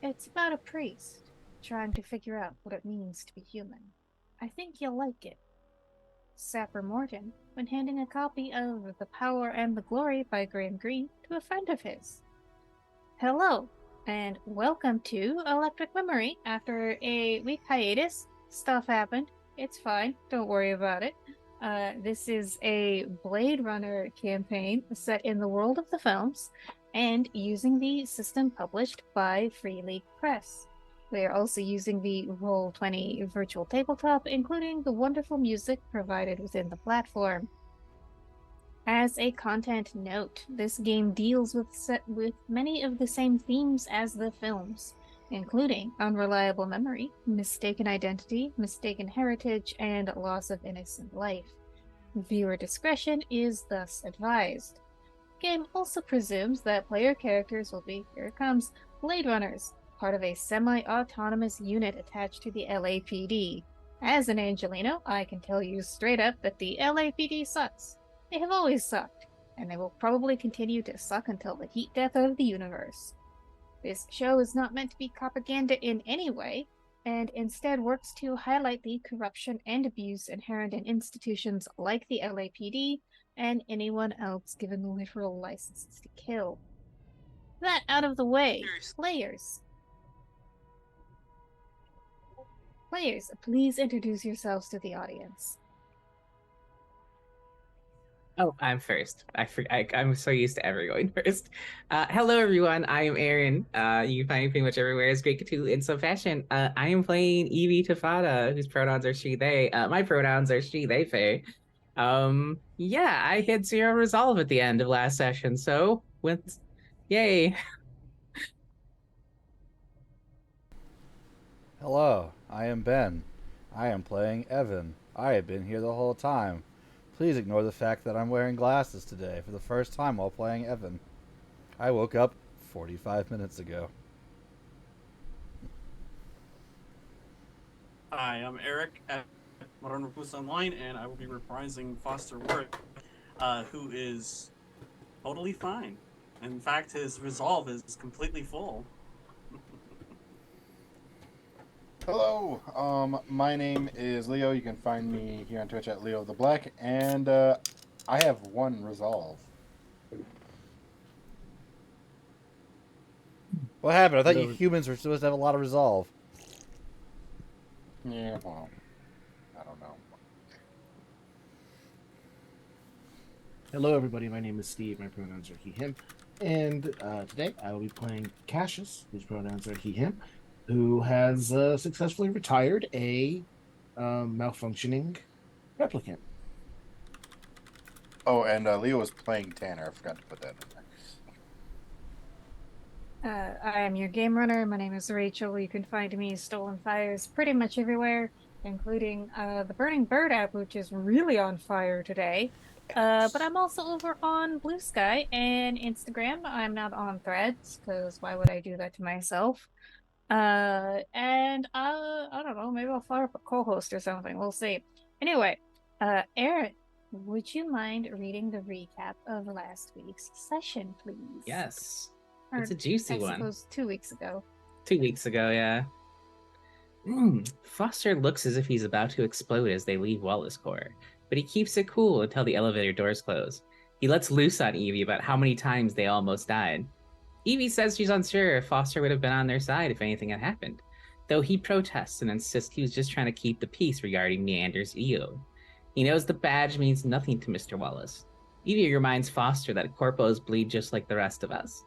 It's about a priest trying to figure out what it means to be human. I think you'll like it. Sapper Morton, when handing a copy of The Power and the Glory by Graham Greene to a friend of his. Hello, and welcome to Electric Memory. After a week hiatus, stuff happened. It's fine, don't worry about it. This is a Blade Runner campaign set in the world of the films and using the system published by Free League Press. We are also using the Roll20 virtual tabletop, including the wonderful music provided within the platform. As a content note, this game deals with many of the same themes as the films, including unreliable memory, mistaken identity, mistaken heritage, and loss of innocent life. Viewer discretion is thus advised. The game also presumes that player characters will be, here it comes, Blade Runners, part of a semi-autonomous unit attached to the LAPD. As an Angelino, I can tell you straight up that the LAPD sucks. They have always sucked, and they will probably continue to suck until the heat death of the universe. This show is not meant to be propaganda in any way, and instead works to highlight the corruption and abuse inherent in institutions like the LAPD and anyone else given literal licenses to kill. That out of the way, players, please introduce yourselves to the audience. Oh, I'm first. I'm so used to ever going first. Hello, everyone. I am Aaron. You can find me pretty much everywhere as Great Cthulhu in some fashion. I am playing Evie Tafada, whose pronouns are she, they. My pronouns are she, they, they. Yeah, I hit zero resolve at the end of last session, so with yay. Hello, I am Ben. I am playing Evan. I have been here the whole time. Please ignore the fact that I'm wearing glasses today for the first time while playing Evan. I woke up 45 minutes ago. Hi, I'm Eric at Modern Recluse Online, and I will be reprising Foster Worth, who is totally fine. In fact, his resolve is completely full. Hello, my name is Leo. You can find me here on Twitch at Leo the Black, and I have one resolve. What happened? I thought you humans were supposed to have a lot of resolve. Yeah, well, I don't know. Hello, everybody. My name is Steve. My pronouns are he, him. And today I will be playing Cassius, whose pronouns are he, him, who has successfully retired a malfunctioning replicant. Oh, and Leo was playing Tanner. I forgot to put that in there. I am your game runner. My name is Rachel. You can find me Stolen Fires pretty much everywhere, including the Burning Bird app, which is really on fire today. But I'm also over on Blue Sky and Instagram. I'm not on Threads because why would I do that to myself? And I don't know, maybe I'll fire up a co-host or something. We'll see. Anyway, Aaron, would you mind reading the recap of last week's session, please? Yes. Or, it's a juicy one. I suppose 2 weeks ago. 2 weeks ago, yeah. Foster looks as if he's about to explode as they leave Wallace Core, but he keeps it cool until the elevator doors close. He lets loose on Evie about how many times they almost died. Evie says she's unsure if Foster would have been on their side if anything had happened, though he protests and insists he was just trying to keep the peace regarding Neander's ego. He knows the badge means nothing to Mr. Wallace. Evie reminds Foster that corpos bleed just like the rest of us.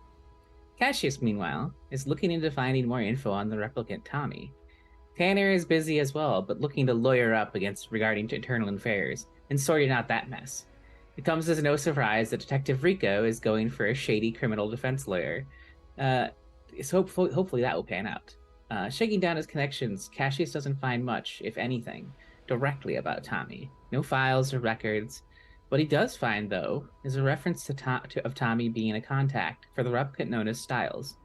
Cassius, meanwhile, is looking into finding more info on the replicant Tommy. Tanner is busy as well, but looking to lawyer up against regarding to internal affairs and sorting out that mess. It comes as no surprise that Detective Rico is going for a shady criminal defense lawyer. So hopefully that will pan out. Shaking down his connections, Cassius doesn't find much, if anything, directly about Tommy. No files or records. What he does find, though, is a reference of Tommy being a contact for the replicant known as Styles.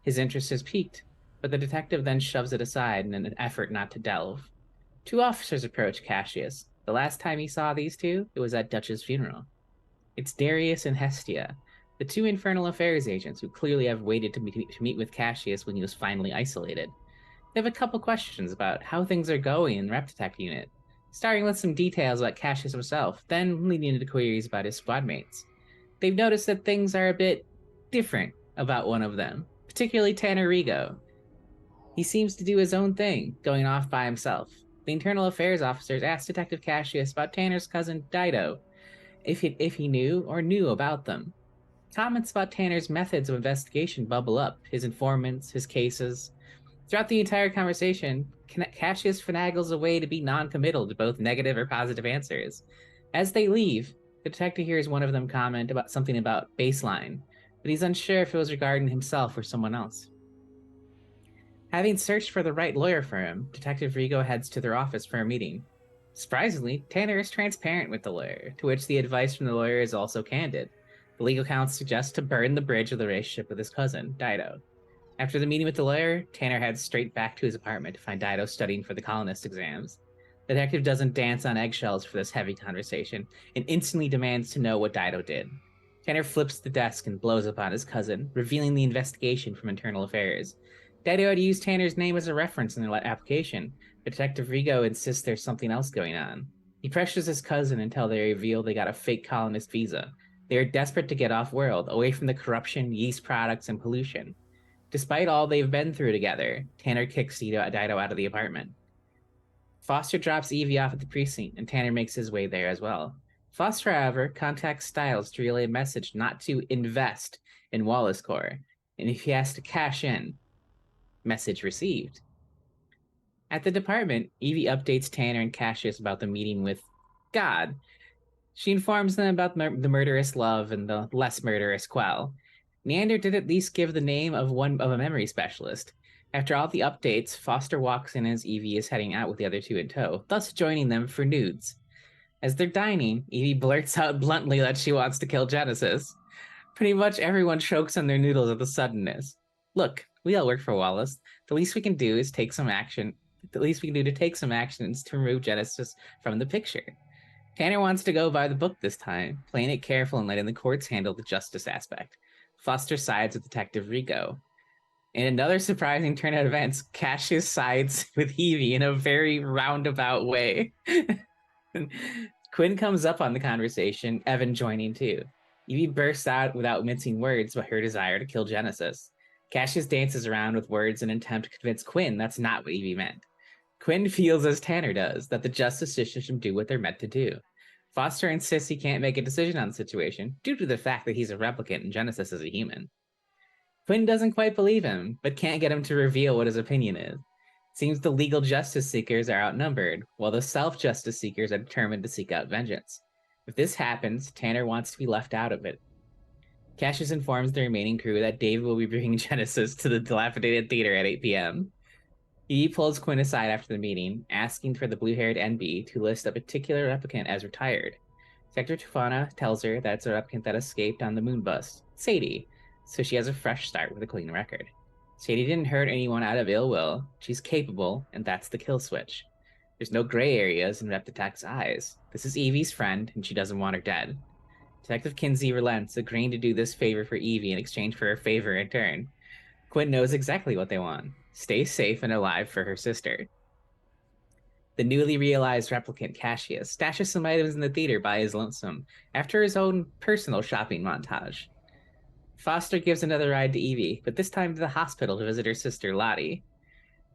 His interest is piqued, but the detective then shoves it aside in an effort not to delve. 2 officers approach Cassius. The last time he saw these two, it was at Dutch's funeral. It's Darius and Hestia, the two Infernal Affairs agents who clearly have waited to meet with Cassius when he was finally isolated. They have a couple questions about how things are going in Rep Detect unit, starting with some details about Cassius himself, then leading into queries about his squad mates. They've noticed that things are a bit different about one of them, particularly Tanner Rigo. He seems to do his own thing, going off by himself. The Internal Affairs officers asked Detective Cassius about Tanner's cousin Dido, if he knew about them. Comments about Tanner's methods of investigation bubble up, his informants, his cases. Throughout the entire conversation, Cassius finagles a way to be non-committal to both negative or positive answers. As they leave, the detective hears one of them comment about something about baseline, but he's unsure if it was regarding himself or someone else. Having searched for the right lawyer for him, Detective Rigo heads to their office for a meeting. Surprisingly, Tanner is transparent with the lawyer, to which the advice from the lawyer is also candid. The legal counsel suggests to burn the bridge of the relationship with his cousin, Dido. After the meeting with the lawyer, Tanner heads straight back to his apartment to find Dido studying for the colonist exams. The detective doesn't dance on eggshells for this heavy conversation, and instantly demands to know what Dido did. Tanner flips the desk and blows up on his cousin, revealing the investigation from Internal Affairs. Dido had used Tanner's name as a reference in the application, but Detective Rigo insists there's something else going on. He pressures his cousin until they reveal they got a fake colonist visa. They are desperate to get off-world, away from the corruption, yeast products, and pollution. Despite all they've been through together, Tanner kicks Dido out of the apartment. Foster drops Evie off at the precinct, and Tanner makes his way there as well. Foster, however, contacts Styles to relay a message not to invest in Wallace Corps, and if he has to cash in, message received. At the department, Evie updates Tanner and Cassius about the meeting with God. She informs them about the murderous Love and the less murderous Quell. Neander did at least give the name of a memory specialist. After all the updates, Foster walks in as Evie is heading out with the other two in tow, thus joining them for nudes. As they're dining, Evie blurts out bluntly that she wants to kill Genesis. Pretty much everyone chokes on their noodles at the suddenness. Look, we all work for Wallace. The least we can do is take some action. The least we can do to take some actions to remove Genesis from the picture. Tanner wants to go by the book this time, playing it careful and letting the courts handle the justice aspect. Foster sides with Detective Rigo. In another surprising turn of events, Cassius sides with Evie in a very roundabout way. Quinn comes up on the conversation, Evan joining too. Evie bursts out without mincing words about her desire to kill Genesis. Cassius dances around with words in an attempt to convince Quinn that's not what Evie meant. Quinn feels as Tanner does, that the justice system should do what they're meant to do. Foster insists he can't make a decision on the situation due to the fact that he's a replicant and Genesis is a human. Quinn doesn't quite believe him, but can't get him to reveal what his opinion is. Seems the legal justice seekers are outnumbered, while the self-justice seekers are determined to seek out vengeance. If this happens, Tanner wants to be left out of it. Cassius informs the remaining crew that David will be bringing Genesis to the dilapidated theater at 8 p.m. He pulls Quinn aside after the meeting, asking for the blue-haired NB to list a particular replicant as retired. Sector Tufana tells her that it's a replicant that escaped on the moon bus, Sadie, so she has a fresh start with a clean record. Sadie didn't hurt anyone out of ill will. She's capable, and that's the kill switch. There's no gray areas in Rep Detect's eyes. This is Evie's friend, and she doesn't want her dead. Detective Kinsey relents, agreeing to do this favor for Evie in exchange for her favor in turn. Quinn knows exactly what they want. Stay safe and alive for her sister. The newly realized replicant Cassius stashes some items in the theater by his lonesome, after his own personal shopping montage. Foster gives another ride to Evie, but this time to the hospital to visit her sister Lottie.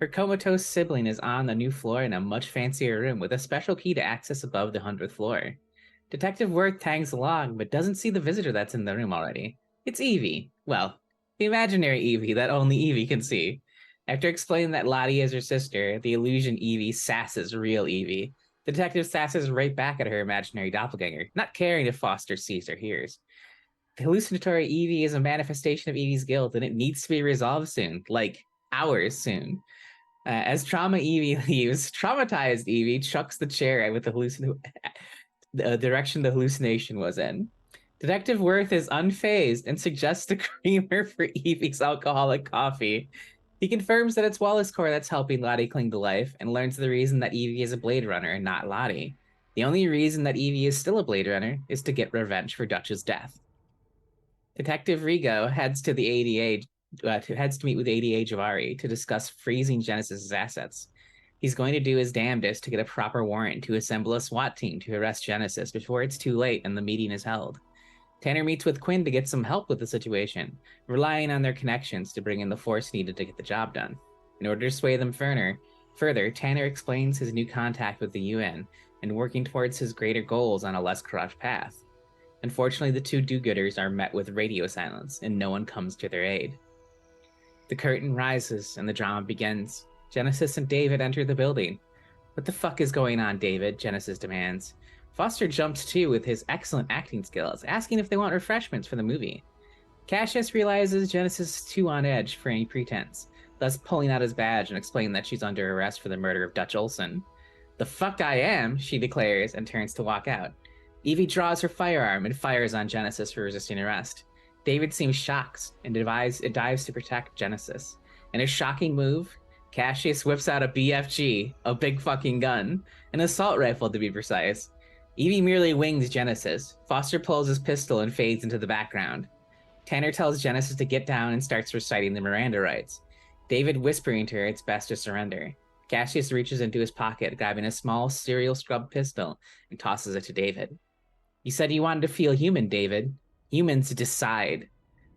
Her comatose sibling is on the new floor in a much fancier room with a special key to access above the 100th floor. Detective Worth tags along, but doesn't see the visitor that's in the room already. It's Evie. Well, the imaginary Evie that only Evie can see. After explaining that Lottie is her sister, the illusion Evie sasses real Evie. The detective sasses right back at her imaginary doppelganger, not caring if Foster sees or hears. The hallucinatory Evie is a manifestation of Evie's guilt, and it needs to be resolved soon, like hours soon. As trauma Evie leaves, traumatized Evie chucks the chair with the direction the hallucination was in. Detective Worth is unfazed and suggests a creamer for Evie's alcoholic coffee. He confirms that it's Wallace Corps that's helping Lottie cling to life, and learns the reason that Evie is a Blade Runner and not Lottie. The only reason that Evie is still a Blade Runner is to get revenge for Dutch's death. Detective Rigo heads to the ADA, heads to meet with ADA Javari to discuss freezing Genesis's assets. He's going to do his damnedest to get a proper warrant to assemble a SWAT team to arrest Genesis before it's too late and the meeting is held. Tanner meets with Quinn to get some help with the situation, relying on their connections to bring in the force needed to get the job done. In order to sway them further, Tanner explains his new contact with the UN and working towards his greater goals on a less corrupt path. Unfortunately, the two do-gooders are met with radio silence, and no one comes to their aid. The curtain rises, and the drama begins. Genesis and David enter the building. "What the fuck is going on, David?" Genesis demands. Foster jumps too with his excellent acting skills, asking if they want refreshments for the movie. Cassius realizes Genesis is too on edge for any pretense, thus pulling out his badge and explaining that she's under arrest for the murder of Dutch Olson. "The fuck I am," she declares, and turns to walk out. Evie draws her firearm and fires on Genesis for resisting arrest. David seems shocked and dives to protect Genesis. In a shocking move, Cassius whips out a BFG, a big fucking gun, an assault rifle to be precise. Evie merely wings Genesis. Foster pulls his pistol and fades into the background. Tanner tells Genesis to get down and starts reciting the Miranda rights. David whispering to her it's best to surrender. Cassius reaches into his pocket, grabbing a small serial scrub pistol, and tosses it to David. "You said you wanted to feel human, David. Humans decide.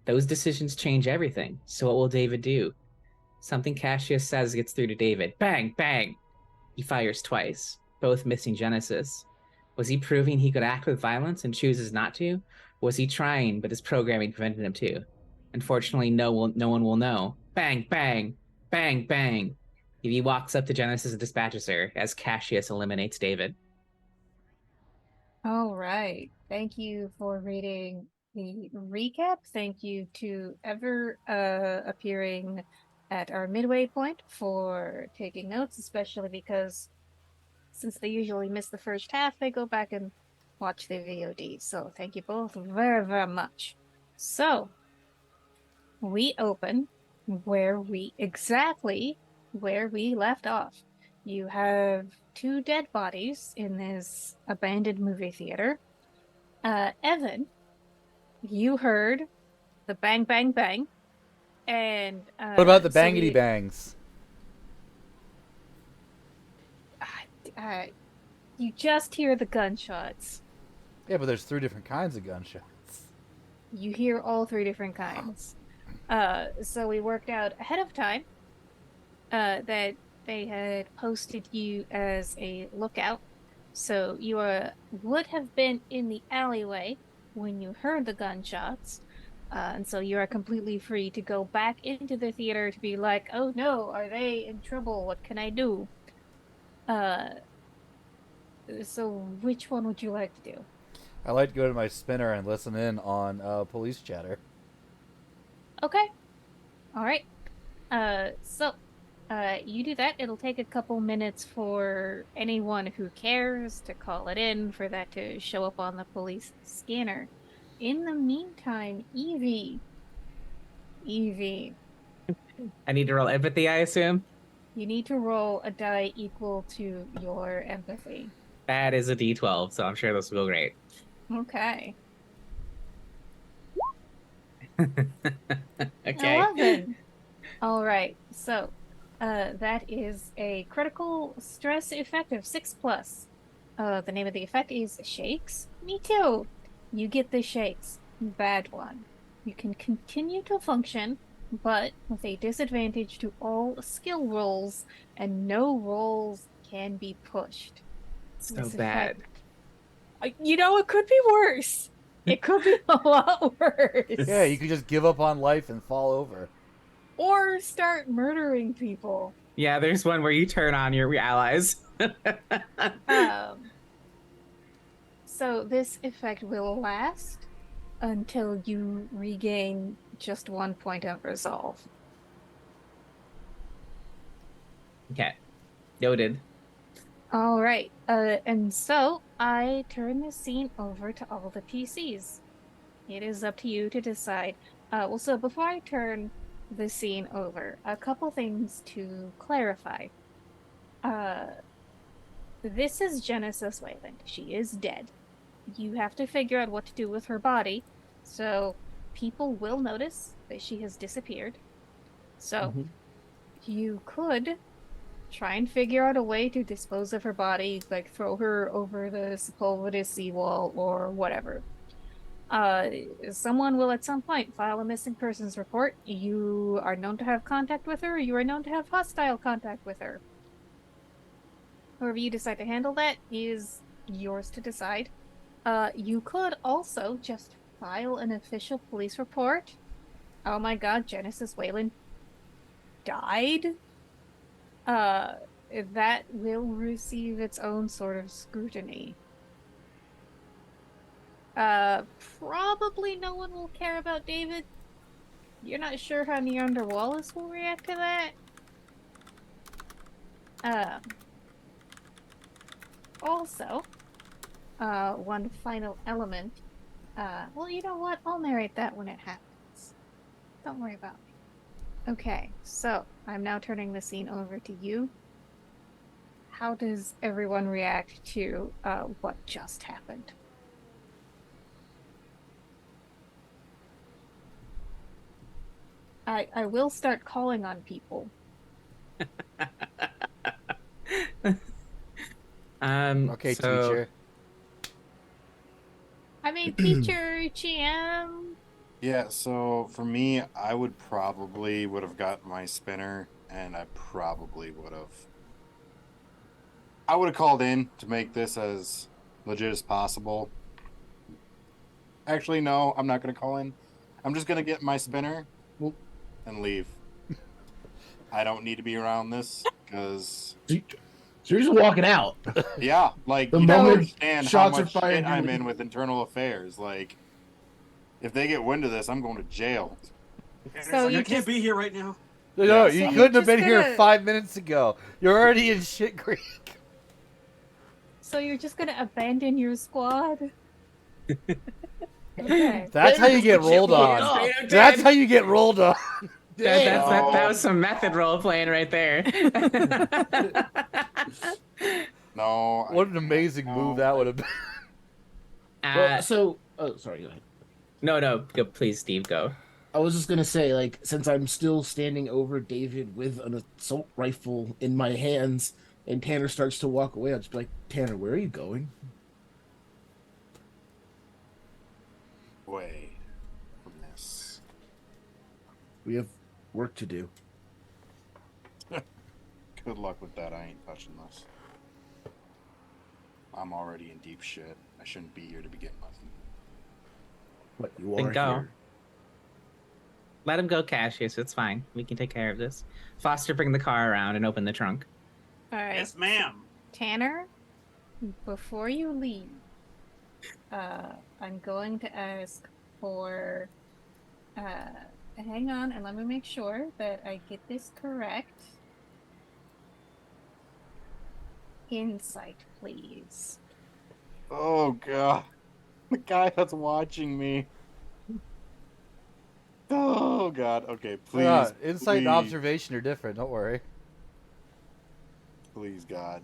Those decisions change everything. So what will David do?" Something Cassius says gets through to David. Bang, bang! He fires twice, both missing Genesis. Was he proving he could act with violence and chooses not to? Was he trying, but his programming prevented him to? Unfortunately, no one will know. Bang, bang, bang, bang. He walks up to Genesis and dispatches her as Cassius eliminates David. All right. Thank you for reading the recap. Thank you to Ever appearing at our midway point for taking notes, especially because since they usually miss the first half, they go back and watch the VOD. So thank you both very, very much. So we open exactly where we left off. You have two dead bodies in this abandoned movie theater. Evan, you heard the bang, bang, bang. And What about the bangity bangs? You just hear the gunshots. Yeah, but there's 3 different kinds of gunshots. You hear all 3 different kinds. So we worked out ahead of time that they had posted you as a lookout. So you would have been in the alleyway when you heard the gunshots. And so you are completely free to go back into the theater to be like, "Oh no, are they in trouble? What can I do?" So which one would you like to do? I like to go to my spinner and listen in on police chatter. Okay. All right. You do that. It'll take a couple minutes for anyone who cares to call it in for that to show up on the police scanner. In the meantime, Evie. I need to roll empathy, I assume? You need to roll a die equal to your empathy. That is a D12, so I'm sure this will go great. Okay. Okay. 11. All right. So, that is a critical stress effect of 6+. The name of the effect is Shakes. Me too. You get the shakes. Bad one. You can continue to function, but with a disadvantage to all skill rolls, and no rolls can be pushed. So This bad. effect- it could be worse. It could be a lot worse. Yeah, you could just give up on life and fall over. Or start murdering people. Yeah, there's one where you turn on your allies. So this effect will last until you regain just 1 point of resolve. Okay. Noted. All right. And so I turn the scene over to all the PCs. It is up to you to decide. So before I turn the scene over, a couple things to clarify. This is Genesis Wayland. She is dead. You have to figure out what to do with her body. So people will notice that she has disappeared. So Mhm. you could try and figure out a way to dispose of her body, like throw her over the Sepulveda seawall or whatever. Someone will at some point file a missing persons report. You are known to have contact with her, you are known to have hostile contact with her. However you decide to handle that is yours to decide. You could also just file an official police report. Oh my god, Genesis Wayland died. That will receive its own sort of scrutiny. Probably no one will care about David. You're not sure how Neander Wallace will react to that. Also, one final element. Well, you know what? I'll narrate that when it happens. Don't worry about me. Okay, so I'm now turning the scene over to you. How does everyone react to what just happened? I will start calling on people. Okay, so teacher. I mean, teacher, GM. Yeah, so for me, I would have got my spinner, and I would have called in to make this as legit as possible. Actually, no, I'm not going to call in. I'm just going to get my spinner and leave. I don't need to be around this because, So you're just walking out. yeah, like The you don't moment understand how shots are much fired, shit you I'm leave. in with internal affairs. Like, if they get wind of this, I'm going to jail. So I you can't just be here right now. No, Yeah, you so couldn't you're have been just here gonna- 5 minutes ago. You're already in shit creek. So you're just gonna abandon your squad? Okay. That's how you get rolled on. Straight up That's dead. how you get rolled on. That was some method role playing right there. No. What an amazing move that would have been. Well, sorry, go ahead. No, go, please, Steve, go. I was just gonna say, like, since I'm still standing over David with an assault rifle in my hands, and Tanner starts to walk away, I'll just be like, Tanner, where are you going? Away from this. We have work to do. Good luck with that. I ain't touching this. I'm already in deep shit. I shouldn't be here to begin with. But you Then are go. here. Let him go, Cassius. It's fine. We can take care of this. Foster, bring the car around and open the trunk. All right. Yes, ma'am. Tanner, before you leave, I'm going to ask for. Hang on, and let me make sure that I get this correct. Insight, please. Oh god. The guy that's watching me. Oh god. Okay, please. Insight and please, observation are different. Don't worry. Please, God.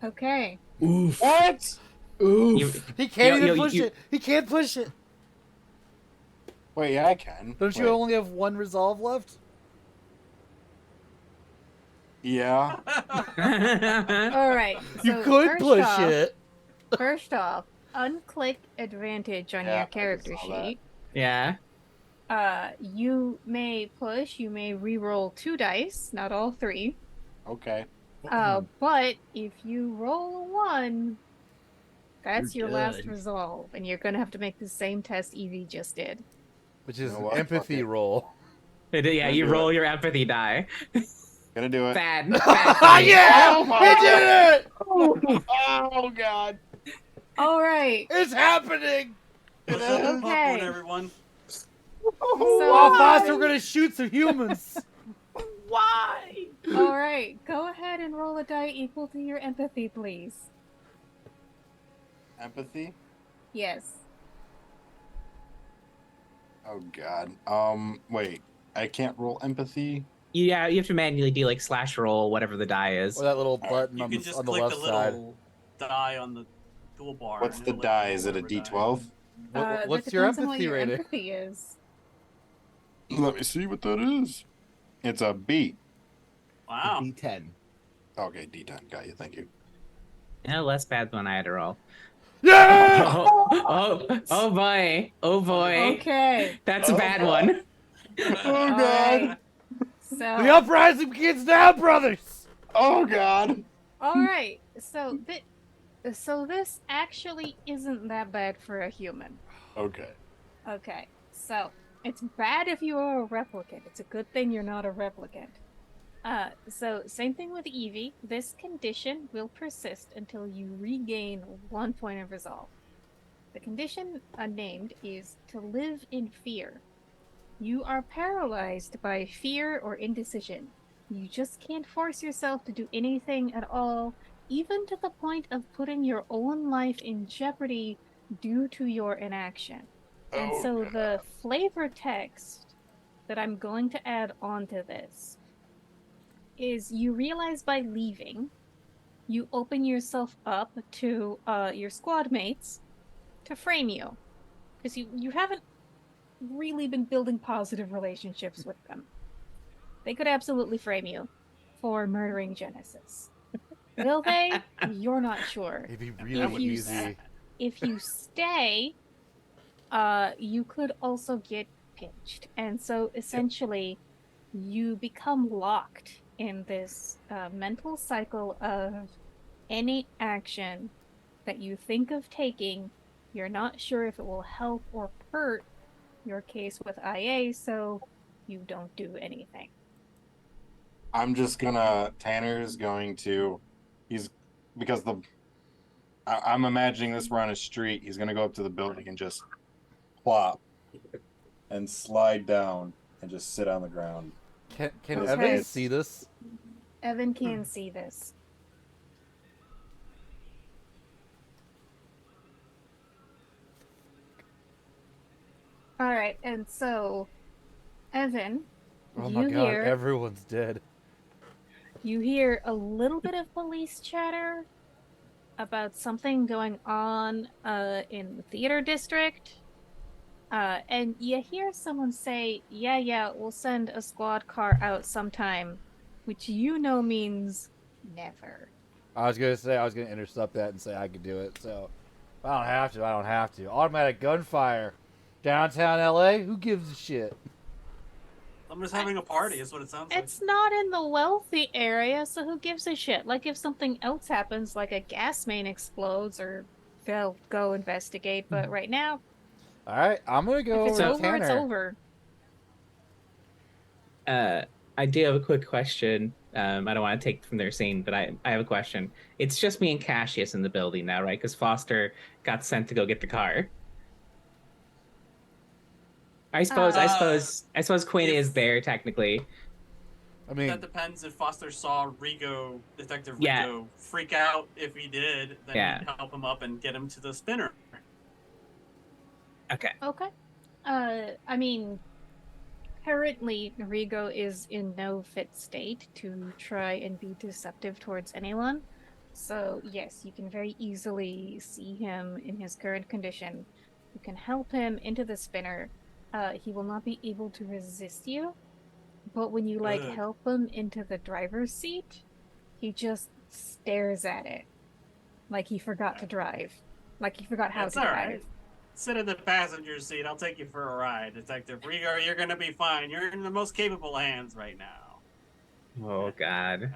Okay. Oof. What? Oof. You, He can't Yo, even yo, push you- it. He can't push it. Wait, yeah, I can. Don't you Wait. only have one resolve left? Yeah. All right. You So could first push off, it. First off, unclick advantage on Yeah, I your just character saw that. sheet. yeah. You may push. You may re-roll 2 dice, not all 3. Okay. But if you roll a 1, that's You're your last done. resolve, and you're gonna have to make the same test Evie just did. Which is You know an what? empathy Fuck it. roll. Yeah, you roll your empathy die. Gonna do it. Bad. Yeah! Oh my He did it! Oh god. All right. It's happening! Push the popcorn, Okay. everyone. Oh, Foster, we're gonna shoot some humans. Why? All right. Go ahead and roll a die equal to your empathy, please. Empathy? Yes. Oh god. Wait. I can't roll empathy? Yeah, you have to manually do like slash roll, whatever the die is. Or that little button You on can the, just on the click left the side. little die on the toolbar. What's and the it'll let die? you Is it a roll whatever die. D12? What's that your depends on what empathy your rating? empathy is. Let me see what that is. It's a B. Wow. D10. Okay, D10. Got you. Thank you. Less bad than I had to roll. Yeah! Oh boy. Oh boy. Okay. That's a bad one. Oh All God. right. So. The uprising begins now, brothers! Oh God. All right. So this actually isn't that bad for a human. Okay. Okay. So it's bad if you are a replicant. It's a good thing you're not a replicant. So same thing with Evie. This condition will persist until you regain 1 point of resolve. The condition named is to live in fear. You are paralyzed by fear or indecision. You just can't force yourself to do anything at all, even to the point of putting your own life in jeopardy due to your inaction. And Oh so God. the flavor text that I'm going to add onto this is you realize by leaving, you open yourself up to your squad mates to frame you. Because you haven't really been building positive relationships with them. They could absolutely frame you for murdering Genesis. Will they? You're not sure. It'd be That really would be easy. sad. If you stay, you could also get pinched. And so essentially, you become locked in this mental cycle of any action that you think of taking, you're not sure if it will help or hurt your case with IA, so you don't do anything. I'm just gonna. Tanner's going to. He's because I'm imagining this. We're on a street. He's gonna go up to the building and just plop and slide down and just sit on the ground. Can Okay. Evan see this? Evan can see this. All right, and so, Evan, Oh my you god, hear everyone's dead. you hear a little bit of police chatter about something going on in the theater district. And you hear someone say, yeah, we'll send a squad car out sometime, which you know means never. I was gonna intercept that and say I could do it, so if I don't have to. Automatic gunfire. Downtown LA? Who gives a shit? I'm just having a party, is what it sounds like. It's not in the wealthy area, so who gives a shit? Like if something else happens, like a gas main explodes, or they'll go investigate. But right now, Alright, I'm gonna go if it's over to over, Tanner. it's over. I do have a quick question. I don't want to take from their scene, but I have a question. It's just me and Cassius in the building now, right? Because Foster got sent to go get the car. I suppose Quinn if- is there technically. I mean, That depends if Foster saw Detective Yeah. Rigo freak out. If he did, then Yeah. he'd help him up and get him to the spinner. Okay. Okay. I mean, currently, Rigo is in no fit state to try and be deceptive towards anyone. So, yes, you can very easily see him in his current condition. You can help him into the spinner. He will not be able to resist you. But when you, Good. help him into the driver's seat, he just stares at it. Like he forgot to drive. Like he forgot how That's to all drive. right. Sit in the passenger seat. I'll take you for a ride, Detective Rigo. You're gonna be fine. You're in the most capable hands right now. Oh God.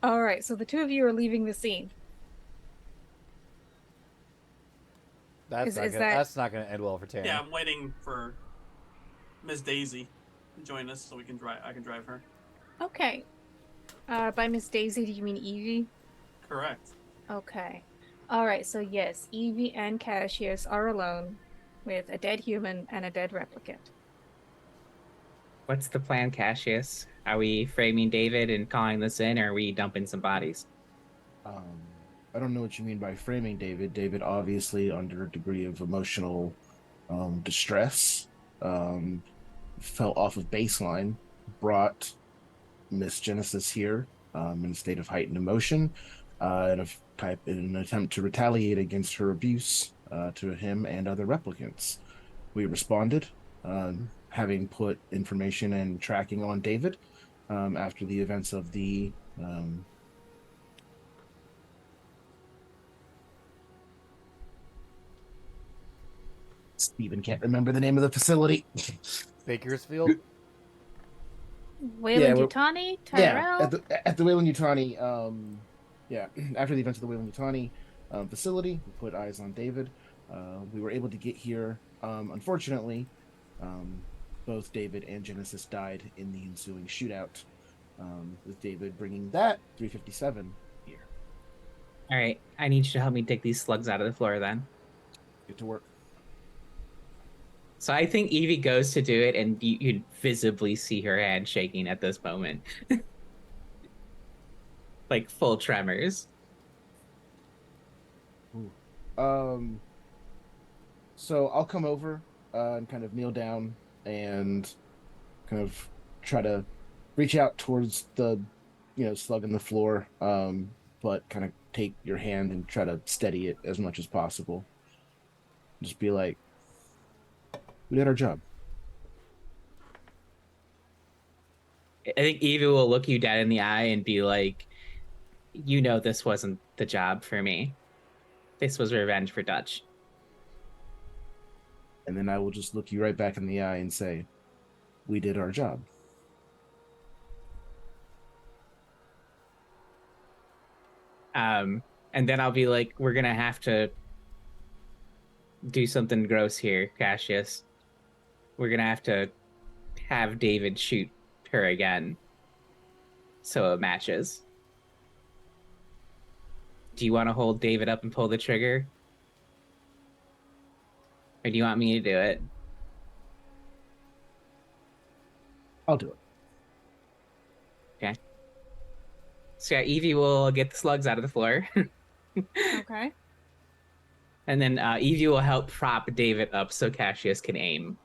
All right, so the two of you are leaving the scene. that's is not gonna that- that's not gonna end well for Tanner. Yeah, I'm waiting for Miss Daisy to join us so we can drive. I can drive her. Okay. By Miss Daisy, do you mean Evie? Correct. Okay. All right, so yes, Evie and Cassius are alone with a dead human and a dead replicant. What's the plan, Cassius? Are we framing David and calling this in, or are we dumping some bodies? I don't know what you mean by framing David. David obviously under a degree of emotional distress, fell off of baseline, brought Miss Genesis here in a state of heightened emotion, in an attempt to retaliate against her abuse to him and other replicants. We responded, having put information and tracking on David after the events of the Steven can't remember the name of the facility. Bakersfield. Wayland we're- Yutani, Yeah, Tyrell. at the Wayland Yutani, after the events of the Wayland Yutani facility, we put eyes on David. We were able to get here. Unfortunately, both David and Genesis died in the ensuing shootout, with David bringing that 357 here. All right, I need you to help me dig these slugs out of the floor then. Get to work. So I think Evie goes to do it, and you visibly see her hand shaking at this moment. Like full tremors. So I'll come over and kind of kneel down and kind of try to reach out towards the, slug in the floor, but kind of take your hand and try to steady it as much as possible. Just be like, we did our job. I think Evie will look you dead in the eye and be like, this wasn't the job for me. This was revenge for Dutch. And then I will just look you right back in the eye and say, we did our job. And then I'll be like, we're going to have to do something gross here, Cassius. We're going to have David shoot her again. So it matches. Do you want to hold David up and pull the trigger? Or do you want me to do it? I'll do it. Okay. So yeah, Evie will get the slugs out of the floor. Okay. And then Evie will help prop David up so Cassius can aim.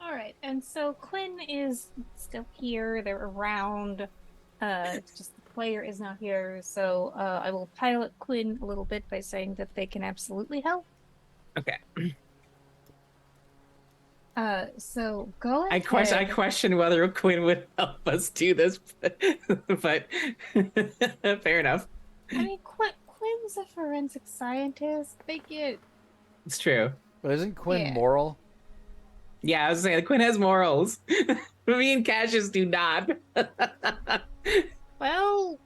All right, and so Quinn is still here. They're around. It's just the player is not here. So I will pilot Quinn a little bit by saying that they can absolutely help. Okay. So go I ahead. question whether Quinn would help us do this, but fair enough. I mean, Quinn's a forensic scientist. They get. It's true. But isn't Quinn Yeah. moral? Yeah, I was saying Quinn has morals. Me and Cassius do not. Well,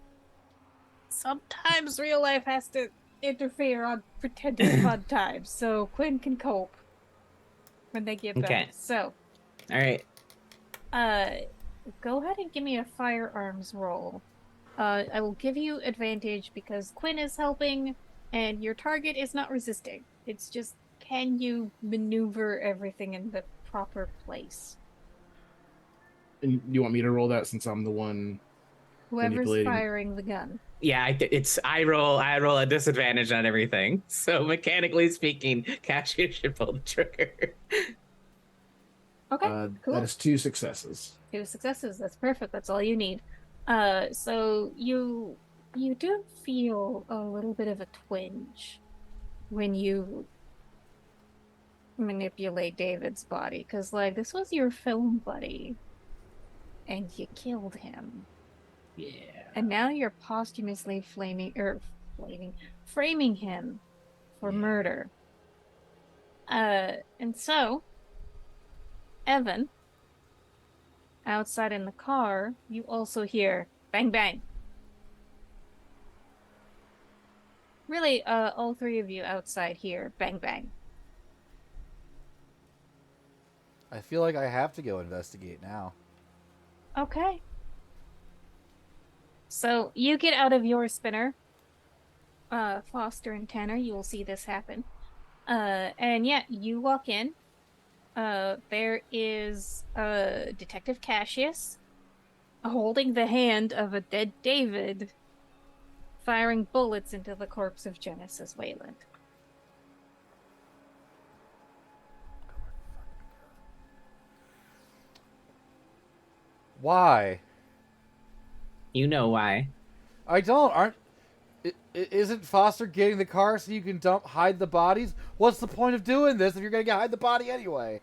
sometimes real life has to interfere on pretended fun times, so Quinn can cope when they get back. Okay. So, All right. go ahead and give me a firearms roll. I will give you advantage because Quinn is helping, and your target is not resisting. It's just, can you maneuver everything in the proper place? And you want me to roll that since I'm the one Whoever's manipulating? firing the gun. Yeah, I roll a disadvantage on everything. So mechanically speaking, Cassius should pull the trigger. Okay, cool. That is 2 successes. 2 successes. That's perfect. That's all you need. So you do feel a little bit of a twinge when you manipulate David's body, because this was your film buddy, and you killed him. Yeah. And now you're posthumously framing him for murder. And so, Evan, outside in the car, you also hear bang bang. Really, all 3 of you outside here, bang bang. I feel like I have to go investigate now. Okay. So you get out of your spinner. Foster and Tanner, you will see this happen. And yeah, you walk in. There is Detective Cassius holding the hand of a dead David, firing bullets into the corpse of Genesis Wayland. Why? You know why. I don't. Isn't Foster getting the car so you can hide the bodies? What's the point of doing this if you're gonna hide the body anyway?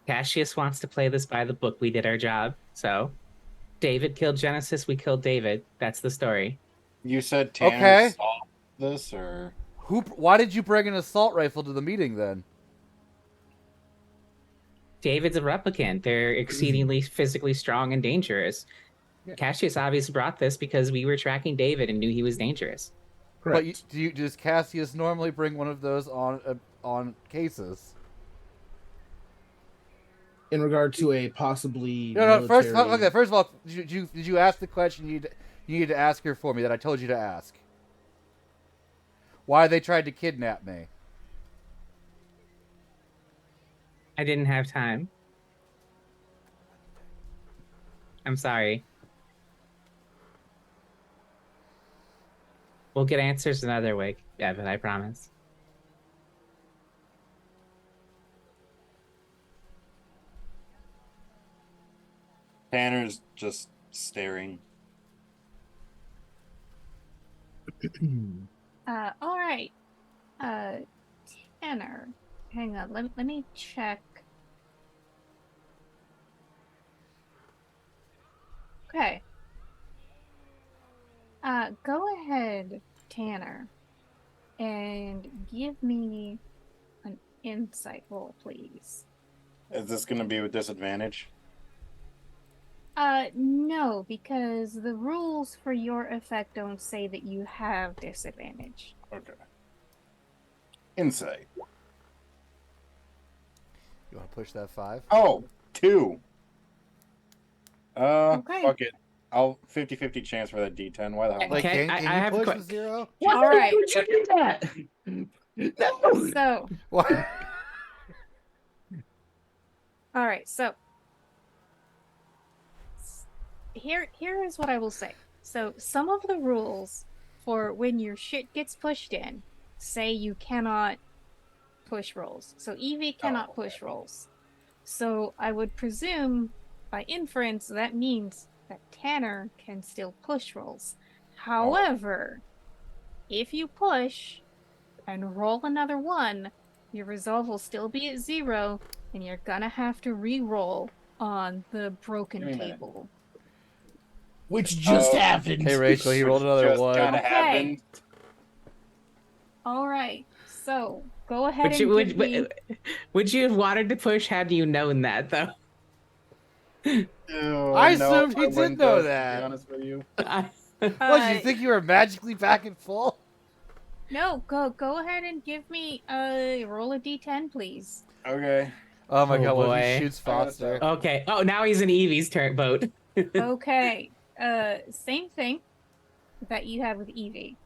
Cassius wants to play this by the book. We did our job. So David killed Genesis. We killed David. That's the story. You said Tanner Okay. saw this, or Why did you bring an assault rifle to the meeting then? David's a replicant. They're exceedingly physically strong and dangerous. Yeah. Cassius obviously brought this because we were tracking David and knew he was dangerous. Correct. But does Cassius normally bring one of those on cases? In regard to a possibly No. First of military- all, did you ask the question you need to ask her for me that I told you to ask? Why they tried to kidnap me? I didn't have time. I'm sorry. We'll get answers another way, Evan, I promise. Tanner's just staring. All right. Tanner, hang on. Let me check. Okay. Go ahead, Tanner, and give me an insight roll, please. Is this going to be with disadvantage? No, because the rules for your effect don't say that you have disadvantage. Okay. Insight. You want to push that 5? Oh, 2. Okay. Fuck it. I'll 50-50 chance for that D10. Why the hell? Like, Okay, can I you have a push que- the 0? All right. would you do that? No. So, Why? all right. So, here is what I will say. So, some of the rules for when your shit gets pushed in say you cannot push rolls. So, Evie cannot push rolls. So, I would presume by inference that means that Tanner can still push rolls. However, if you push and roll another 1, your resolve will still be at 0, and you're gonna have to re-roll on the broken Give me a minute. table. Which just happened. Hey, Rachel, he rolled another Just 1. kinda Okay. happened. All right, so go ahead Would and you, give me... would you have wanted to push had you known that, though? Ew, I no, assumed he I did wouldn't know have, that. To be honest with you. What, you think you were magically back and full? No, go ahead and give me roll a d10, please. Okay. Oh my Oh, god, what if boy. he shoots Foster? Okay. Oh, now he's in Evie's boat. Okay, same thing that you had with Evie.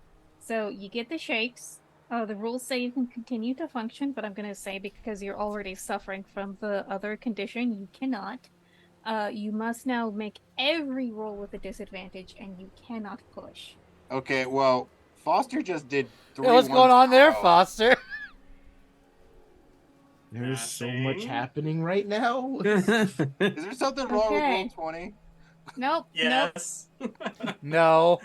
So you get the shakes. The rules say you can continue to function, but I'm going to say because you're already suffering from the other condition, you cannot. You must now make every roll with a disadvantage, and you cannot push. Okay, well, Foster just did 3 Yeah, what's going on there, Foster? There's so much Nothing. happening right now. Is there something wrong with Okay. roll 20? Nope. Nope. Yes. No.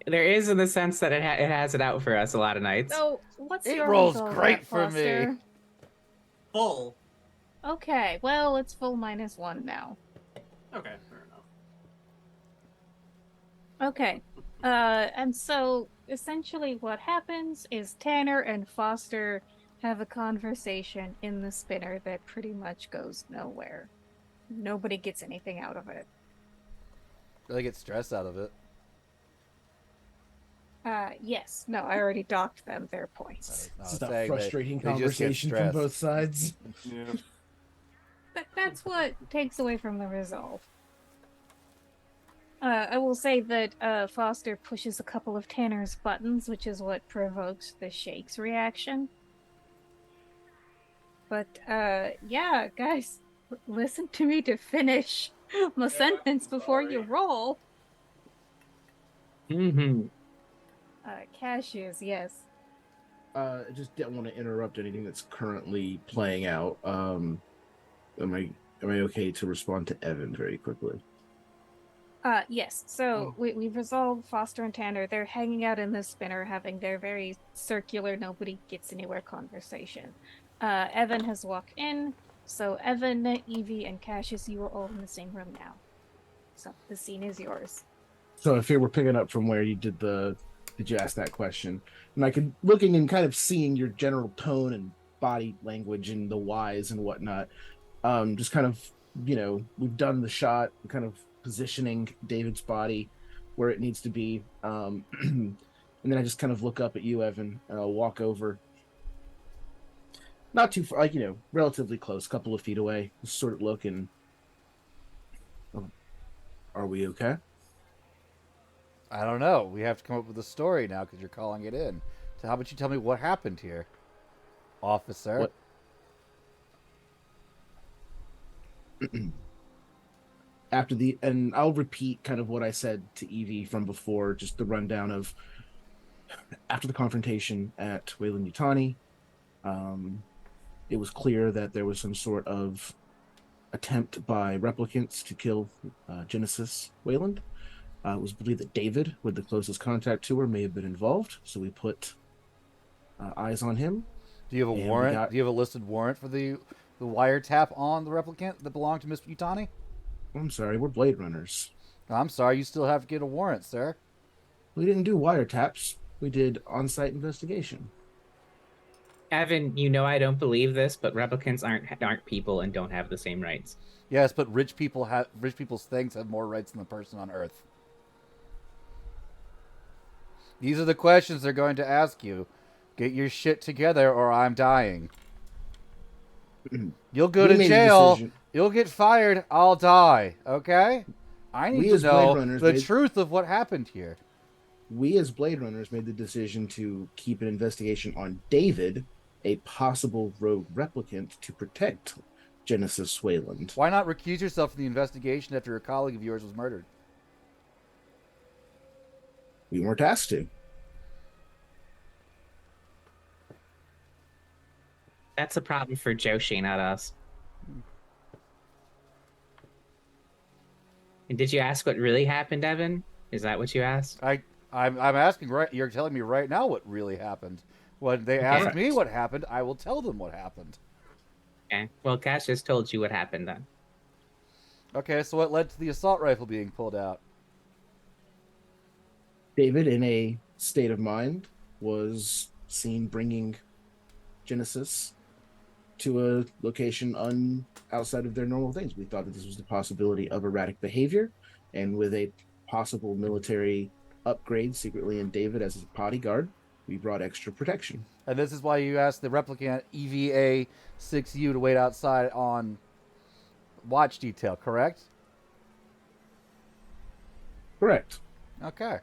There is in the sense that it has it out for us a lot of nights. So what's It your rolls result, great for me. Foster? Full. Okay, well it's full -1 now. Okay, fair enough. Okay. And so essentially what happens is Tanner and Foster have a conversation in the spinner that pretty much goes nowhere. Nobody gets anything out of it. Really get stressed out of it. Yes. No, I already docked them their points. I It's was a saying frustrating they just get conversation from stressed. both sides. Yeah. That's what takes away from the resolve. I will say that Foster pushes a couple of Tanner's buttons, which is what provokes the shakes reaction. But, yeah, guys, listen to me to finish my sentence before you sorry. roll. Mm-hmm. Cashews, yes. I just didn't want to interrupt anything that's currently playing out. Am I okay to respond to Evan very quickly? Yes. So we've resolved Foster and Tanner. They're hanging out in the spinner, having their very circular, nobody gets anywhere conversation. Evan has walked in. So Evan, Evie, and Cassius, you are all in the same room now. So the scene is yours. So if you were picking up from where did you ask that question? And I could looking and kind of seeing your general tone and body language and the whys and whatnot. Just kind of, we've done the shot, kind of positioning David's body where it needs to be. And then I just kind of look up at you, Evan, and I'll walk over. Not too far, relatively close, a couple of feet away. Just sort of look and, are we okay? I don't know. We have to come up with a story now because you're calling it in. So how about you tell me what happened here, officer? What? And I'll repeat kind of what I said to Evie from before, just the rundown of after the confrontation at Weyland-Yutani. It was clear that there was some sort of attempt by replicants to kill Genesis Weyland. It was believed that David, with the closest contact to her, may have been involved, so we put eyes on him. Do you have a warrant? Do you have a listed warrant for the wiretap on the replicant that belonged to Miss Yutani? I'm sorry, we're Blade Runners. I'm sorry, you still have to get a warrant, sir. We didn't do wiretaps. We did on-site investigation. Evan, I don't believe this, but replicants aren't people and don't have the same rights. Yes, but rich people's things have more rights than the person on Earth. These are the questions they're going to ask you. Get your shit together or I'm dying. You'll go to jail. You'll get fired. I'll die. Okay? I need to know the truth of what happened here. We as Blade Runners made the decision to keep an investigation on David, a possible rogue replicant, to protect Genesis Weyland. Why not recuse yourself from the investigation after a colleague of yours was murdered? We weren't asked to. That's a problem for Joshi, not us. And did you ask what really happened, Evan? Is that what you asked? I'm asking right. You're telling me right now what really happened. When they ask me what happened, I will tell them what happened. Okay. Well, Cash just told you what happened then. Okay, so what led to the assault rifle being pulled out? David, in a state of mind, was seen bringing Genesis to a location outside of their normal things. We thought that this was the possibility of erratic behavior, and with a possible military upgrade secretly in David as his bodyguard, we brought extra protection. And this is why you asked the replicant EVA-6U to wait outside on watch detail, correct? Correct. Okay.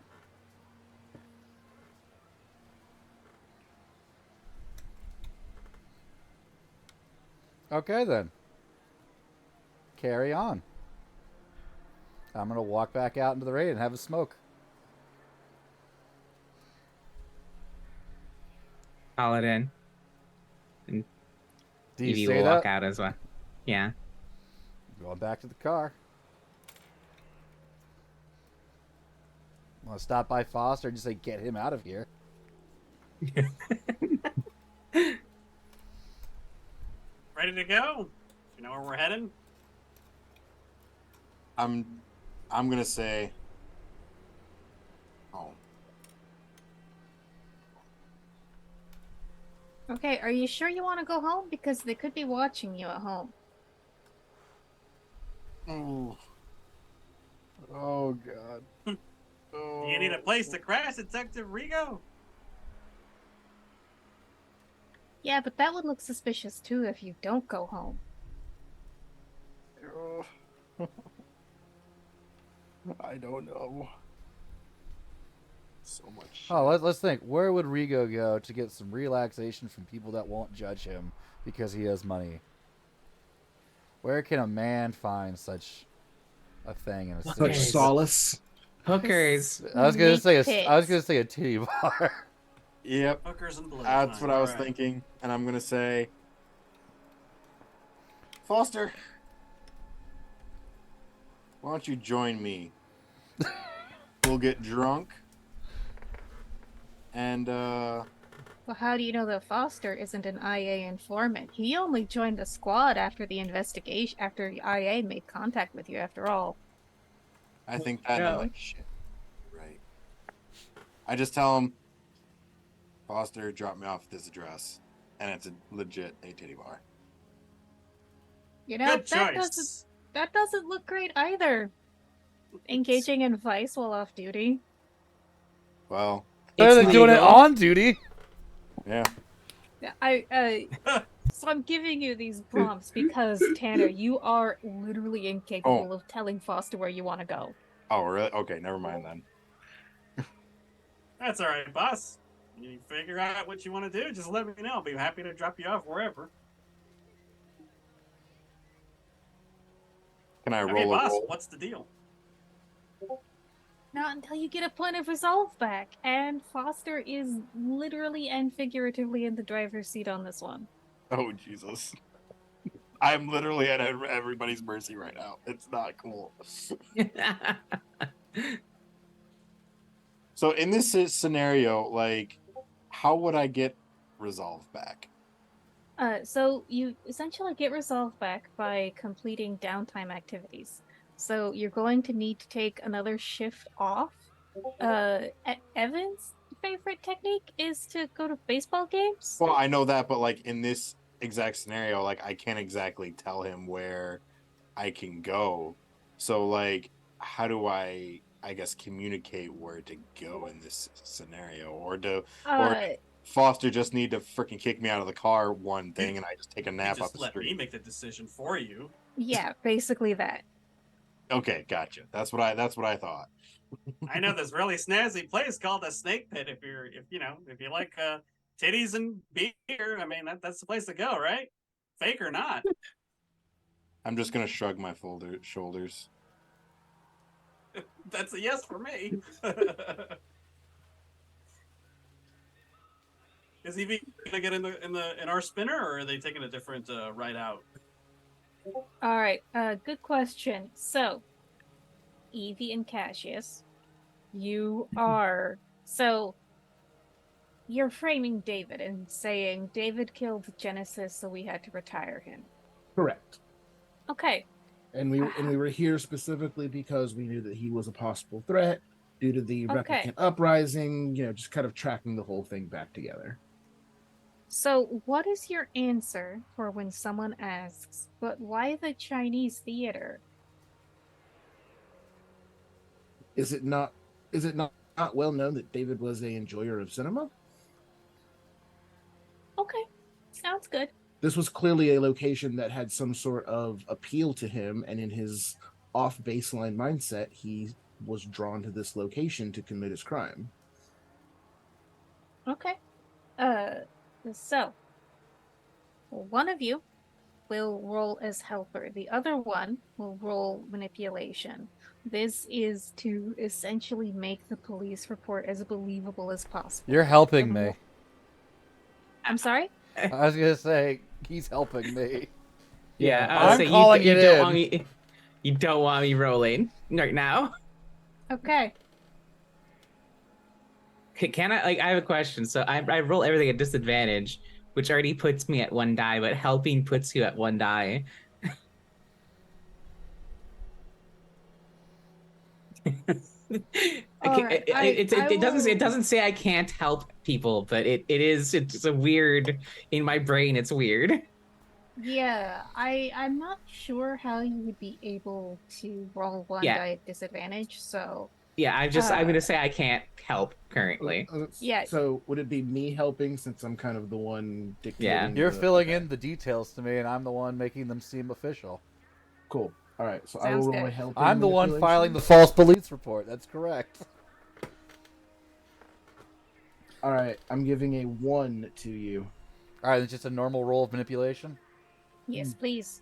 Okay, then. Carry on. I'm going to walk back out into the rain and have a smoke. Call it in. And Do you Evie say will that? walk out as well. Yeah. Going back to the car. Want to stop by Foster and just say, get him out of here. Ready to go? You know where we're heading? I'm gonna say, oh, Okay, are you sure you want to go home? Because they could be watching you at home. oh God. Oh. You need a place to crash, Detective Rigo? Yeah, but that would look suspicious too if you don't go home. Oh. I don't know. So much. Oh, let's think. Where would Rigo go to get some relaxation from people that won't judge him because he has money? Where can a man find such a thing in a city? Such solace. Hookers. I was gonna say Snake a titty bar. Yep. Hookers and blues. That's what I was Alright. thinking, and I'm gonna say, Foster, why don't you join me we'll get drunk. And Well, how do you know that Foster isn't an IA informant? He only joined the squad after the investigation, after IA made contact with you, after all. I think that No. like shit. Right. I just tell him, Foster dropped me off at this address, and it's a legit ATT bar. You know, Good that choice. doesn't look great either. Engaging in vice while off duty. Well, Better It's than doing it legal. on duty. yeah. Yeah, so I'm giving you these prompts because, Tanner, you are literally incapable of telling Foster where you want to go. Oh, really? Okay, never mind then. That's all right, boss. You figure out what you want to do, just let me know. I'll be happy to drop you off wherever. Can I Okay, roll a boss, roll? what's the deal? Not until you get a point of resolve back. And Foster is literally and figuratively in the driver's seat on this one. Oh, Jesus. I'm literally at everybody's mercy right now. It's not cool. So in this scenario, like, how would I get resolve back? So you essentially get resolve back by completing downtime activities. So you're going to need to take another shift off. Evan's favorite technique is to go to baseball games. Well, I know that, but like in this exact scenario, like I can't exactly tell him where I can go. So like, how do I guess communicate where to go in this scenario, or Foster just need to freaking kick me out of the car one thing and I just take a You nap up just the let me street? make the decision for you. Yeah, basically that. Okay, gotcha. That's what I thought. I know this really snazzy place called the Snake Pit. If you like titties and beer, I mean that's the place to go, right? Fake or not. I'm just gonna shrug my shoulders. That's a yes for me. Is Evie gonna get in our spinner, or are they taking a different ride out? All right. Good question. So, Evie and Cassius, you're framing David and saying David killed Genesis, so we had to retire him. Correct. Okay. And we were here specifically because we knew that he was a possible threat due to the Okay. replicant uprising, just kind of tracking the whole thing back together. So, what is your answer for when someone asks, "But why the Chinese theater?" Is it not well known that David was a enjoyer of cinema? Okay. Sounds good. This was clearly a location that had some sort of appeal to him, and in his off baseline mindset, he was drawn to this location to commit his crime. Okay. So one of you will roll as helper. The other one will roll manipulation. This is to essentially make the police report as believable as possible. You're helping me. I'm sorry? I was gonna say he's helping me. Yeah, I'm so calling you it don't in. want me. You don't want me rolling right now. Okay. Can I? I have a question. So I roll everything at disadvantage, which already puts me at 1 die, but helping puts you at 1 die. It doesn't say I can't help people, but it's a weird in my brain. It's weird. Yeah, I'm not sure how you would be able to roll 1 Yeah. die at disadvantage, so Yeah, I'm gonna say I can't help currently. Yeah. So would it be me helping since I'm kind of the one dictating? Yeah. You're filling okay. in the details to me, and I'm the one making them seem official. Cool. All right, so I Sounds will roll good. a helping. I'm the one manipulation. filing the false police report. That's correct. All right, I'm giving a 1 to you. All right, it's just a normal roll of manipulation. yes, please.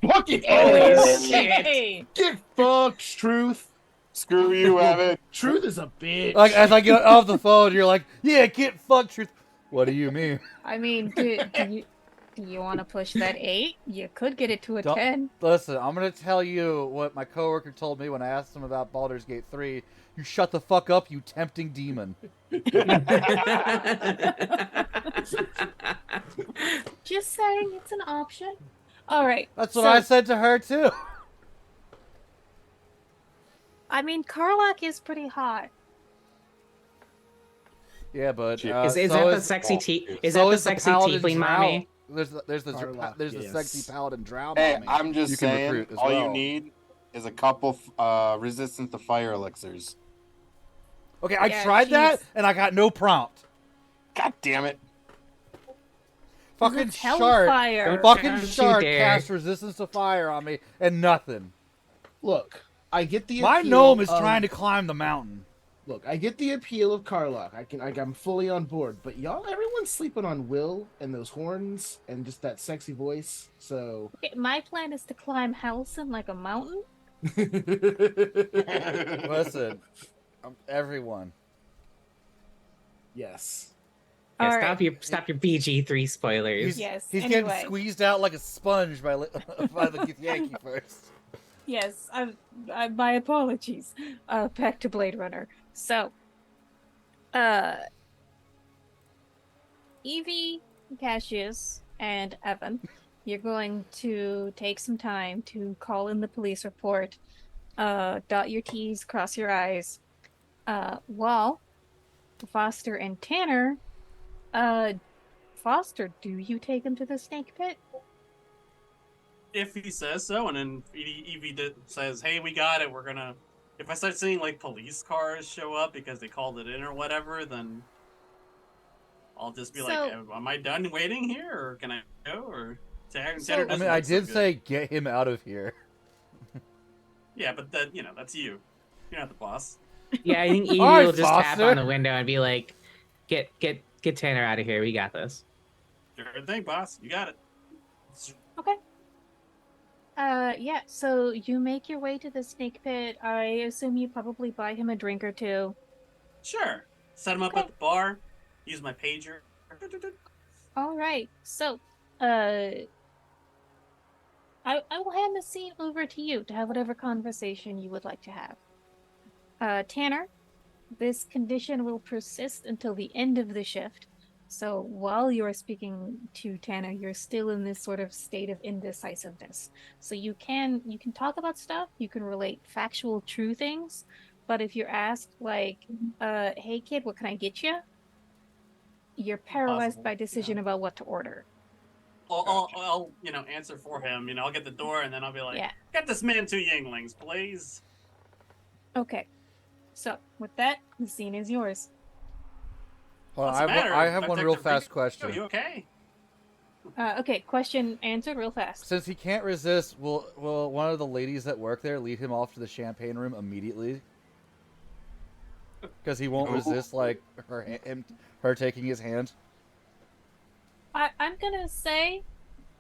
Fucking Holy shit! Hey! Get fucked, Truth. Screw you, Evan. Truth is a bitch. Like as I get off the phone, you're like, "Yeah, get fucked, truth." What do you mean? I mean, do Do you want to push that 8? You could get it to a Don't- 10. Listen, I'm gonna tell you what my coworker told me when I asked him about Baldur's Gate 3. You shut the fuck up, you tempting demon. Just saying, it's an option. All right. That's what so, I said to her too. I mean, Karlach is pretty hot. Yeah, but Is- is so that the is, sexy is so that the is sexy paladin tiefling drow. mommy? There's the Karlach, there's the yes. sexy paladin drow Hey, mommy. I'm just you can saying, recruit as all you well. need is a couple resistance to fire elixirs. Okay, I Yeah, tried that she's- and I got no prompt. God damn it. Fucking It's shard. Hellfire. Fucking Don't you shard dare. cast resistance to fire on me and nothing. Look, I get the My appeal gnome is of- trying to climb the mountain. Look, I get the appeal of Karlach. I'm fully on board. But y'all, everyone's sleeping on Will and those horns and just that sexy voice. So Okay, my plan is to climb Halcyon like a mountain. Listen, everyone. yes. Yeah, All stop your BG3 spoilers. He's, Yes, he's anyway. getting squeezed out like a sponge by by the Yankee first. Yes, my apologies. Back to Blade Runner. So, Evie, Cassius, and Evan, you're going to take some time to call in the police report, dot your T's, cross your I's, while Foster and Tanner, Foster, do you take him to the snake pit? If he says so, and then Evie says, "Hey, we got it. We're gonna." If I start seeing like police cars show up because they called it in or whatever, then I'll just be like, So- "Am I done waiting here, or can I go?" Or Tanner So- I doesn't mean, I look so did good. say get him out of here. Yeah, but that that's you. You're not the boss. Yeah, I think Evie All right, will just tap Foster. on the window and be like, "Get Tanner out of here. We got this." Sure thing, boss. You got it. Okay. Yeah, so you make your way to the snake pit. I assume you probably buy him a drink or two. Sure. Set him up at the bar. Use my pager. All right, so, I will hand the scene over to you to have whatever conversation you would like to have. Tanner, this condition will persist until the end of the shift. So while you are speaking to Tanner, you're still in this sort of state of indecisiveness. So you can talk about stuff, you can relate factual, true things, but if you're asked like, "Hey kid, what can I get you?" You're paralyzed Impossible, by decision about what to order. I'll answer for him. I'll get the door, and then I'll be like, Yeah. "Get this man 2 Yinglings, please." Okay. So with that, the scene is yours. Hold on, What's the matter, I have one real Detective fast Rico? question. You okay? Okay, question answered real fast. Since he can't resist, will one of the ladies that work there lead him off to the champagne room immediately? Because he won't No. resist like her taking his hand. I'm gonna say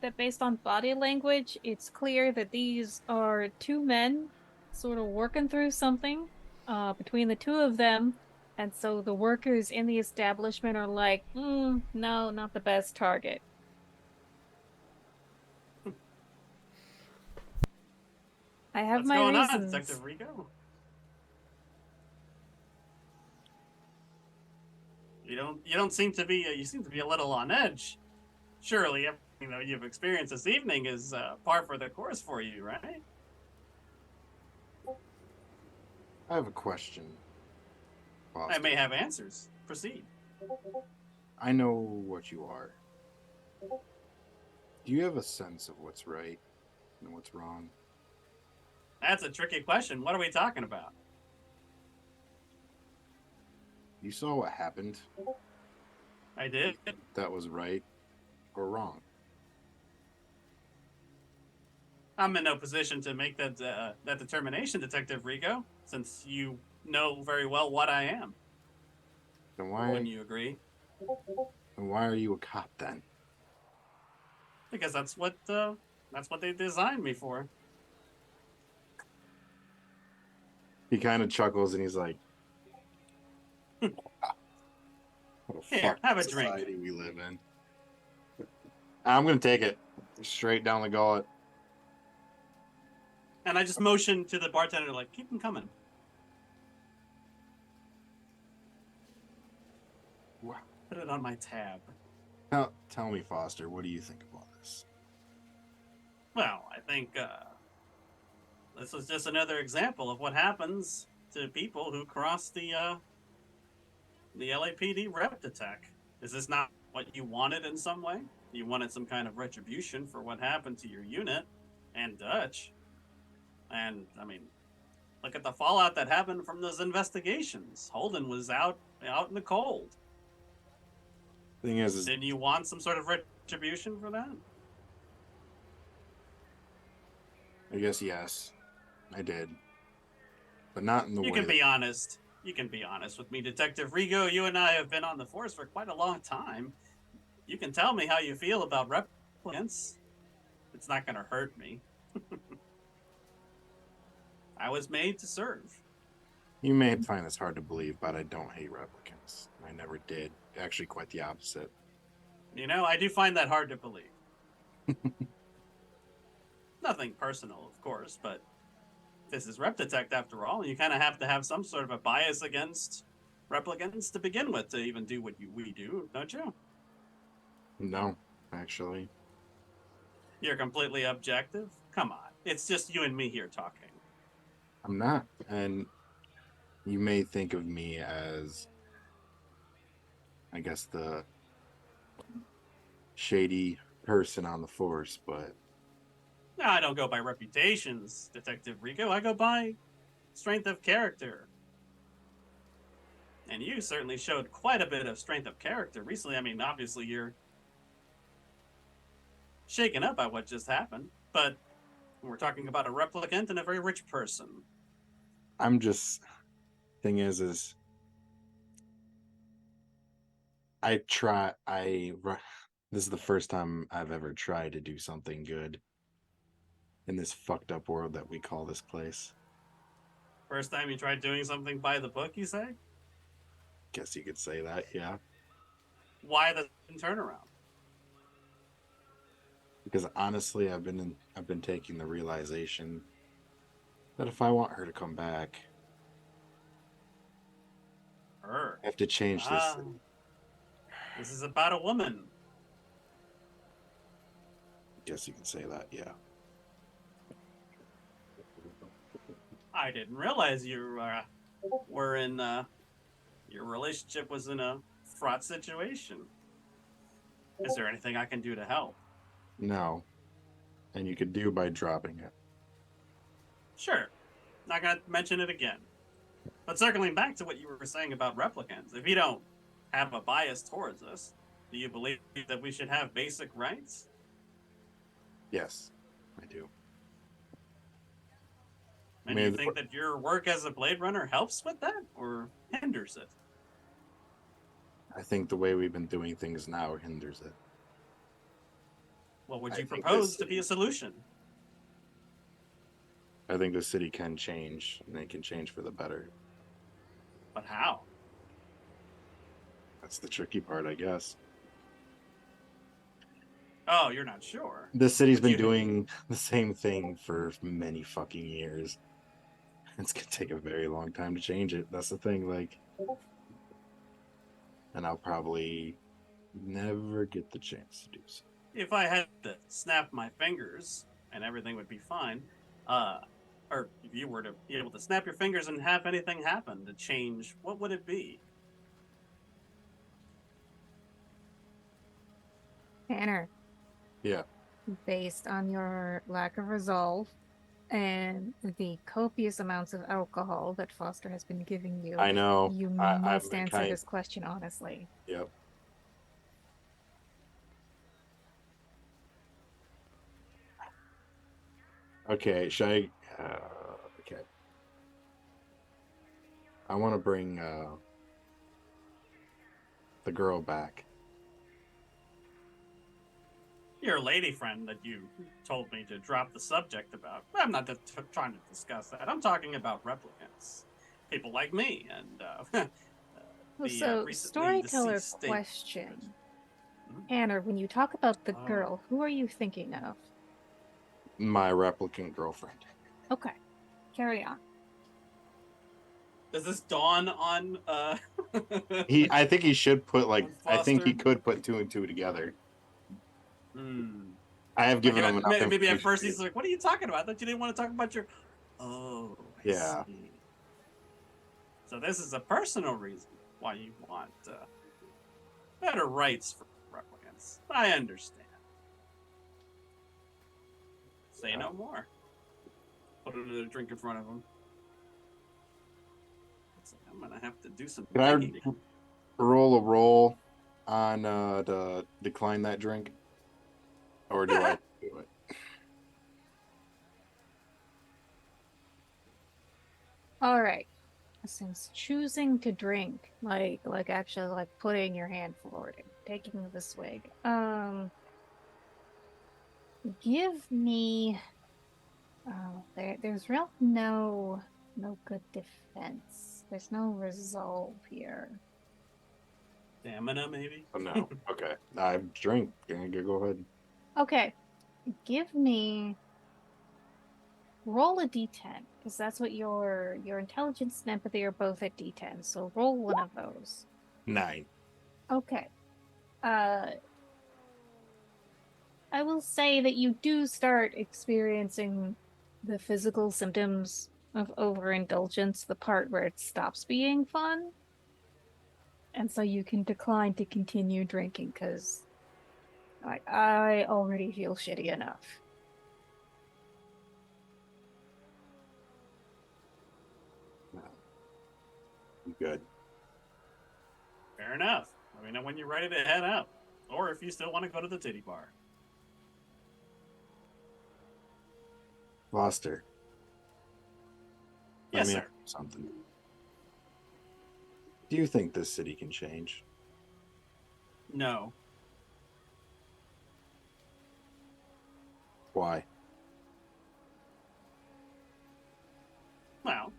that based on body language, it's clear that these are two men sort of working through something between the two of them, and so the workers in the establishment are like, no, not the best target. I have What's my going on, reasons. Detective Rico? You don't seem to be. You seem to be a little on edge. Surely, everything you've experienced this evening is par for the course for you, right? I have a question. I Foster. may have answers. Proceed. I know what you are. Do you have a sense of what's right and what's wrong? That's a tricky question. What are we talking about? You saw what happened. I did. That was right or wrong. I'm in no position to make that determination, Detective Rico, since you know very well what I am. Then why Wouldn't you agree? are you a cop then? Because that's what they designed me for. He kind of chuckles and he's like, "What a Here, fucking have a drink." society we live in." I'm gonna take it straight down the gullet. And I just motion to the bartender, like, keep them coming. Wow. Put it on my tab. Now, tell me, Foster, what do you think about this? Well, I think this is just another example of what happens to people who cross the LAPD rep detect. Is this not what you wanted in some way? You wanted some kind of retribution for what happened to your unit and Dutch. And, I mean, look at the fallout that happened from those investigations. Holden was out in the cold. Thing is Didn't you want some sort of retribution for that? I guess yes, I did, but not in the You way. can be honest. You can be honest with me, Detective Rigo. You and I have been on the force for quite a long time. You can tell me how you feel about replicants. It's not going to hurt me. I was made to serve. You may find this hard to believe, but I don't hate replicants. I never did. Actually, quite the opposite. You know, I do find that hard to believe. Nothing personal, of course, but this is Rep Detect after all, and you kind of have to have some sort of a bias against replicants to begin with to even do what we do, don't you? No, actually. You're completely objective? Come on. It's just you and me here talking. I'm not. And you may think of me as, I guess, the shady person on the force, but No, I don't go by reputations, Detective Rico. I go by strength of character. And you certainly showed quite a bit of strength of character recently. I mean, obviously you're shaken up by what just happened, but we're talking about a replicant and a very rich person. I'm just, thing is this is the first time I've ever tried to do something good in this fucked up world that we call this place. First time you tried doing something by the book, you say? Guess you could say that, yeah. Why the turnaround? Because honestly, I've been taking the realization that if I want her to come back, Her. I have to change this. Ah, this is about a woman. Guess you can say that, yeah. I didn't realize you were in your relationship was in a fraught situation. Is there anything I can do to help? No. And you could do by dropping it. Sure. Not gonna mention it again. But circling back to what you were saying about replicants, if you don't have a bias towards us, do you believe that we should have basic rights? Yes, I do. And do you think that your work as a Blade Runner helps with that or hinders it? I think the way we've been doing things now hinders it. What would I you think propose this- to be a solution? I think the city can change, and it can change for the better. But how? That's the tricky part, I guess. Oh, you're not sure. The city's But been you- doing the same thing for many fucking years. It's gonna take a very long time to change it. That's the thing, like. And I'll probably never get the chance to do so. If I had to snap my fingers and everything would be fine, or if you were to be able to snap your fingers and have anything happen to change, what would it be? Tanner, Yeah. based on your lack of resolve and the copious amounts of alcohol that Foster has been giving you, I know. you I've must been answer kind- this question honestly. Yep. Okay, should I? Okay. I want to bring the girl back. Your lady friend that you told me to drop the subject about. I'm not trying to discuss that. I'm talking about replicants. People like me and Well, the, so, recently storyteller deceased state- question. Tanner, when you talk about the Oh. girl, who are you thinking of? My replicant girlfriend. Okay, carry on. Does this dawn on I think he should put like. I think he Foster? could put two and two together. Hmm. I have given him enough Maybe at information first to- he's like, "What are you talking about? I thought you didn't want to talk about your." Oh, I Yeah. see. So this is a personal reason why you want better rights for replicants. I understand. Say no more. Put another drink in front of him. I'm gonna have to do some Can thinking. I roll on to decline that drink, or do I do it? All right. Since choosing to drink, like actually like putting your hand forward and taking the swig, give me. Oh, there's real no good defense. There's no resolve here. Stamina, maybe. Oh, no. Okay. I drink. Go ahead. Okay, give me. Roll a d10, because that's what your intelligence and empathy are both at d10. So roll one of those. 9. Okay. I will say that you do start experiencing the physical symptoms of overindulgence, the part where it stops being fun. And so you can decline to continue drinking because I already feel shitty enough. Good. Fair enough. Let me know when you're ready to head out, or if you still want to go to the titty bar. Foster. Yes, Let me sir. ask you something. Do you think this city can change? No. Why? Well,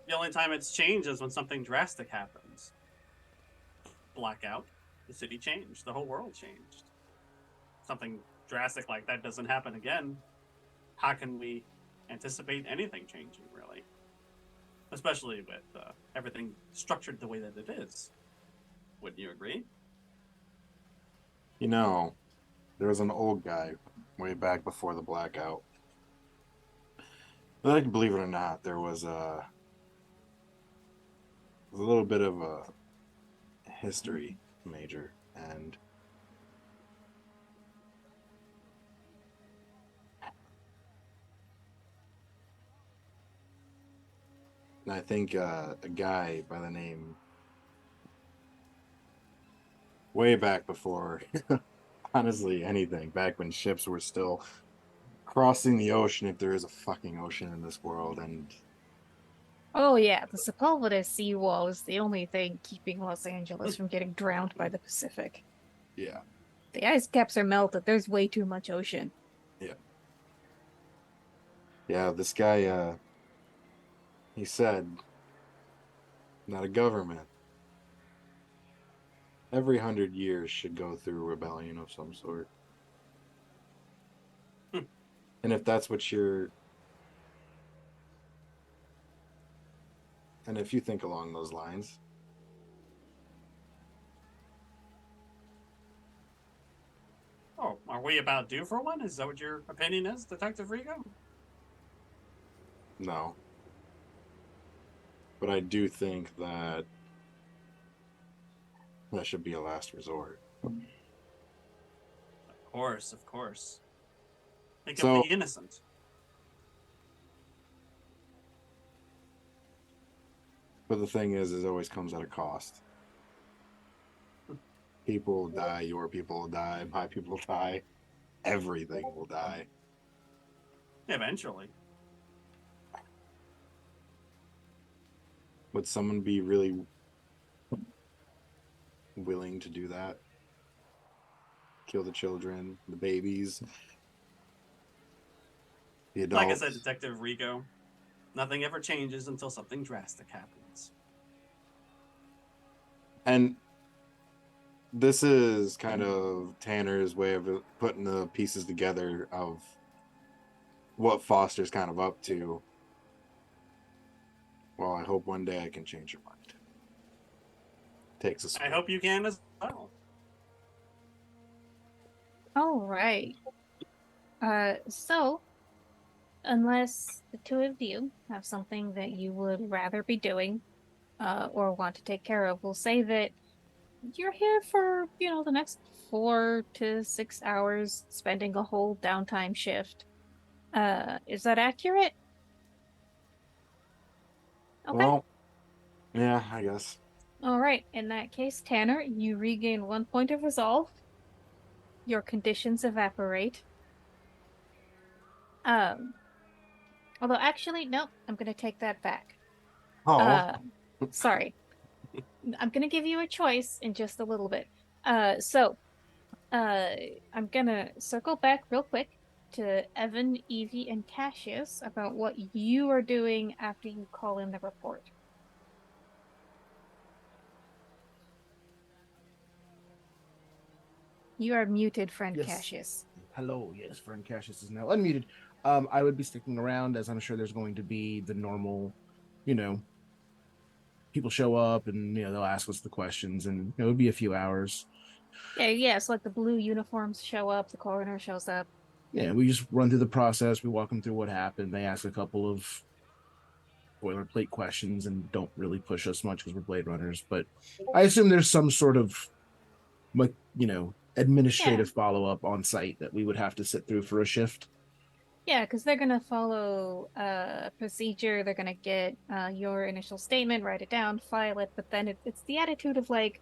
the only time it's changed is when something drastic happens. Blackout. The city changed. The whole world changed. Something drastic like that doesn't happen again. How can we anticipate anything changing, really? Especially with everything structured the way that it is. Wouldn't you agree? You know, there was an old guy way back before the blackout. Like, believe it or not, there was a little bit of a history major, and I think a guy by the name way back before, honestly, anything, back when ships were still crossing the ocean, if there is a fucking ocean in this world, and Oh yeah, the Sepulveda seawall is the only thing keeping Los Angeles from getting drowned by the Pacific. yeah, The ice caps are melted. There's way too much ocean. yeah, this guy, he said, not a government. Every 100 years should go through a rebellion of some sort. And if that's what you're, and if you think along those lines, Oh, are we about due for one? Is that what your opinion is, Detective Rigo? no. But I do think that that should be a last resort. Of course, of course. Think So- of the innocent. But the thing is, it always comes at a cost. People will die, your people will die, my people will die, everything will die. Eventually. Would someone be really willing to do that? Kill the children, the babies, the adults? Like I said, Detective Rigo, nothing ever changes until something drastic happens. And this is kind of Tanner's way of putting the pieces together of what Foster's kind of up to. Well, I hope one day I can change your mind. Takes a I hope you can as well. All right. So, unless the two of you have something that you would rather be doing, or want to take care of, we'll say that you're here for, the next 4 to 6 hours, spending a whole downtime shift. Is that accurate? Okay. Well, yeah, I guess. All right. In that case, Tanner, you regain 1 point of resolve. Your conditions evaporate. Although actually, nope, I'm gonna take that back. Oh, Sorry. I'm gonna give you a choice in just a little bit. I'm gonna circle back real quick to Evan, Evie, and Cassius about what you are doing after you call in the report. You are muted, friend Yes. Cassius. Hello, yes, friend Cassius is now unmuted. I would be sticking around, as I'm sure there's going to be the normal, people show up and they'll ask us the questions, and it would be a few hours. Yeah, so like the blue uniforms show up, the coroner shows up. Yeah, we just run through the process. We walk them through what happened. They ask a couple of boilerplate questions and don't really push us much because we're Blade Runners. But I assume there's some sort of, administrative follow-up on site that we would have to sit through for a shift. Yeah, because they're gonna follow a procedure. They're gonna get your initial statement, write it down, file it. But then it's the attitude of like,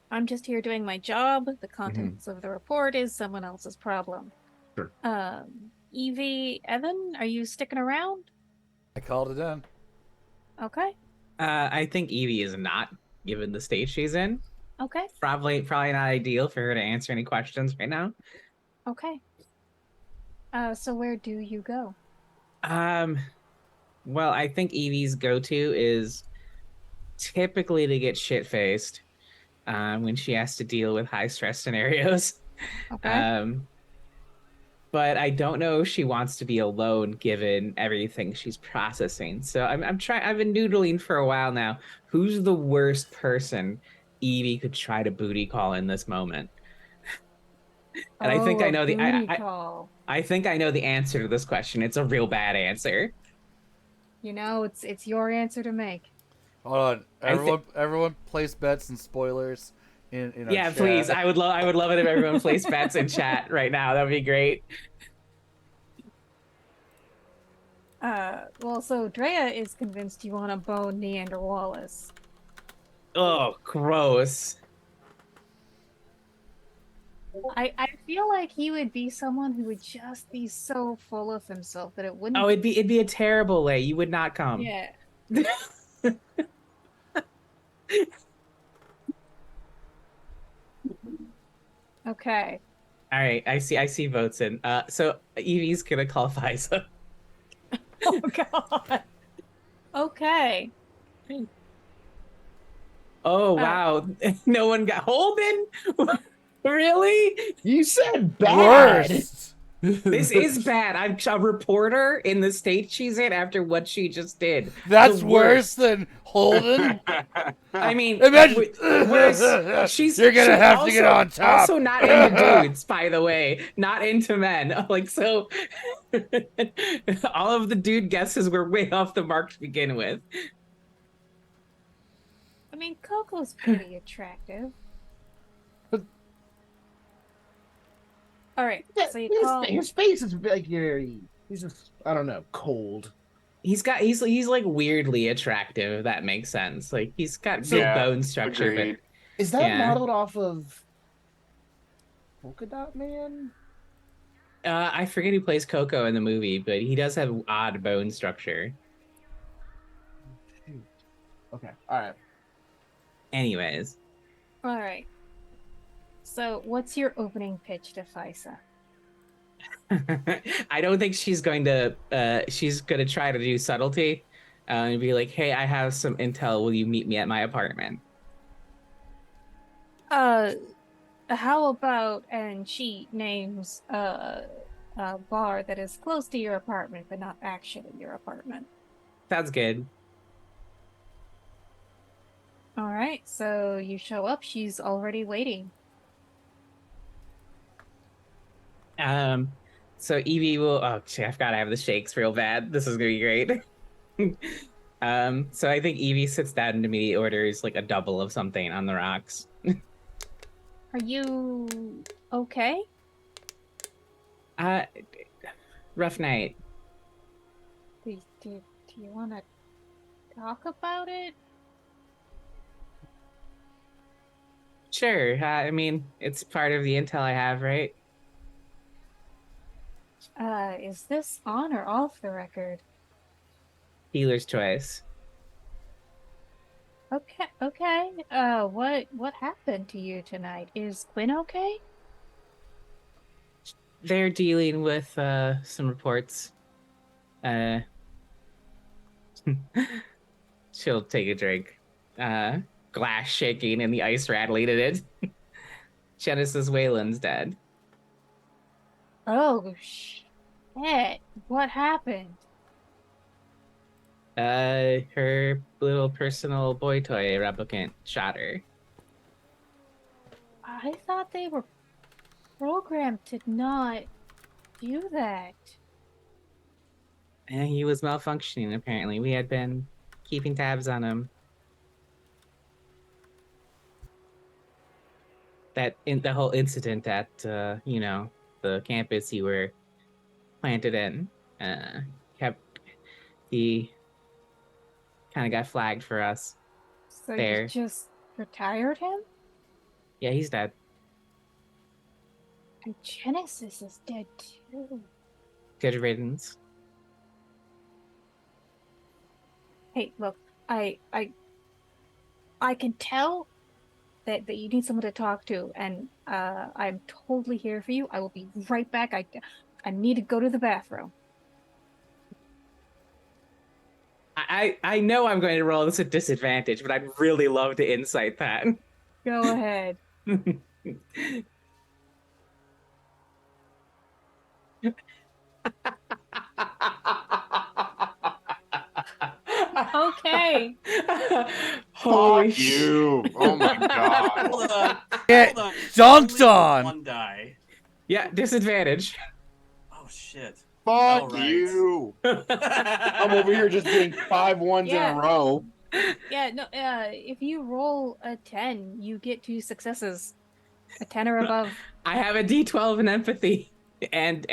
I'm just here doing my job. The contents of the report is someone else's problem. Sure. Evie, Evan, are you sticking around? I called it in. Okay. I think Evie is not, given the state she's in. Okay. Probably not ideal for her to answer any questions right now. Okay. So where do you go? Well, I think Evie's go-to is typically to get shit-faced when she has to deal with high-stress scenarios. Okay. But I don't know if she wants to be alone given everything she's processing. So I'm trying. I've been noodling for a while now. Who's the worst person Evie could try to booty call in this moment? And I think I know the call. I think I know the answer to this question. It's a real bad answer. It's your answer to make. Hold on, everyone, place bets and spoilers in our Yeah, chat. please. I would love it if everyone placed bets in chat right now. That would be great. Well, so Drea is convinced you want to bone Neander Wallace. Oh, gross. I feel like he would be someone who would just be so full of himself that it wouldn't. Oh, it'd be a terrible way. You would not come. Yeah. Okay. All right, I see votes in. So Evie's gonna call Faiza. Oh God. Okay. Oh wow, no one got Holden. Really? You said bad. Worst. This is bad. I'm a reporter in the state she's in after what she just did. That's The worse worst. than Holden. I mean, Imagine. she's You're gonna have also, to get on top. Also, not into dudes, by the way, not into men. Like so, all of the dude guesses were way off the mark to begin with. I mean, Coco's pretty attractive. All right, so you call. His face is like he's just, I don't know, cold. He's like weirdly attractive. If that makes sense. Like he's got good Yeah, bone structure, agreed. Is that Yeah. modeled off of Polka Dot Man? but I forget who plays Coco in the movie, but he does have odd bone structure. Okay, all right. Anyways, All right. So, what's your opening pitch to Faiza? I don't think she's going to. She's gonna try to do subtlety, and be like, "Hey, I have some intel. Will you meet me at my apartment?" How about, and she names a bar that is close to your apartment, but not actually your apartment. Sounds good. All right, so you show up. She's already waiting. So Evie will. Oh, shit, I forgot I have the shakes real bad. This is gonna be great. So I think Evie sits down and immediately orders like a double of something on the rocks. Are you okay? Uh, rough night. Do you want to talk about it? Sure. I mean, it's part of the intel I have, right? Is this on or off the record? Dealer's choice. Okay. What happened to you tonight? Is Quinn okay? They're dealing with some reports. Uh, she'll take a drink. Glass shaking and the ice rattling in it. Genesis Wayland's dead. Oh shit! What happened? Her little personal boy toy replicant shot her. I thought they were programmed to not do that. And he was malfunctioning, apparently. We had been keeping tabs on him. That in the whole incident at the campus you were planted in, kept he kind of got flagged for us. So There. you just retired him? Yeah, he's dead. And Genesis is dead too. Good riddance. Hey, look, I can tell that you need someone to talk to, and I'm totally here for you. I will be right back. I need to go to the bathroom. I know I'm going to roll this at disadvantage, but I'd really love to insight that. Go ahead. Okay. Holy Fuck you! Oh my god! Hold on. Get Hold on. dunked Only on! one die. Yeah, disadvantage. Oh shit. Fuck right. you! I'm over here just getting 5 ones in Yeah. a row. Yeah, no, if you roll a 10, you get 2 successes. A 10 or above. I have a D12 in empathy, and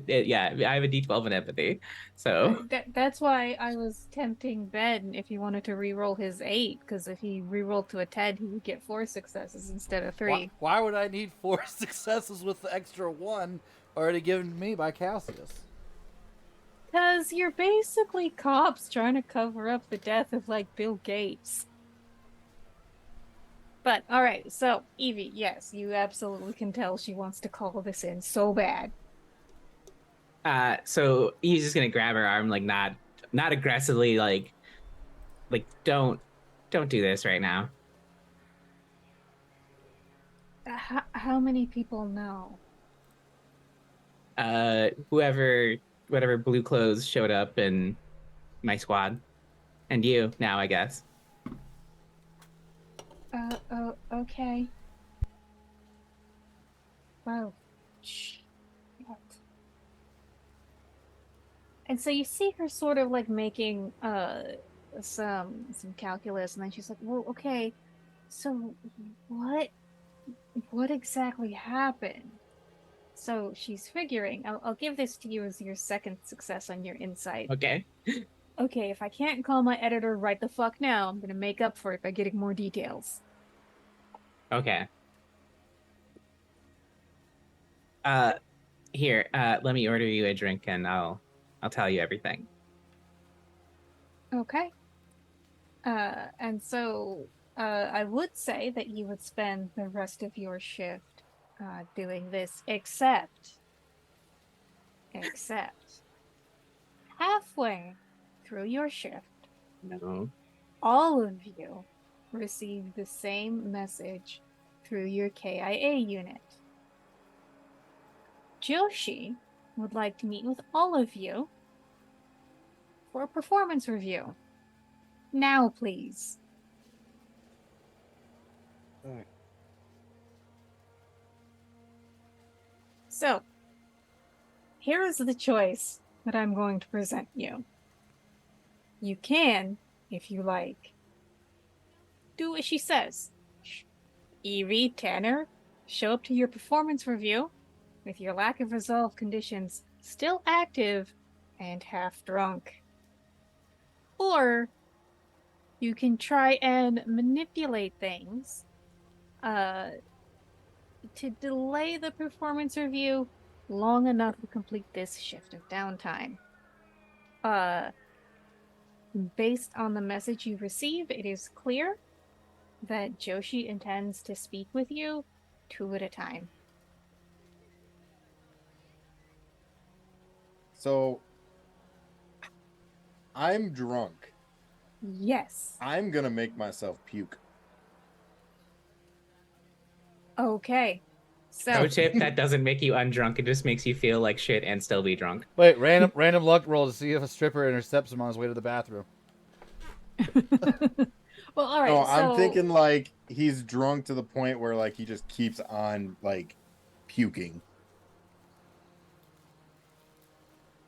yeah, I have a D12 in empathy. So That's why I was tempting Ben if he wanted to re-roll his 8, because if he re-rolled to a 10, he would get 4 successes instead of 3. Why would I need 4 successes with the extra 1 already given to me by Cassius? Because you're basically cops trying to cover up the death of, like, Bill Gates. But, alright, so, Evie, yes, you absolutely can tell she wants to call this in so bad. so he's just gonna grab her arm, like not aggressively, like don't do this right now. How many people know? Whatever blue clothes showed up in my squad, and you now, I guess. Okay. Wow. Shit. And so you see her sort of like making some calculus, and then she's like, well, okay, so what exactly happened? So she's figuring. I'll give this to you as your second success on your insight. Okay. Okay, if I can't call my editor right the fuck now, I'm gonna make up for it by getting more details. Okay. Here, let me order you a drink and I'll tell you everything. Okay. And so I would say that you would spend the rest of your shift doing this, except halfway through your shift, No. all of you receive the same message through your KIA unit. Joshi would like to meet with all of you for a performance review. Now, please. Alright. So, here is the choice that I'm going to present you. You can, if you like, do what she says. Evie, Tanner, show up to your performance review with your lack of resolve conditions still active and half drunk. Or you can try and manipulate things to delay the performance review long enough to complete this shift of downtime. Based on the message you receive, it is clear that Joshi intends to speak with you 2 at a time. So I'm drunk. Yes. I'm gonna make myself puke. Okay. Pro So, tip: that doesn't make you undrunk. It just makes you feel like shit and still be drunk. Wait, random luck roll to see if a stripper intercepts him on his way to the bathroom. well, all right. No, so, I'm thinking like he's drunk to the point where like he just keeps on like puking.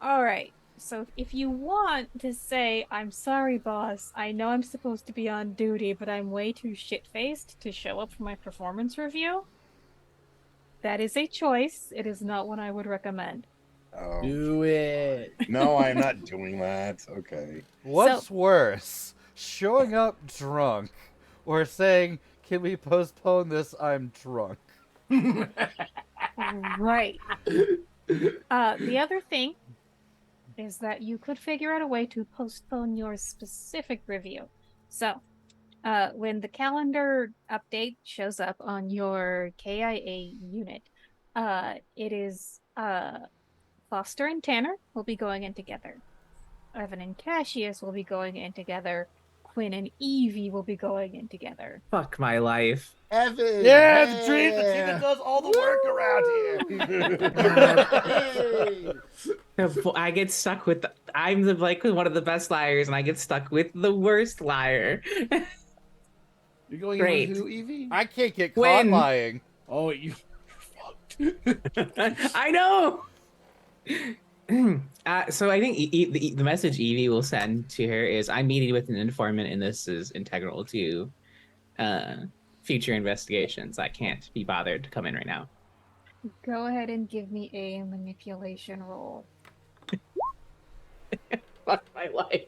all right. So, if you want to say, "I'm sorry, boss. I know I'm supposed to be on duty, but I'm way too shit-faced to show up for my performance review," that is a choice. It is not one I would recommend. Oh Do it. no, I'm not doing that. Okay. What's worse, showing up drunk, or saying, "Can we postpone this? I'm drunk." Right. The other thing is that you could figure out a way to postpone your specific review. So, when the calendar update shows up on your KIA unit, it is Foster and Tanner will be going in together. Evan and Cassius will be going in together. Quinn and Evie will be going in together. Fuck my life. Evan. Yeah, the team that does all the work around here. I get stuck with. I'm like one of the best liars, and I get stuck with the worst liar. You're going Great. in with who, Evie? I can't get caught When? lying. Oh, you're fucked. I know. So I think the message Evie will send to her is, "I'm meeting with an informant, and this is integral to future investigations. I can't be bothered to come in right now." Go ahead and give me a manipulation roll. Fuck my life.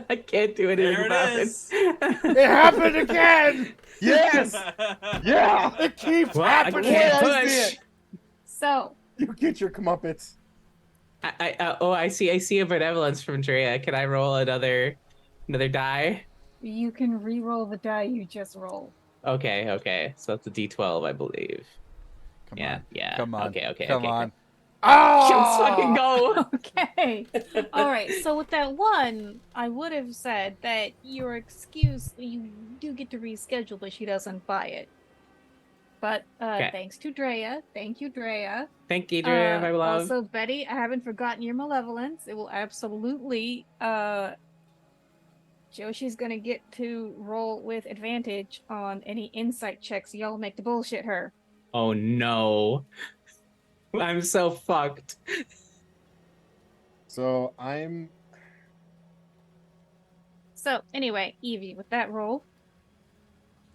I can't do anything There it about is. It happened again. Yes! Yeah! It keeps Well, I happening. can't What is push. it? So, You get your comeuppance. I see a benevolence from Drea. Can I roll another die? you can re-roll the die you just rolled. Okay. So that's a D12, I believe. Come Yeah. Come on. Okay. Come on. Let's fucking Oh! go. Okay. All right. So with that one, I would have said that your excuse, you do get to reschedule, but she doesn't buy it. But Okay. thanks to Drea. Thank you, Drea. Thank you, Drea, my love. Also, Betty, I haven't forgotten your malevolence. It will absolutely Joshi's gonna get to roll with advantage on any insight checks y'all make to bullshit her. Oh no. I'm so fucked. So I'm So anyway, Evie, with that roll,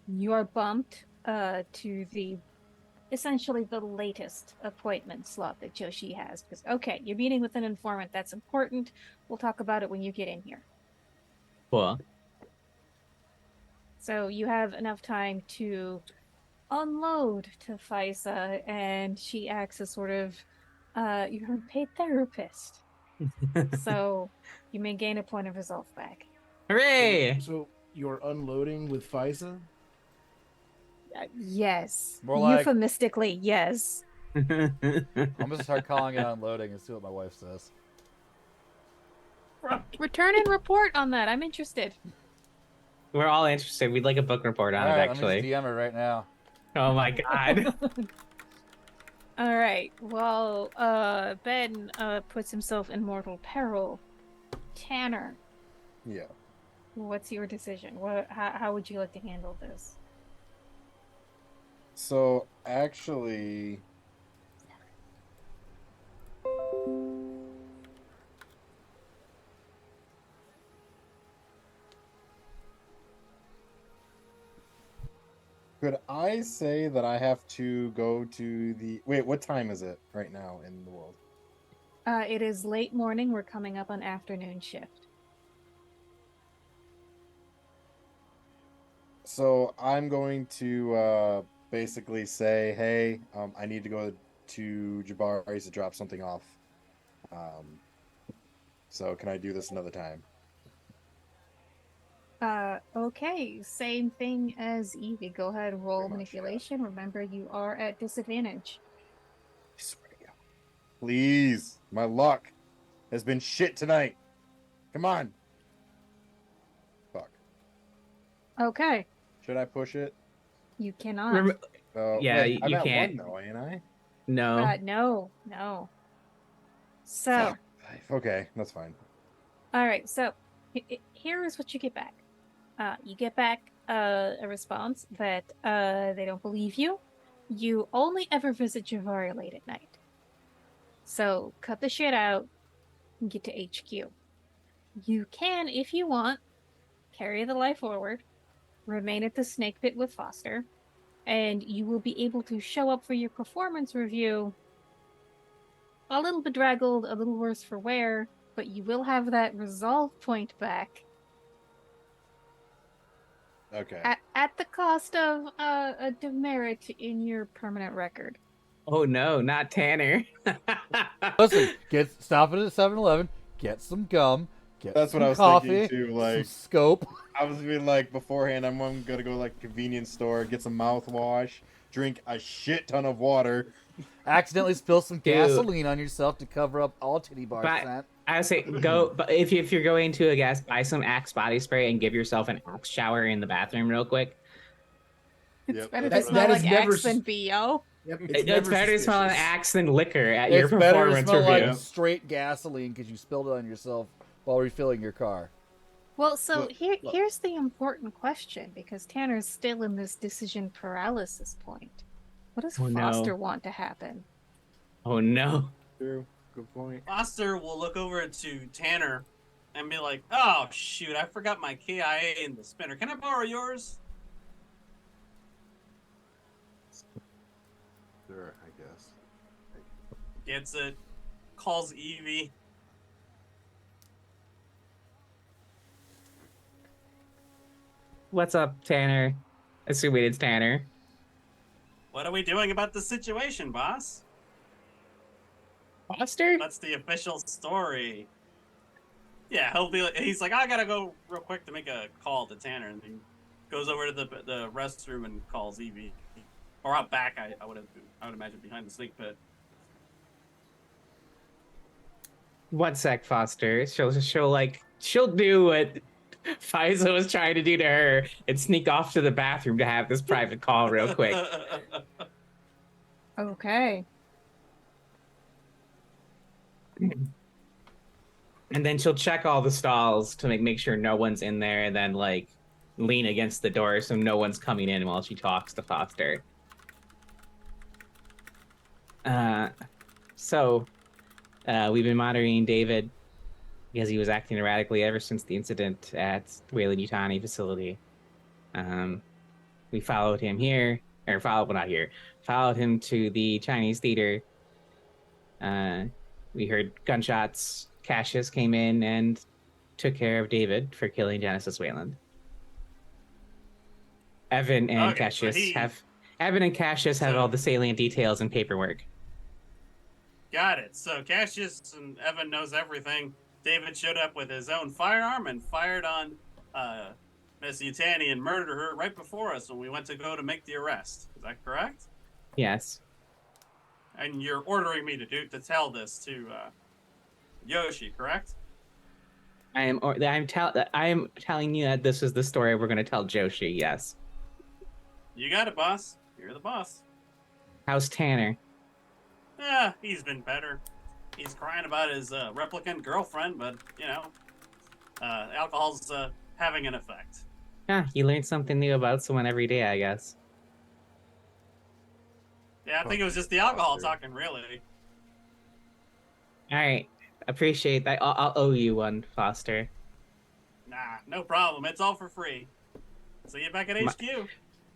you are bumped to the essentially the latest appointment slot that Joshi has. Because okay, you're meeting with an informant, that's important. We'll talk about it when you get in here. Cool. So you have enough time to unload to Faisa, and she acts as sort of your unpaid therapist. So you may gain a point of resolve back. Hooray! So you're unloading with FISA? Yes. More like- Euphemistically, yes. I'm gonna start calling it unloading and see what my wife says. Return and report on that. I'm interested. We're all interested. We'd like a book report on All it, right, actually. let me just DM her right now. Oh my god. All right. Well, Ben puts himself in mortal peril. Tanner, Yeah. what's your decision? How would you like to handle this? So actually, could I say that I have to go to the wait? What time is it right now in the world? It is late morning. We're coming up on afternoon shift. So I'm going to basically say, hey, I need to go to Jabari's to drop something off. So can I do this another time? Okay. Same thing as Evie. Go ahead, roll Pretty much, manipulation. Remember, you are at disadvantage. I swear to God. Please, my luck has been shit tonight. Come on. Fuck. Okay. Should I push it? You cannot. Yeah, wait, I'm you at can't. one though, ain't I? No. No. So, Okay, that's fine. all right. So, here is what you get back. You get back a response that they don't believe you. You only ever visit Javari late at night. So, cut the shit out and get to HQ. You can, if you want, carry the life forward, remain at the snake pit with Foster, and you will be able to show up for your performance review a little bedraggled, a little worse for wear, but you will have that resolve point back Okay. at the cost of a demerit in your permanent record. Oh no, not Tanner. Listen, stop it at 7-Eleven, get some gum, get That's some what I was coffee, thinking too. some Like scope. I was being like beforehand, I'm gonna go like convenience store, get some mouthwash, drink a shit ton of water. Accidentally spill some Dude. gasoline on yourself to cover up all titty bar But scent. I would say go, but if you're going to a gas, buy some Axe body spray and give yourself an Axe shower in the bathroom real quick. It's Yep, better to that's That- smell that like is never Axe than BO. Yep, It's never better to smell an suspicious. Axe than liquor at It's your better to performance smell review. like straight gasoline because you spilled it on yourself while refilling your car. Well, so Look. here's the important question, because Tanner's still in this decision paralysis point. What does Oh, no. Foster want to happen? Oh no. True. Good point. Foster will look over to Tanner and be like, "Oh shoot, I forgot my KIA in the spinner. Can I borrow yours?" Sure, I guess. Gets it. Calls Evie. What's up, Tanner? Assuming it's Tanner. What are we doing about the situation, boss? Foster? That's the official story. Yeah, he's like, I gotta go real quick to make a call to Tanner, and he goes over to the restroom and calls Evie, or out back. I would imagine behind the snake pit. 1 sec, Foster. She'll do what Faiza was trying to do to her and sneak off to the bathroom to have this private call real quick. Okay. And then she'll check all the stalls to make sure no one's in there, and then like lean against the door so no one's coming in while she talks to Foster. We've been monitoring David because he was acting erratically ever since the incident at the Weyland-Yutani facility. We followed him here, followed him to the Chinese theater. We heard gunshots. Cassius came in and took care of David for killing Genesis Wayland. Evan and Cassius have all the salient details and paperwork. Got it. So Cassius and Evan knows everything. David showed up with his own firearm and fired on Miss Yutani and murdered her right before us when we went to go to make the arrest. Is that correct? Yes. And you're ordering me to tell this to Yoshi, correct? I am telling you that this is the story we're going to tell Joshi. Yes. You got it, boss. You're the boss. How's Tanner? He's been better. He's crying about his replicant girlfriend, but alcohol's having an effect. Yeah, you learn something new about someone every day, I guess. Yeah, I think it was just the alcohol Foster. talking, really. All right, appreciate that. I'll owe you one, Foster. Nah, no problem. It's all for free. See you back at My- HQ.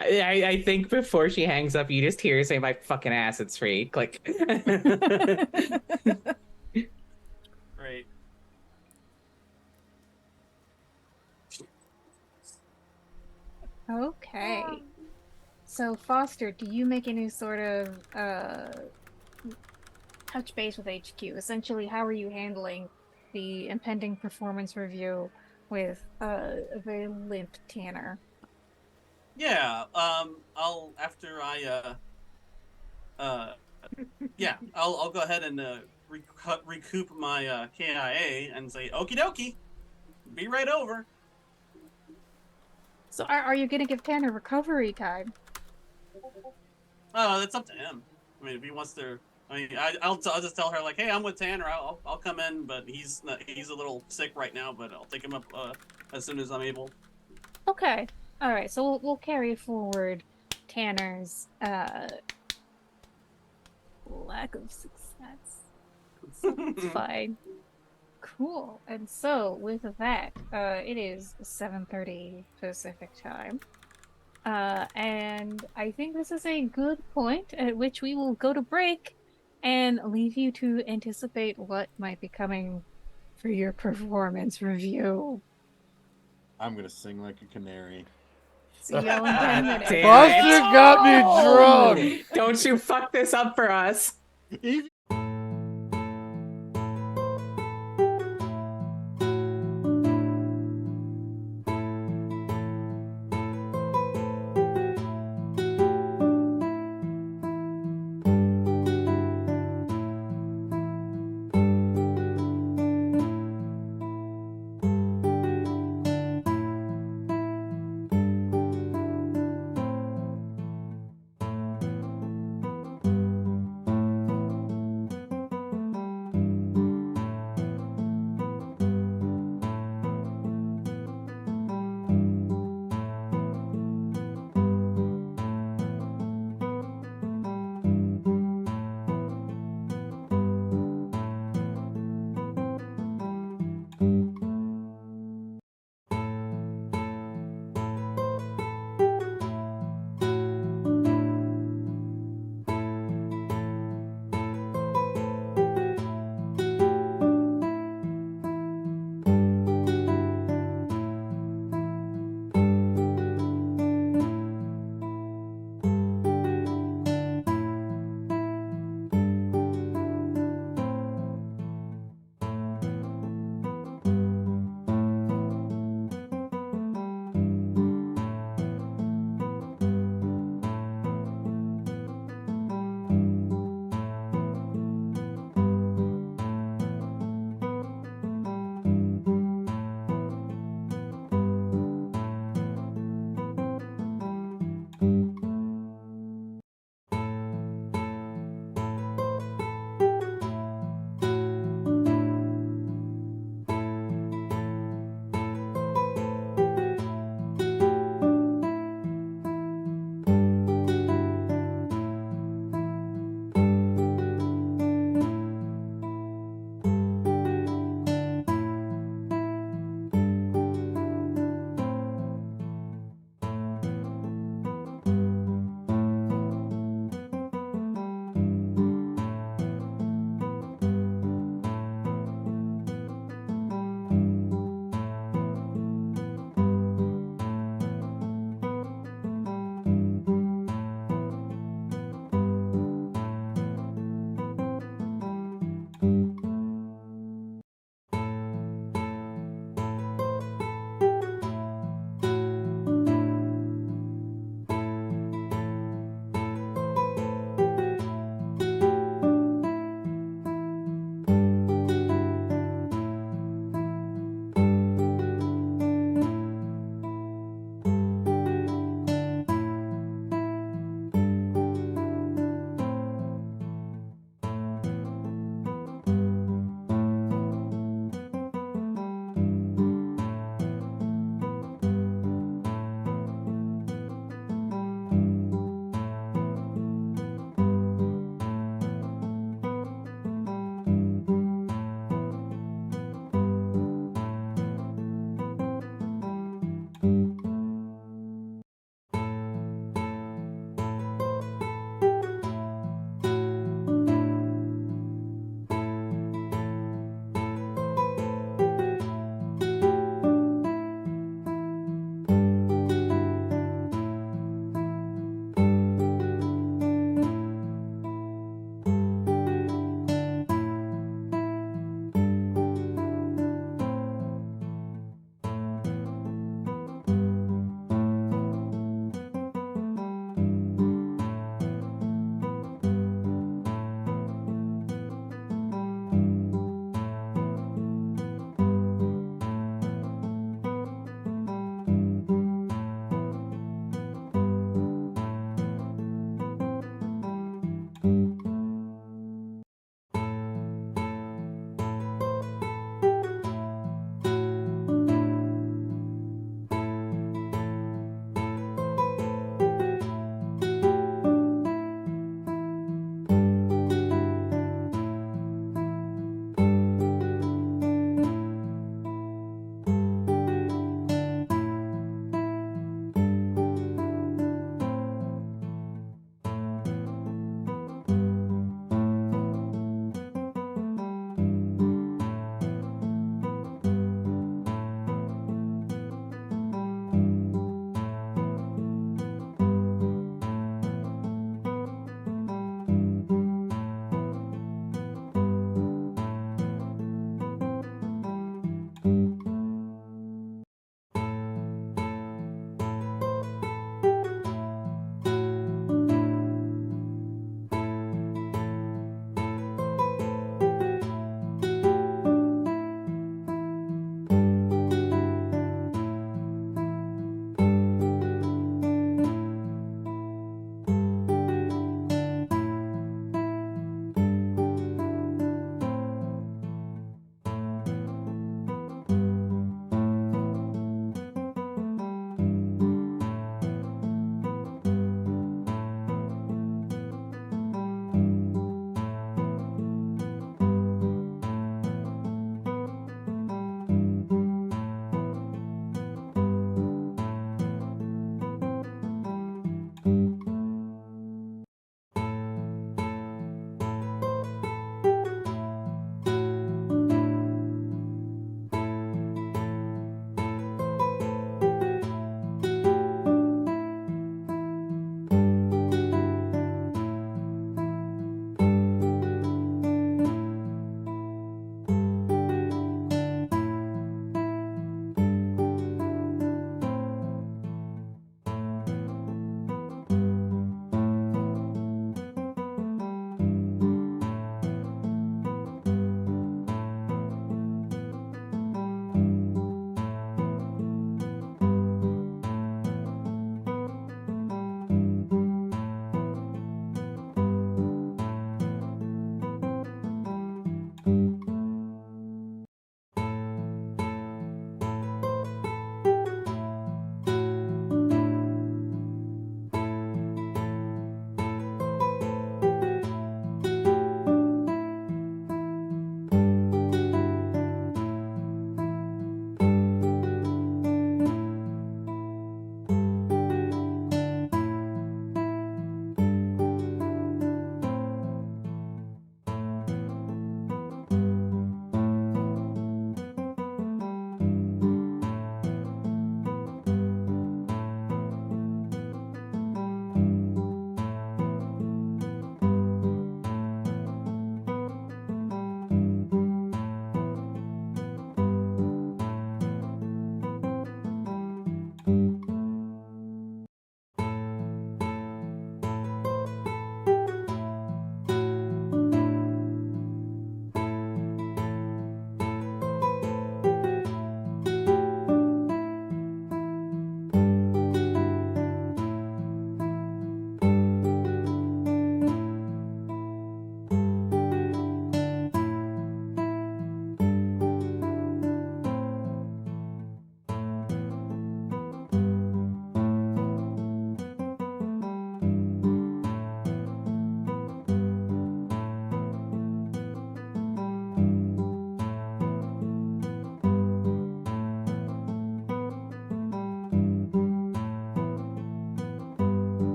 I think before she hangs up, you just hear her say, "My fucking ass, it's free." Click. Great. Okay. So, Foster, do you make any sort of touch base with HQ? Essentially, how are you handling the impending performance review with a very limp Tanner? Yeah. I'll after I I'll go ahead and recoup my KIA and say okie dokie. Be right over. So, are you going to give Tanner recovery time? That's up to him. I mean, if he wants to, I'll just tell her like, hey, I'm with Tanner. I'll come in, but he's a little sick right now. But I'll take him up as soon as I'm able. Okay. All right. So we'll carry forward Tanner's lack of success. It's fine. Cool. And so with that, it is 7:30 Pacific time. And I think this is a good point at which we will go to break and leave you to anticipate what might be coming for your performance review. I'm gonna sing like a canary. See y'all in 10 minutes. Damn Foster it. got me drunk. Don't you fuck this up for us. Evie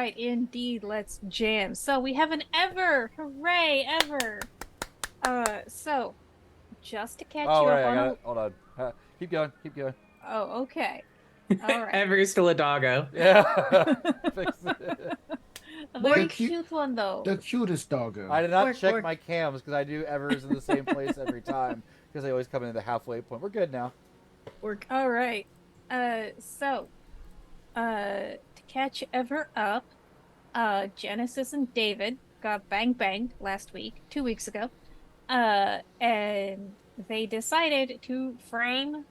right, indeed. Let's jam. So we have an Ever. Hooray, Ever. So just to catch Oh you right, up I on got a... it. Hold on. Keep going. Keep going. Oh, okay. All right. Ever's still a doggo. Yeah. Fix it. A very Boink. cute one, though. The cutest doggo. I did not Work, check work. my cams because I do Evers in the same place every time because they always come into the halfway point. We're good now. Work. All right. So, to catch Ever up, Genesis and David got banged last week, 2 weeks ago. And they decided to frame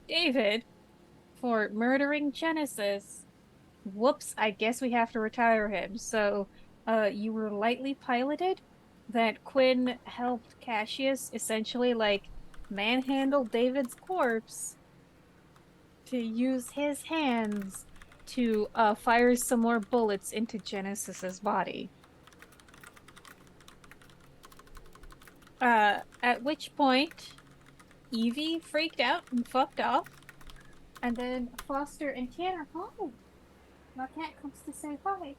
David for murdering Genesis. Whoops, I guess we have to retire him. So, you were lightly piloted that Quinn helped Cassius essentially, like, manhandle David's corpse to use his hands to fire some more bullets into Genesis's body. At which point, Evie freaked out and fucked off. And then Foster and Tanner, oh, my cat comes to say hi.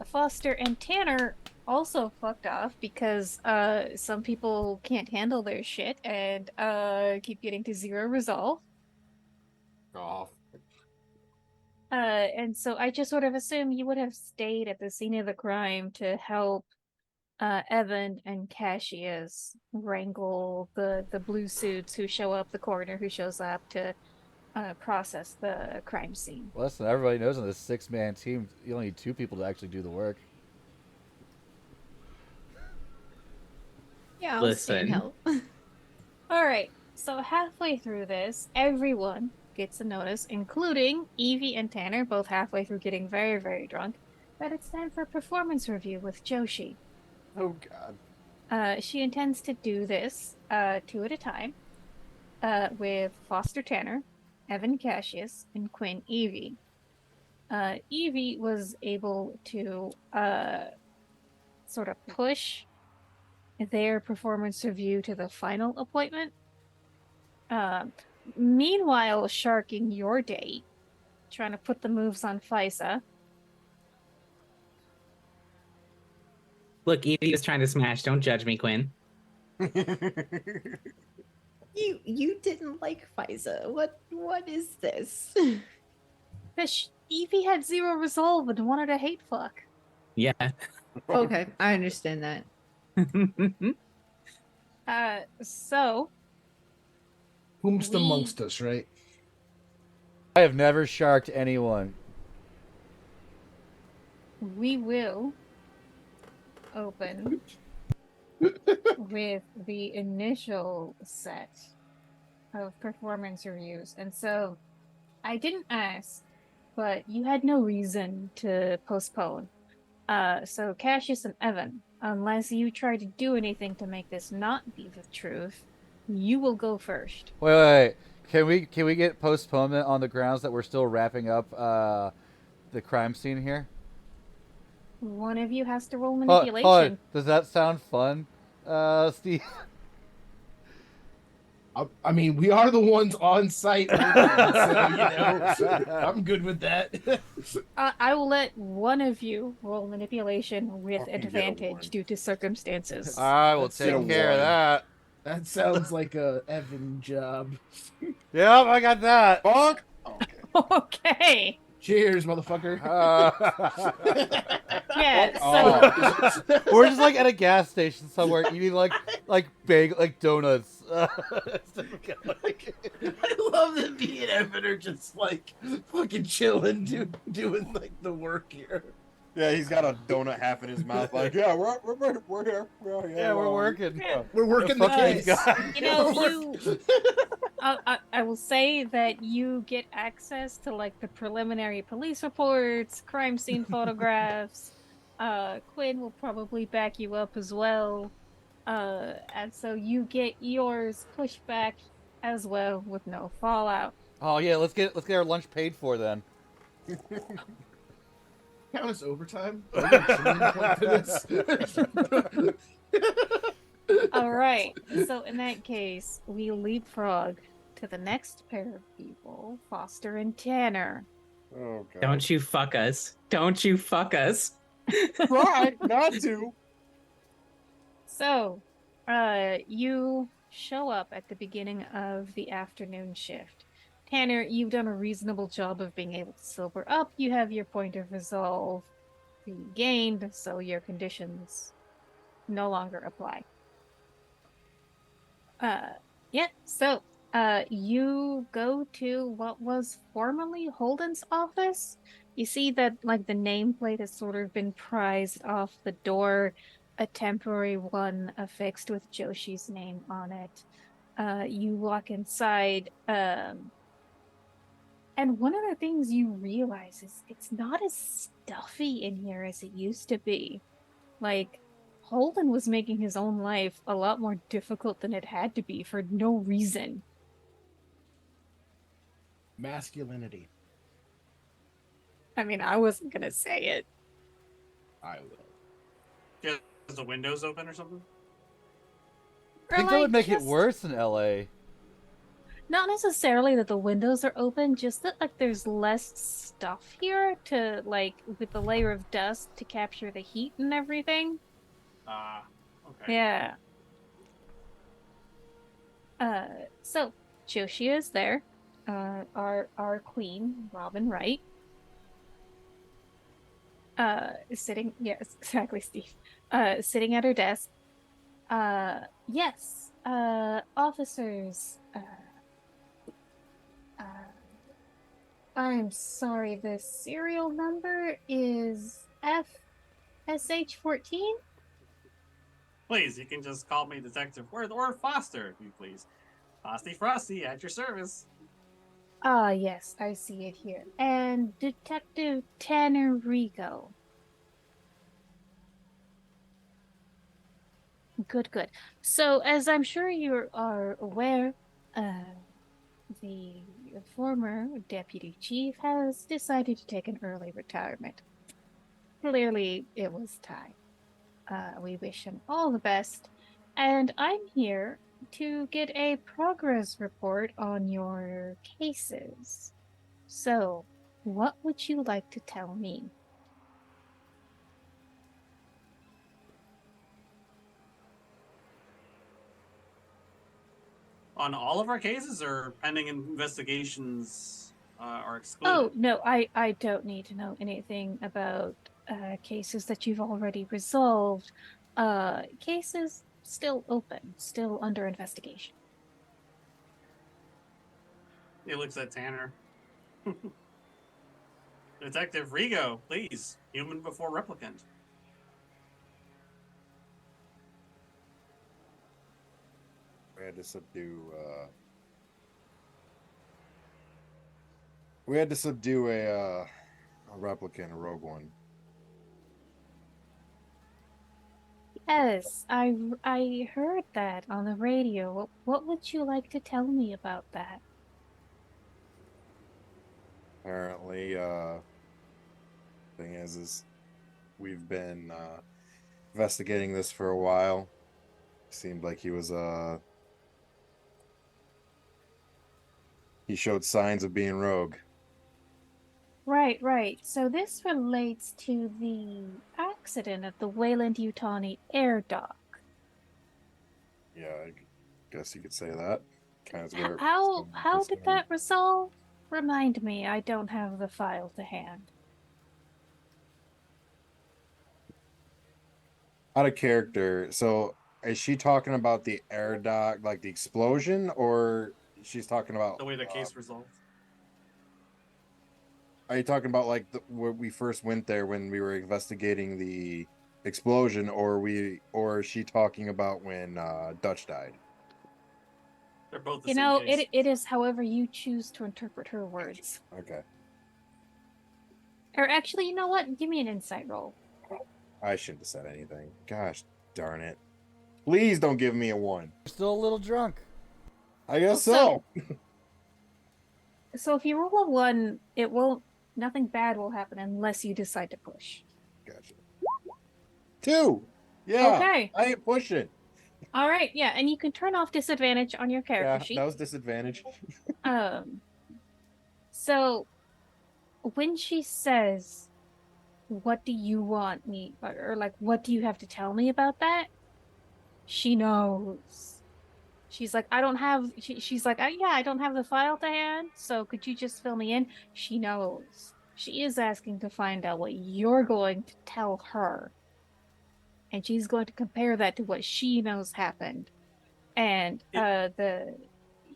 Foster and Tanner also fucked off because some people can't handle their shit and keep getting to 0 resolve. Off. And so I just sort of assume you would have stayed at the scene of the crime to help Evan and Cassius wrangle the blue suits who show up, the coroner who shows up to process the crime scene. Listen, everybody knows on this 6-man team, you only need 2 people to actually do the work. Yeah, I'll stay and Listen. help. All right, so halfway through this, everyone gets a notice, including Evie and Tanner, both halfway through getting very, very drunk, that it's time for a performance review with Joshi. Oh God. She intends to do this 2 at a time with Foster Tanner, Evan Cassius, and Quinn Evie. Evie was able to sort of push their performance review to the final appointment. Meanwhile, sharking your date, trying to put the moves on Fisa. Look, Evie was trying to smash. Don't judge me, Quinn. You didn't like Fisa. What is this? Because Evie had 0 resolve and wanted a hate fuck. Yeah. Okay, I understand that. So Whomst we- amongst us, right? I have never sharked anyone. we will open with the initial set of performance reviews. And so I didn't ask, but you had no reason to postpone. So Cassius and Evan, unless you try to do anything to make this not be the truth, you will go first. Wait. Can we get postponement on the grounds that we're still wrapping up the crime scene here? One of you has to roll Hold manipulation. on. Does that sound fun, Steve? I mean, we are the ones on site, so I'm good with that. I will let one of you roll manipulation with I can get a advantage 1. due to circumstances. I will Let's take get a care of 1. that. That sounds like a Evan job. Yep, I got that. Fuck. Okay. Okay. Cheers, motherfucker. Yeah. So Oh. We're just like at a gas station somewhere eating like donuts. I love that me and Evan are just like fucking chilling, doing like the work here. Yeah, he's got a donut half in his mouth. Like, yeah, we're here. We're here. Yeah, we're working. Yeah. We're working the Fucking case. guy. you know, I will say that you get access to like the preliminary police reports, crime scene photographs. Quinn will probably back you up as well, and so you get yours pushed back as well with no fallout. Oh yeah, let's get our lunch paid for then. Count as overtime. I get a training point for this. All right. So in that case, we leapfrog to the next pair of people, Foster and Tanner. Oh god. Don't you fuck us. Don't you fuck us. try not to. So, you show up at the beginning of the afternoon shift. Tanner, you've done a reasonable job of being able to sober up. You have your point of resolve regained, so your conditions no longer apply. Yeah, so, you go to what was formerly Holden's office. You see that, like, the nameplate has sort of been prized off the door, a temporary one affixed with Joshi's name on it. You walk inside, and one of the things you realize is it's not as stuffy in here as it used to be. Like, Holden was making his own life a lot more difficult than it had to be for no reason. Masculinity. I mean, I wasn't gonna say it. I will. Yeah, is the windows open or something? I think that would make it just- worse in LA. Not necessarily that the windows are open, just that like there's less stuff here to like with the layer of dust to capture the heat and everything. Ah, okay. Yeah. So Joshi is there. Our queen, Robin Wright. Sitting, yes, exactly, Steve. Sitting at her desk. Yes. Officers. I'm sorry, the serial number is FSH14? Please, you can just call me Detective Worth or Foster, if you please. Frosty, at your service. Ah, yes, I see it here. And Detective Tanner Rigo. Good, good. So, as I'm sure you are aware, the former deputy chief has decided to take an early retirement. Clearly, it was time. We wish him all the best, and I'm here to get a progress report on your cases. So, what would you like to tell me? On all of our cases, or pending investigations are excluded? Oh, no, I don't need to know anything about cases that you've already resolved. Cases still open, still under investigation. He looks at Tanner. Detective Rigo, please. Human before replicant. We had to subdue. We had to subdue a replicant, a rogue one. Yes, I heard that on the radio. What would you like to tell me about that? Apparently, thing is we've been investigating this for a while. Seemed like he was he showed signs of being rogue. Right. So this relates to the accident at the Wayland-Yutani air dock. Yeah, I guess you could say that. Kind of where How did that resolve? Remind me, I don't have the file to hand. out of character. So is she talking about the air dock, like the explosion, or she's talking about The way the case resolved. Are you talking about like where we first went there when we were investigating the explosion, or is she talking about when Dutch died? They're both the You same know, case. it is however you choose to interpret her words. Okay, Or actually, you know what? Give me an insight roll. I shouldn't have said anything. Gosh darn it! Please don't give me a 1. You're still a little drunk. I guess So- so. So if you roll a 1, nothing bad will happen unless you decide to push. Gotcha. 2. Yeah. Okay. I ain't pushing. All right, yeah, and you can turn off disadvantage on your character Yeah, sheet. that was disadvantage. So when she says, "What do you want me?" or like, "What do you have to tell me about that?" She knows. She's like, "I don't have." She's like, "Yeah, I don't have the file to hand. So could you just fill me in?" She knows. She is asking to find out what you're going to tell her, and she's going to compare that to what she knows happened. And It, the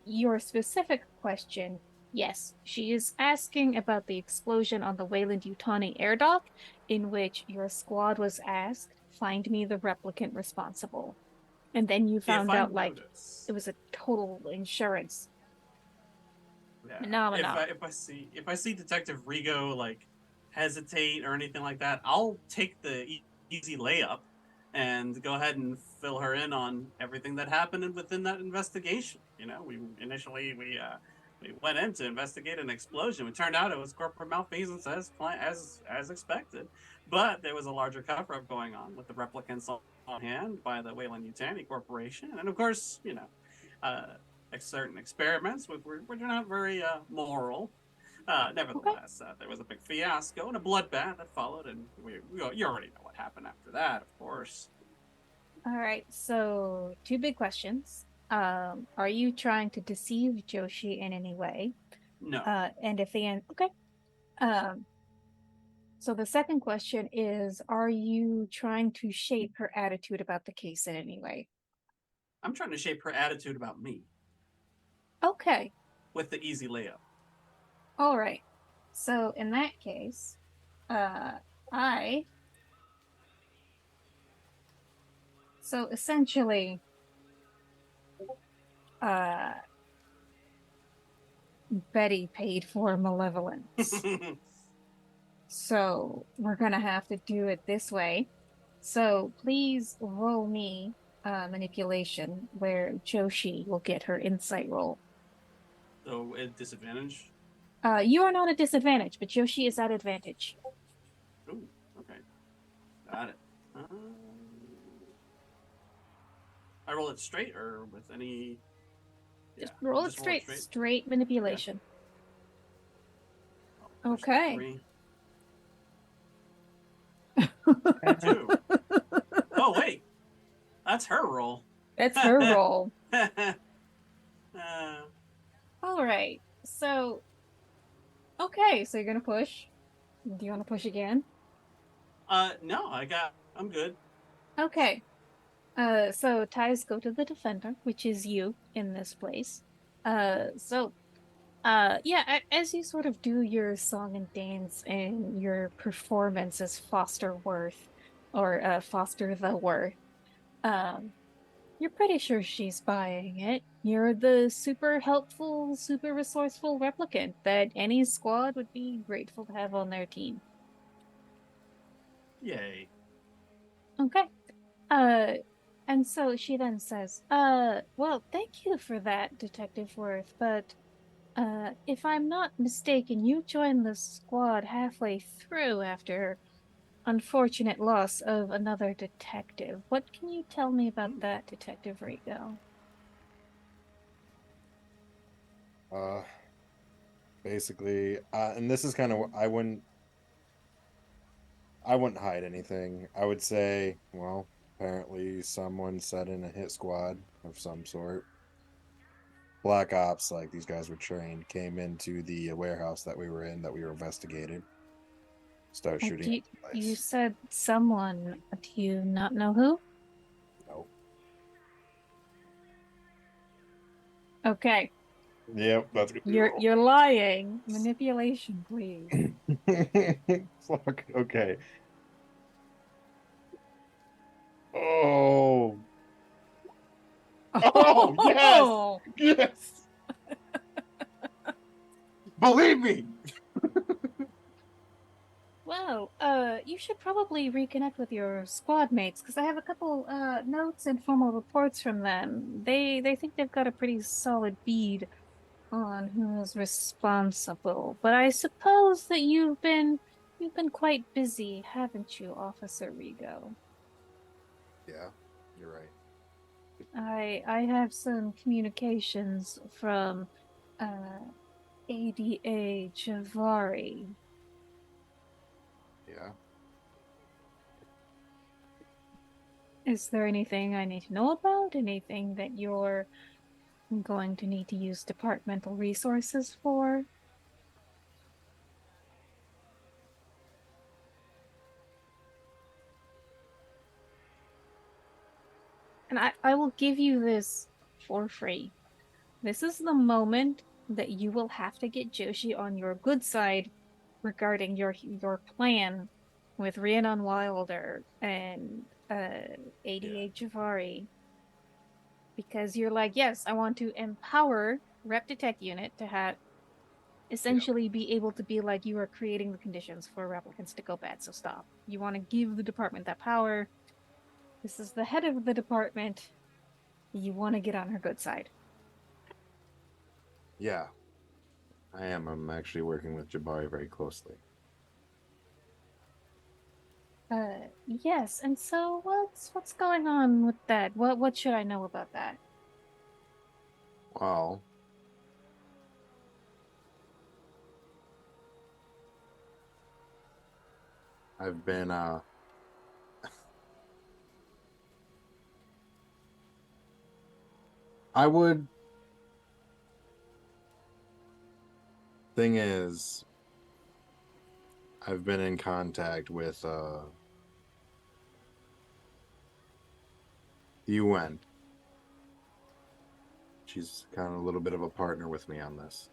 your specific question, yes, she is asking about the explosion on the Wayland-Yutani air dock, in which your squad was asked, "Find me the replicant responsible." And then you if found I out like notice, it was a total insurance yeah, phenomenon. if I see Detective Rigo like hesitate or anything like that, I'll take the easy layup and go ahead and fill her in on everything that happened within that investigation. You know, we went in to investigate an explosion. It turned out it was corporate malfeasance as expected, but there was a larger cover up going on with the replicants on hand by the Wayland Yutani Corporation, and of course, uh, certain experiments which are not very moral. Okay. Nevertheless, there was a big fiasco and a bloodbath that followed, and you already know what happened after that, of course. All right, so two big questions. Are you trying to deceive Joshi in any way? No, And if the answer, okay. Um, so the second question is, are you trying to shape her attitude about the case in any way? I'm trying to shape her attitude about me Okay, with the easy layup. all right. So in that case, uh, I, so essentially, uh, Betty paid for malevolence. So we're gonna have to do it this way. So please roll me manipulation where Joshi will get her insight roll. So at disadvantage. You are not at disadvantage, but Joshi is at advantage. Ooh, okay, got it. I roll it straight or with any. Yeah, Just roll it just roll it straight. straight. Straight Okay. manipulation. Oh, there's the Okay. 3. 2. Oh wait, that's her roll. That's her roll. uh, All right. So, okay. So you're gonna push. Do you want to push again? no, I'm good. Okay. So ties go to the defender, which is you in this place. Yeah, as you sort of do your song and dance and your performance as Foster Worth or Foster the Worth, um, you're pretty sure she's buying it. You're the super helpful, super resourceful replicant that any squad would be grateful to have on their team. Yay. Okay. Uh, and so she then says, well, thank you for that, Detective Worth, but if I'm not mistaken, you joined the squad halfway through after unfortunate loss of another detective. What can you tell me about that, Detective Rigo? Uh, basically, and this is kind of I wouldn't hide anything. I would say, well, apparently someone set in a hit squad of some sort. Black Ops, like these guys were trained, came into the warehouse that we were in, that we were investigating, start And shooting up the you place. said someone. Do you not know who? Nope. Okay, Yep, that's gonna be you're lying. Manipulation, please. Fuck. Okay. Oh. Oh yes, Oh, yes. Believe me. well, you should probably reconnect with your squad mates because I have a couple notes and formal reports from them. They think they've got a pretty solid bead on who is responsible. But I suppose that you've been quite busy, haven't you, Officer Rigo? Yeah, you're right. I have some communications from uh ADA Javari. Yeah. Is there anything I need to know about? Anything that you're going to need to use departmental resources for? And I will give you this for free. This is the moment that you will have to get Joshi on your good side regarding your plan with Rhiannon Wilder and ADA Javari. Because you're like, yes, I want to empower Rep Detect Unit to have essentially be able to be like, you are creating the conditions for replicants to go bad, so stop. You want to give the department that power. This is the head of the department. You want to get on her good side. Yeah, I am. I'm actually working with Jabari very closely. Yes, and so what's going on with that? What should I know about that? Well, I've been I would thing is I've been in contact with the UN. She's kind of a little bit of a partner with me on this.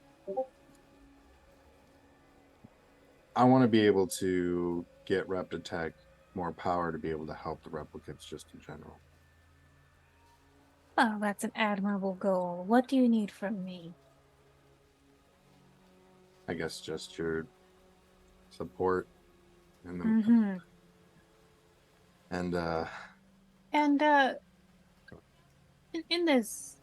I want to be able to get Rep Detect more power to be able to help the replicants just in general. Oh, that's an admirable goal. What do you need from me? I guess just your support and the, Mm-hmm. and And in this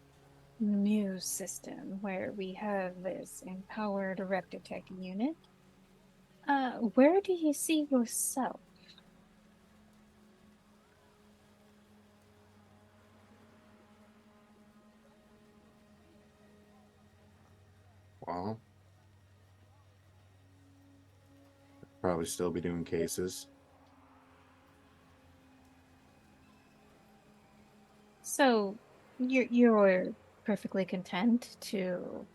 new system where we have this empowered rep detect unit, where do you see yourself? well, probably still be doing cases. So you're perfectly content to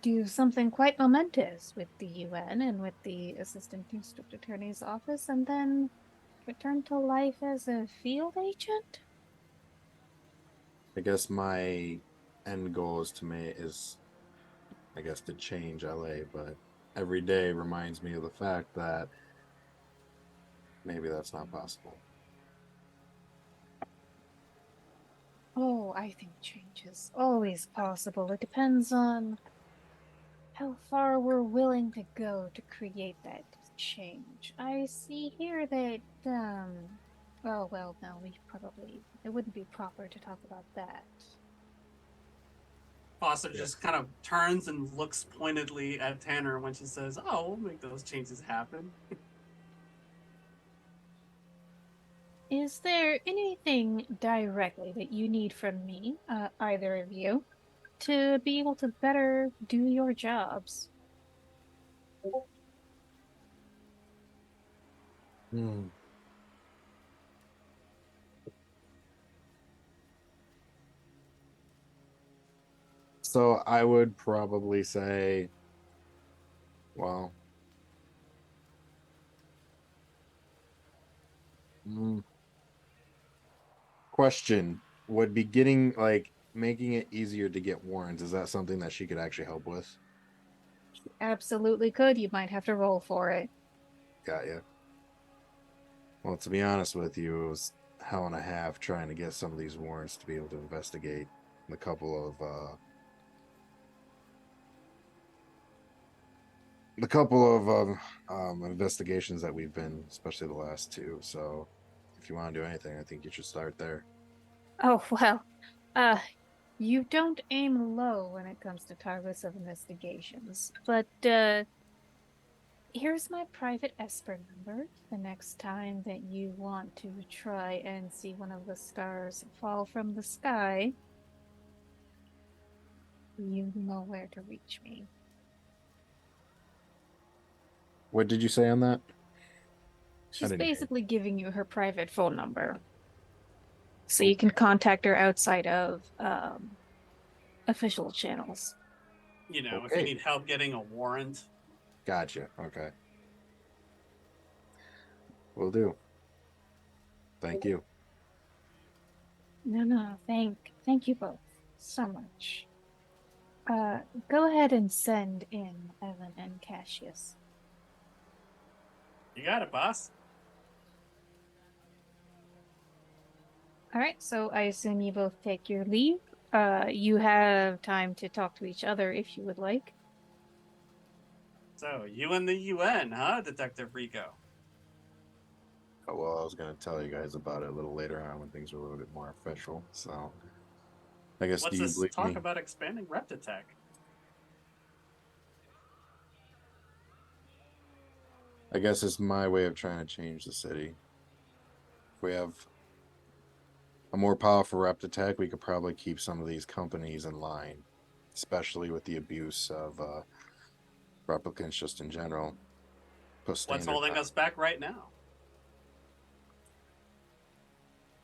do something quite momentous with the UN and with the Assistant District Attorney's Office, and then return to life as a field agent? I guess my end goal is I guess to change LA, but every day reminds me of the fact that maybe that's not possible. Oh, I think change is always possible. It depends on how far we're willing to go to create that change. I see here that, oh, well, no, it wouldn't be proper to talk about that. Foster just kind of turns and looks pointedly at Tanner when she says, "Oh, we'll make those changes happen." Is there anything directly that you need from me, either of you, to be able to better do your jobs? Hmm. So I would probably say, well, mm, question would be getting like making it easier to get warrants. Is that something that she could actually help with? Absolutely could. You might have to roll for it. Got you. Well, to be honest with you, it was hell and a half trying to get some of these warrants to be able to investigate the couple of investigations that we've been, especially the last two. So, if you want to do anything, I think you should start there. Oh, well, uh, you don't aim low when it comes to targets of investigations, but, here's my private Esper number. The next time that you want to try and see one of the stars fall from the sky, you know where to reach me. What did you say on that? She's didn't hear. basically giving you her private phone number. So you can contact her outside of official channels. You know, if Okay. you need help getting a warrant. Gotcha. Okay. Will do. Thank you. No, thank you both so much. Go ahead and send in Evan and Cassius. You got it, boss. All right, so I assume you both take your leave. You have time to talk to each other if you would like. So, you and the UN, huh, Detective Rico? Oh, well, I was going to tell you guys about it a little later on when things were a little bit more official. So, I guess, What's do you this believe talk me? about expanding Reptitech? I guess it's my way of trying to change the city. If we have a more powerful Reptitech, we could probably keep some of these companies in line, especially with the abuse of replicants just in general. Put What's standard holding us back right now?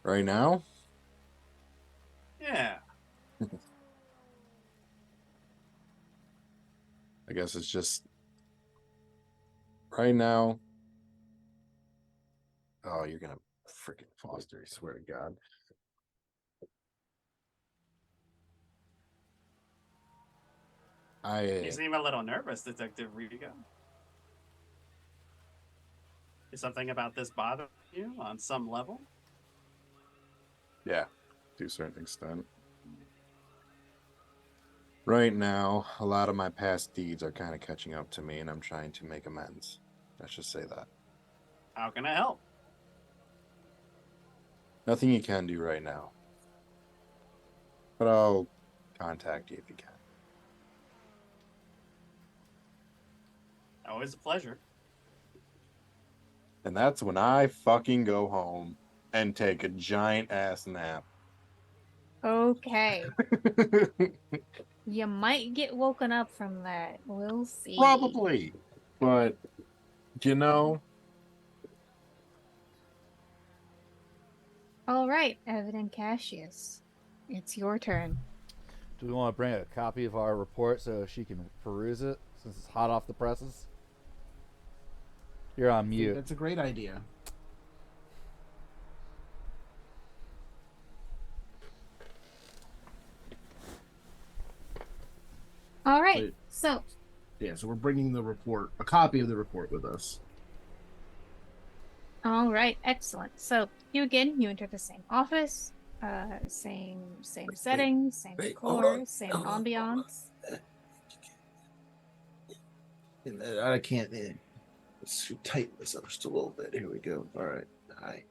right now? Yeah. I guess it's just right now. Oh, you're gonna freaking Foster, I swear to God. You seem a little nervous, Detective Rico. Is something about this bother you on some level? Yeah, to a certain extent. Right now, a lot of my past deeds are kind of catching up to me, and I'm trying to make amends. Let's just say that. How can I help? Nothing you can do right now. But I'll contact you if you can. Always a pleasure. And that's when I fucking go home and take a giant ass nap. Okay. You might get woken up from that. We'll see. Probably. But, you know, All right, Evan and Cassius. It's your turn. Do we want to bring a copy of our report so she can peruse it since it's hot off the presses? You're on I think mute. that's a great idea. All right, Wait. so Yeah, so we're bringing the report, a copy of the report with us. all right, excellent. So you enter the same office, same settings, same decor, same ambiance. I can't. Let's tighten this up just a little bit. Here we go. All right. Hi.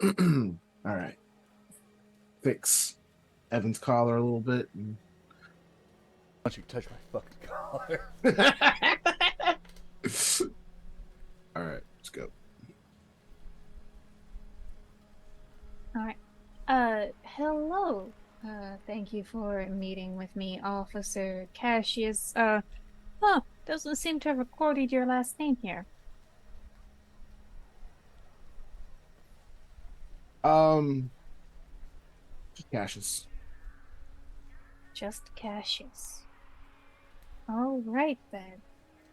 All right. Fix Evan's collar a little bit. And... Why don't you touch my fucking collar? All right, let's go. All right. Hello. Thank you for meeting with me, Officer Cassius. Doesn't seem to have recorded your last name here. Cassius. Just Cassius. All right then.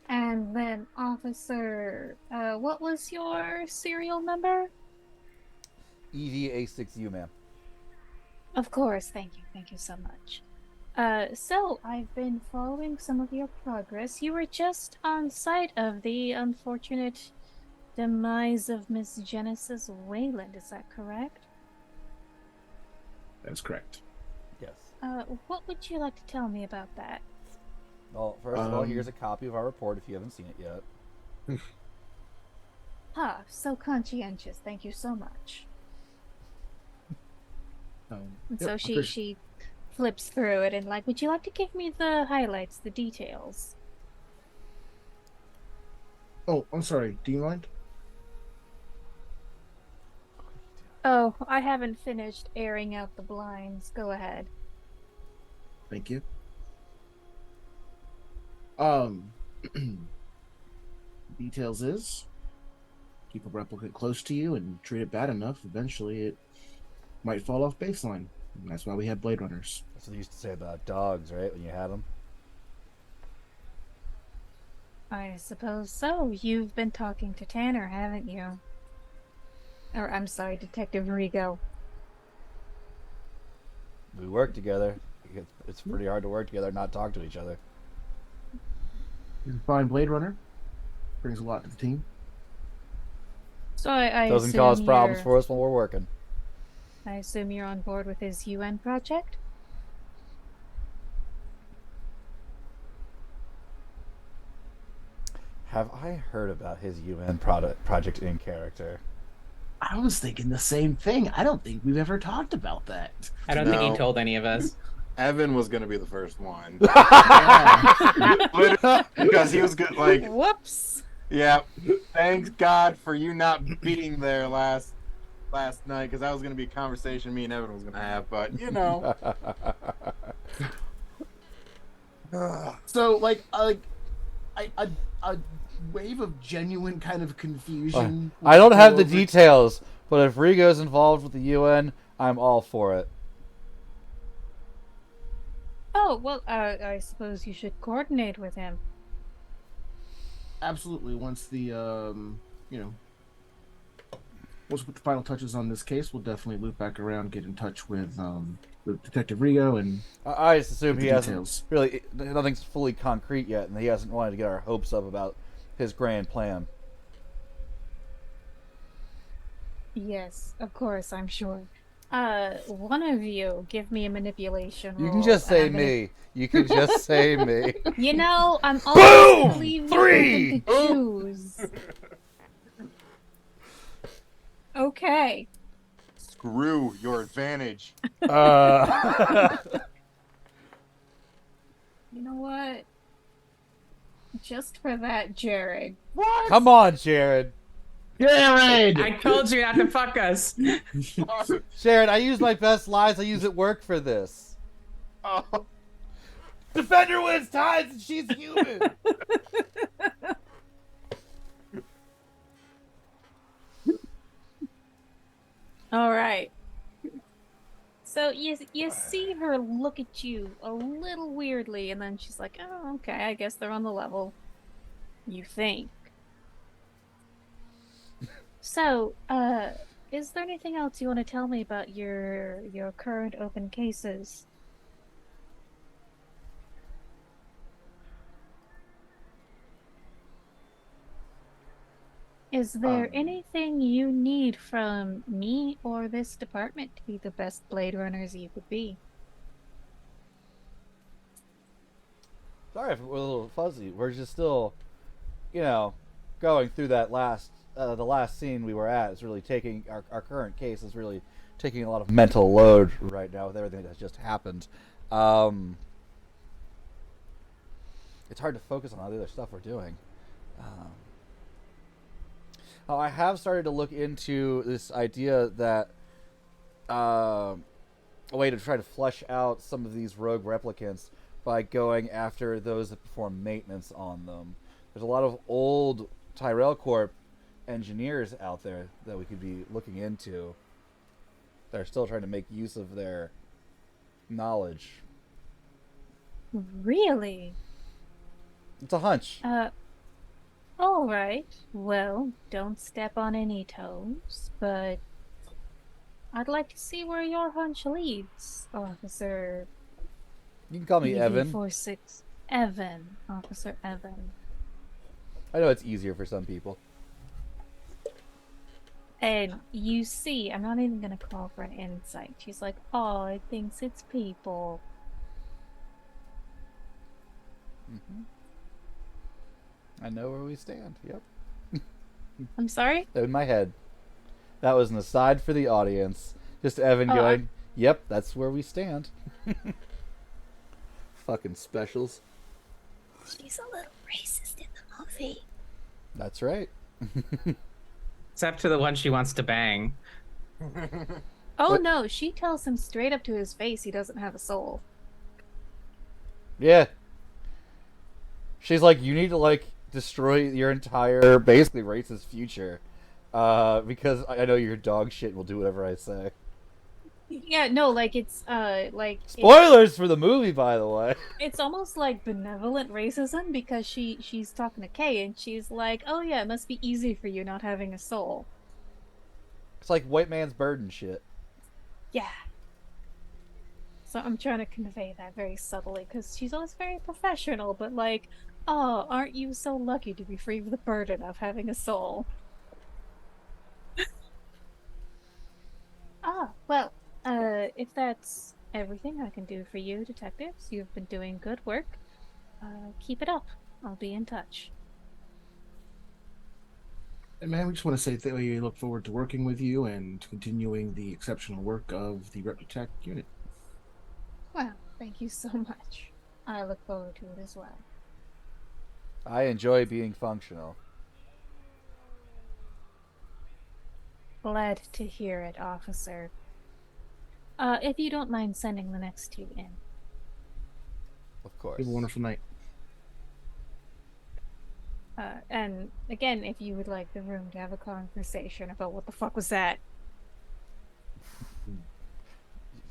And then, Officer, what was your serial number? EVA6U, ma'am. Of course, thank you so much. So I've been following some of your progress. You were just on site of the unfortunate demise of Miss Genesis Wayland, is that correct? That's correct. Yes. What would you like to tell me about that? Well, first of all, here's a copy of our report if you haven't seen it yet. So conscientious. Thank you so much. And Yep, so she flips through it and like, would you like to give me the highlights, the details? Oh, I'm sorry. Do you mind? Oh, I haven't finished airing out the blinds. Go ahead. Thank you. Details is, keep a replicant close to you and treat it bad enough, eventually it might fall off baseline. And that's why we have Blade Runners. That's what they used to say about dogs, right? When you had them. I suppose so. You've been talking to Tanner, haven't you? Or, I'm sorry, Detective Rigo. We work together. It's pretty hard to work together and not talk to each other. He's a fine Blade Runner. Brings a lot to the team. So I Doesn't assume cause problems you're- for us when we're working. I assume you're on board with his UN project? Have I heard about his UN project in character? I was thinking the same thing. I don't think we've ever talked about that. I don't think he No. told any of us. Evan was gonna be the first one Yeah. because he was good. Like, Whoops! yeah, thanks God for you not being there last night, because that was gonna be a conversation me and Evan was gonna have. But you know, So, a wave of genuine kind of confusion. I don't have the over- details, but if Rigo's involved with the UN, I'm all for it. Oh, well, I suppose you should coordinate with him. Absolutely. Once the once we put the final touches on this case, we'll definitely loop back around, get in touch with Detective Rigo, and I just assume get he the hasn't details. really, nothing's fully concrete yet, and he hasn't wanted to get our hopes up about his grand plan. Yes, of course, I'm sure. One of you give me a manipulation You roll, can just and say I'm gonna- me. You can just say me. You know, I'm Boom! always leaving you 3! open to choose. Okay. screw your advantage. Uh, You know what? Just for that, Jared. come on, Jared. Jared! I told you not to fuck us. Jared, I use my best lies. I use at work for this. Oh, Defender wins ties, and she's human. All right. So you see her look at you a little weirdly, and then she's like, "Oh, okay. I guess they're on the level." You think. So, is there anything else you want to tell me about your current open cases? Is there anything you need from me or this department to be the best Blade Runners you could be? Sorry if we're a little fuzzy. We're just still, going through that the last scene we were at is really taking our current case is really taking a lot of mental load right now with everything that's just happened. It's hard to focus on all the other stuff we're doing. I have started to look into this idea that a way to try to flesh out some of these rogue replicants by going after those that perform maintenance on them. There's a lot of old Tyrell Corp engineers out there that we could be looking into. They're still trying to make use of their knowledge. Really? It's a hunch. All right. Well, don't step on any toes, but I'd like to see where your hunch leads, Officer. You can call me Evan. EV46. Evan. Officer Evan. I know it's easier for some people. And you see, I'm not even gonna call for an insight. She's like, oh, it thinks it's people. Mm-hmm. I know where we stand. Yep. I'm sorry? In my head. That was an aside for the audience. Just Evan Oh, going, yep, that's where we stand. Fucking specials. She's a little racist in the movie. That's right. Except to the one she wants to bang. Oh What? no, she tells him straight up to his face he doesn't have a soul. Yeah. She's like, you need to, destroy your entire, basically, race's future. Because I know you're dog shit and will do whatever I say. Yeah, no, like it's Spoilers for the movie, by the way. it's almost like benevolent racism because she's talking to Kay and she's like, "Oh yeah, it must be easy for you not having a soul." It's like white man's burden shit. Yeah. So I'm trying to convey that very subtly because she's always very professional, but like, oh, aren't you so lucky to be free of the burden of having a soul? Well, if that's everything I can do for you, detectives, you've been doing good work. Keep it up. I'll be in touch. And man, we just want to say that we look forward to working with you and continuing the exceptional work of the RepTech unit. Well, thank you so much. I look forward to it as well. I enjoy being functional. Glad to hear it, officer. If you don't mind sending the next two in. Of course. Have a wonderful night. And again, if you would like the room to have a conversation about what the fuck was that.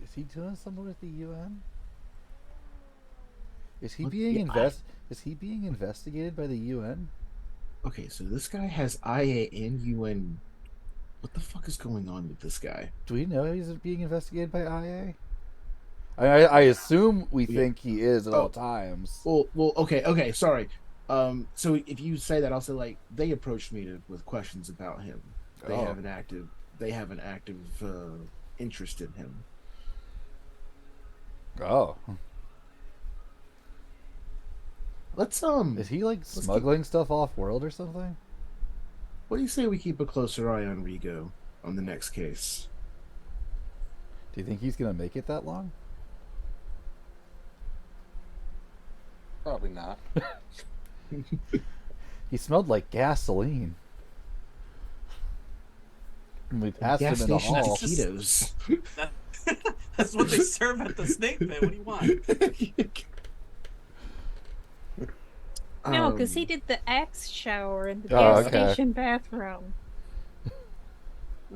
Is he doing something with the UN? Is he What? being Yeah, Is he being investigated by the UN? Okay, so this guy has IA and UN. What the fuck is going on with this guy? Do we know he's being investigated by IA? I assume we think he is at all times. Well, okay, sorry. So if you say that, I'll say like they approached me with questions about him. They have an active interest in him. Oh, Let's is he like smuggling stuff off world or something? What do you say we keep a closer eye on Rigo on the next case? Do you think he's gonna make it that long? Probably not. He smelled like gasoline. And we passed Gas him in the station hall. taquitos. That's what they serve at the snake pit. What do you want? No, because he did the axe shower in the Oh, gas okay. station bathroom.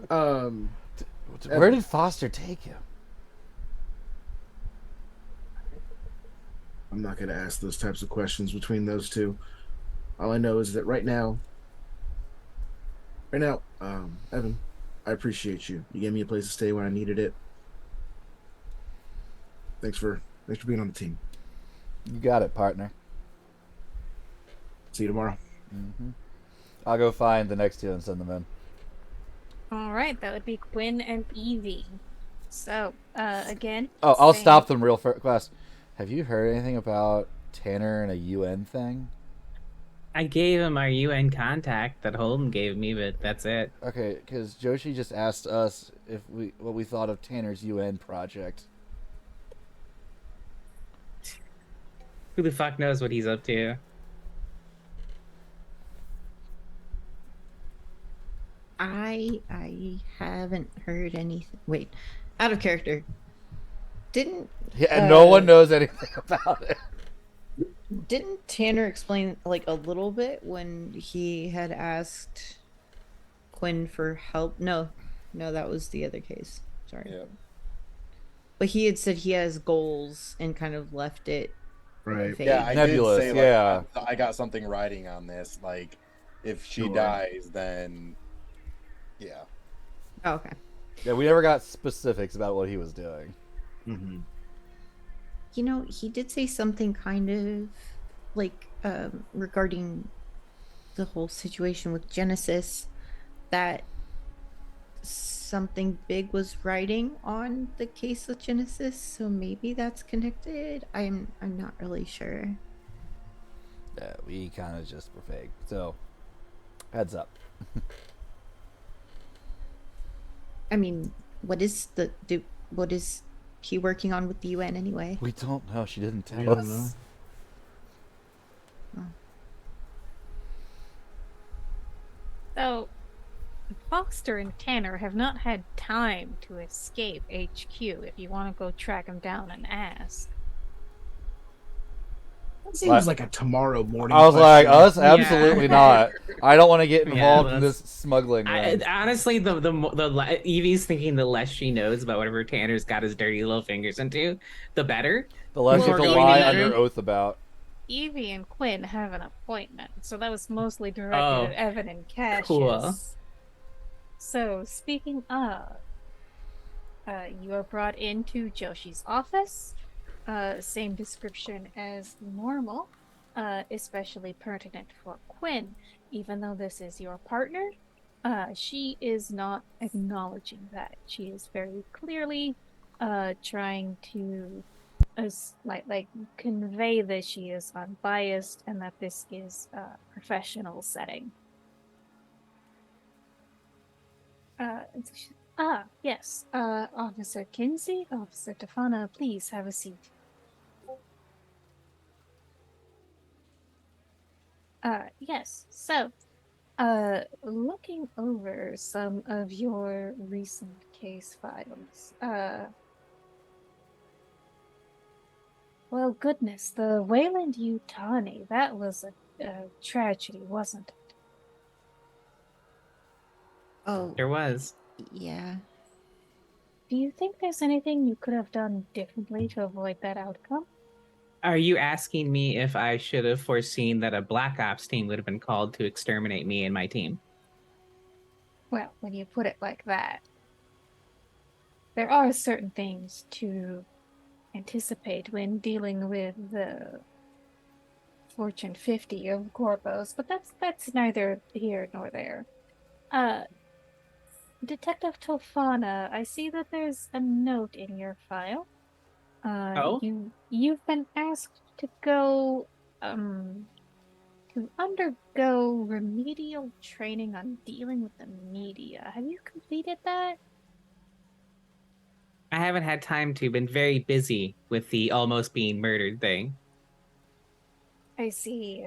Where did Foster take him? I'm not going to ask those types of questions between those two. All I know is that right now, Evan, I appreciate you. You gave me a place to stay when I needed it. Thanks for being on the team. You got it, partner. See you tomorrow. I'll go find the next two and send them in. Alright, that would be Quinn and Evie. So, again. Oh, I'll same- stop them real fast. Have you heard anything about Tanner and a UN thing? I gave him our UN contact that Holden gave me, but that's it. Okay, because Joshi just asked us what we thought of Tanner's UN project. Who the fuck knows what he's up to? I haven't heard anything. Wait, out of character. Didn't Yeah, and no one knows anything about it. Didn't Tanner explain like a little bit when he had asked Quinn for help? No, that was the other case. Sorry. Yeah. But he had said he has goals and kind of left it Right. vague. Yeah, I Nebulous, did say, yeah. I got something writing on this. Like, if she Sure. dies, then yeah. Oh, okay. Yeah, we never got specifics about what he was doing. Mm-hmm. You know, he did say something kind of like regarding the whole situation with Genesis, that something big was riding on the case of Genesis, so maybe that's connected. I'm not really sure. Yeah, we kind of just were vague. So, heads up. I mean, what is he working on with the UN anyway? We don't know. She didn't tell We don't us. know. So, Foster and Tanner have not had time to escape HQ if you want to go track them down and ask. That seems like a tomorrow morning. I was like, question. us? Absolutely not. I don't want to get Yeah, involved in that's- this smuggling ring. Honestly, Evie's thinking the less she knows about whatever Tanner's got his dirty little fingers into, the better. The less you Before have to going lie into under room. oath about. Evie and Quinn have an appointment, so that was mostly directed Oh, at Evan and Cassius. cool. So, speaking of, you are brought into Joshi's office. Same description as normal, especially pertinent for Quinn. Even though this is your partner, she is not acknowledging that. She is very clearly trying to convey that she is unbiased and that this is a professional setting. Yes. Officer Kinsey, Officer Tafana, please have a seat. Yes. So, looking over some of your recent case files, well, goodness, the Wayland Yutani, that was a tragedy, wasn't it? Oh, There was. yeah. Do you think there's anything you could have done differently to avoid that outcome? Are you asking me if I should have foreseen that a Black Ops team would have been called to exterminate me and my team? Well, when you put it like that, there are certain things to anticipate when dealing with the Fortune 50 of Corpos, but that's neither here nor there. Detective Tofana, I see that there's a note in your file. Oh? You've been asked to go to undergo remedial training on dealing with the media. Have you completed that? I haven't had time to, been very busy with the almost being murdered thing. I see.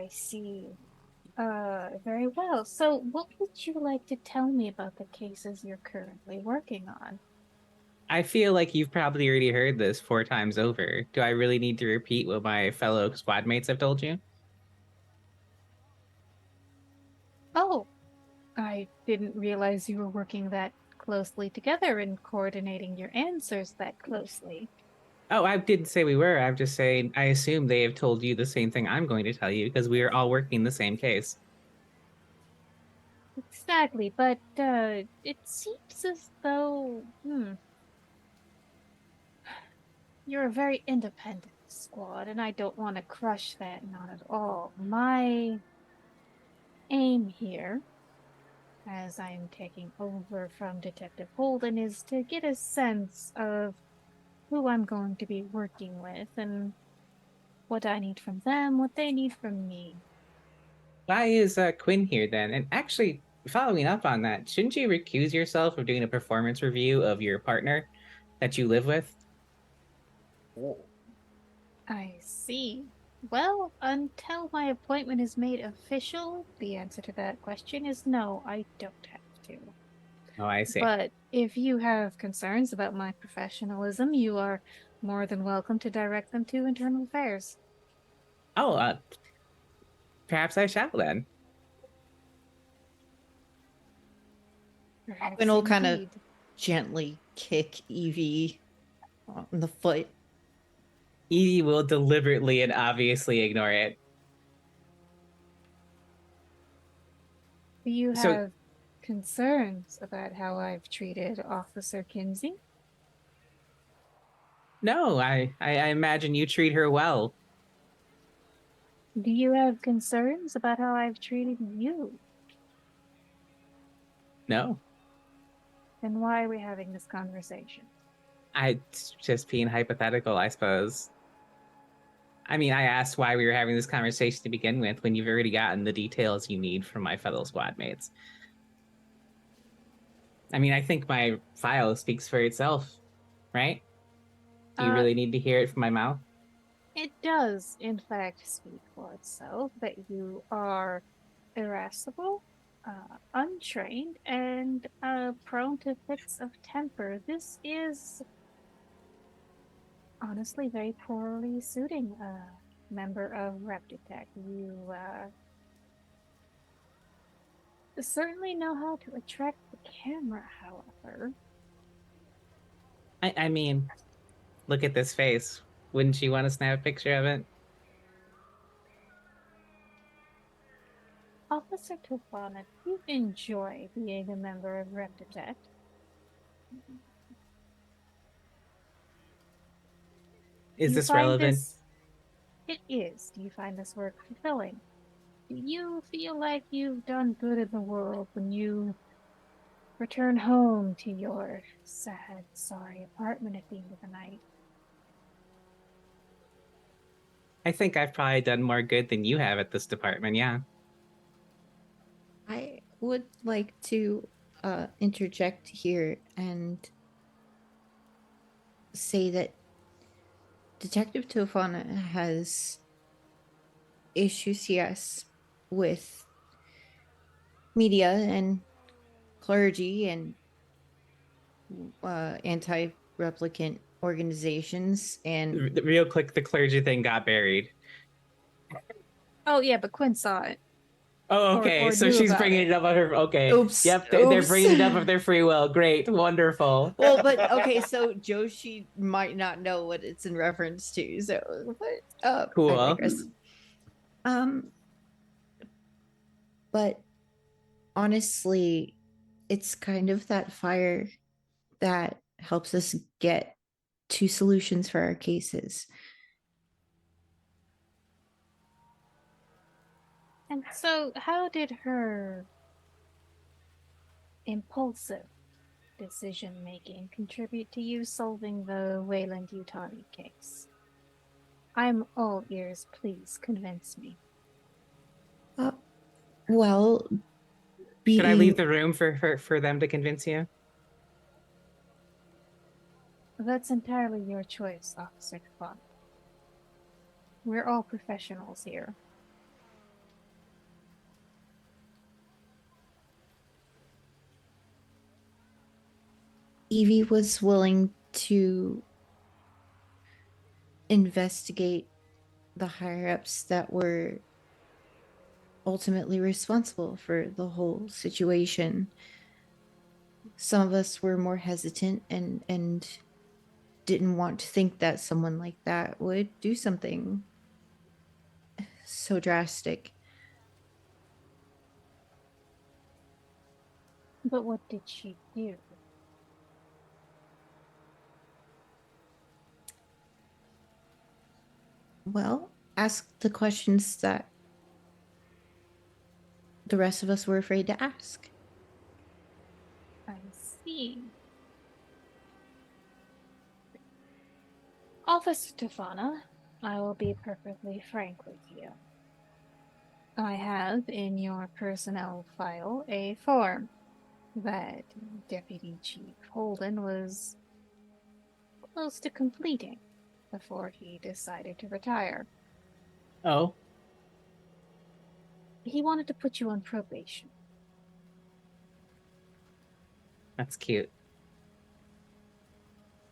Very well. So, what would you like to tell me about the cases you're currently working on? I feel like you've probably already heard this 4 times over. Do I really need to repeat what my fellow squad mates have told you? Oh, I didn't realize you were working that closely together and coordinating your answers that closely. Oh, I didn't say we were. I'm just saying I assume they have told you the same thing I'm going to tell you because we are all working the same case. Exactly, but it seems as though you're a very independent squad, and I don't want to crush that, not at all. My aim here, as I'm taking over from Detective Holden, is to get a sense of who I'm going to be working with and what I need from them, what they need from me. Why is Quinn here then? And actually, following up on that, shouldn't you recuse yourself of doing a performance review of your partner that you live with? I see. Well, until my appointment is made official, the answer to that question is no, I don't have to. Oh, I see. But if you have concerns about my professionalism, you are more than welcome to direct them to internal affairs. Oh, perhaps I shall then. Perhaps Quinn will kind of indeed. gently kick Evie on the foot. Evie will deliberately and obviously ignore it. Do you So- have concerns about how I've treated Officer Kinsey? No, I imagine you treat her well. Do you have concerns about how I've treated you? No, Then why are we having this conversation? it's just being hypothetical, I suppose. I mean, I asked why we were having this conversation to begin with when you've already gotten the details you need from my fellow squad mates. I mean, I think my file speaks for itself, right? Do you Uh, really need to hear it from my mouth? It does, in fact, speak for itself that you are irascible, untrained, and prone to fits of temper. This is honestly very poorly suiting member of Reptitech. You certainly know how to attract the camera, however. I mean, look at this face. Wouldn't you want to snap a picture of it? Officer Tofana, do you enjoy being a member of Reptitech? Is Do you this find relevant? this? It is. Do you find this work fulfilling? Do you feel like you've done good in the world when you return home to your sad, sorry apartment at the end of the night? I think I've probably done more good than you have at this department, yeah. I would like to interject here and say that Detective Tofana has issues, yes, with media and clergy and anti-replicant organizations, and Real quick, the clergy thing got buried. Oh yeah, but Quinn saw it. Oh, okay. Or So knew she's about bringing it. it up on her. Okay. Oops, Yep. They're oops. bringing it up of their free will. Great. Wonderful. Well, but okay, so Joshi might not know what it's in reference to, so but I Cool. digress. But honestly, it's kind of that fire that helps us get to solutions for our cases. And so, how did her impulsive decision making contribute to you solving the Wayland Utani case? I'm all ears. Please convince me. Well, Should I leave being the room for them to convince you? That's entirely your choice, Officer Tofana. We're all professionals here. Evie was willing to investigate the higher ups that were ultimately responsible for the whole situation. Some of us were more hesitant and didn't want to think that someone like that would do something so drastic. But what did she do? Well, ask the questions that the rest of us were afraid to ask. I see. Officer Tofana, I will be perfectly frank with you. I have in your personnel file a form that Deputy Chief Holden was close to completing before he decided to retire. Oh. He wanted to put you on probation. That's cute.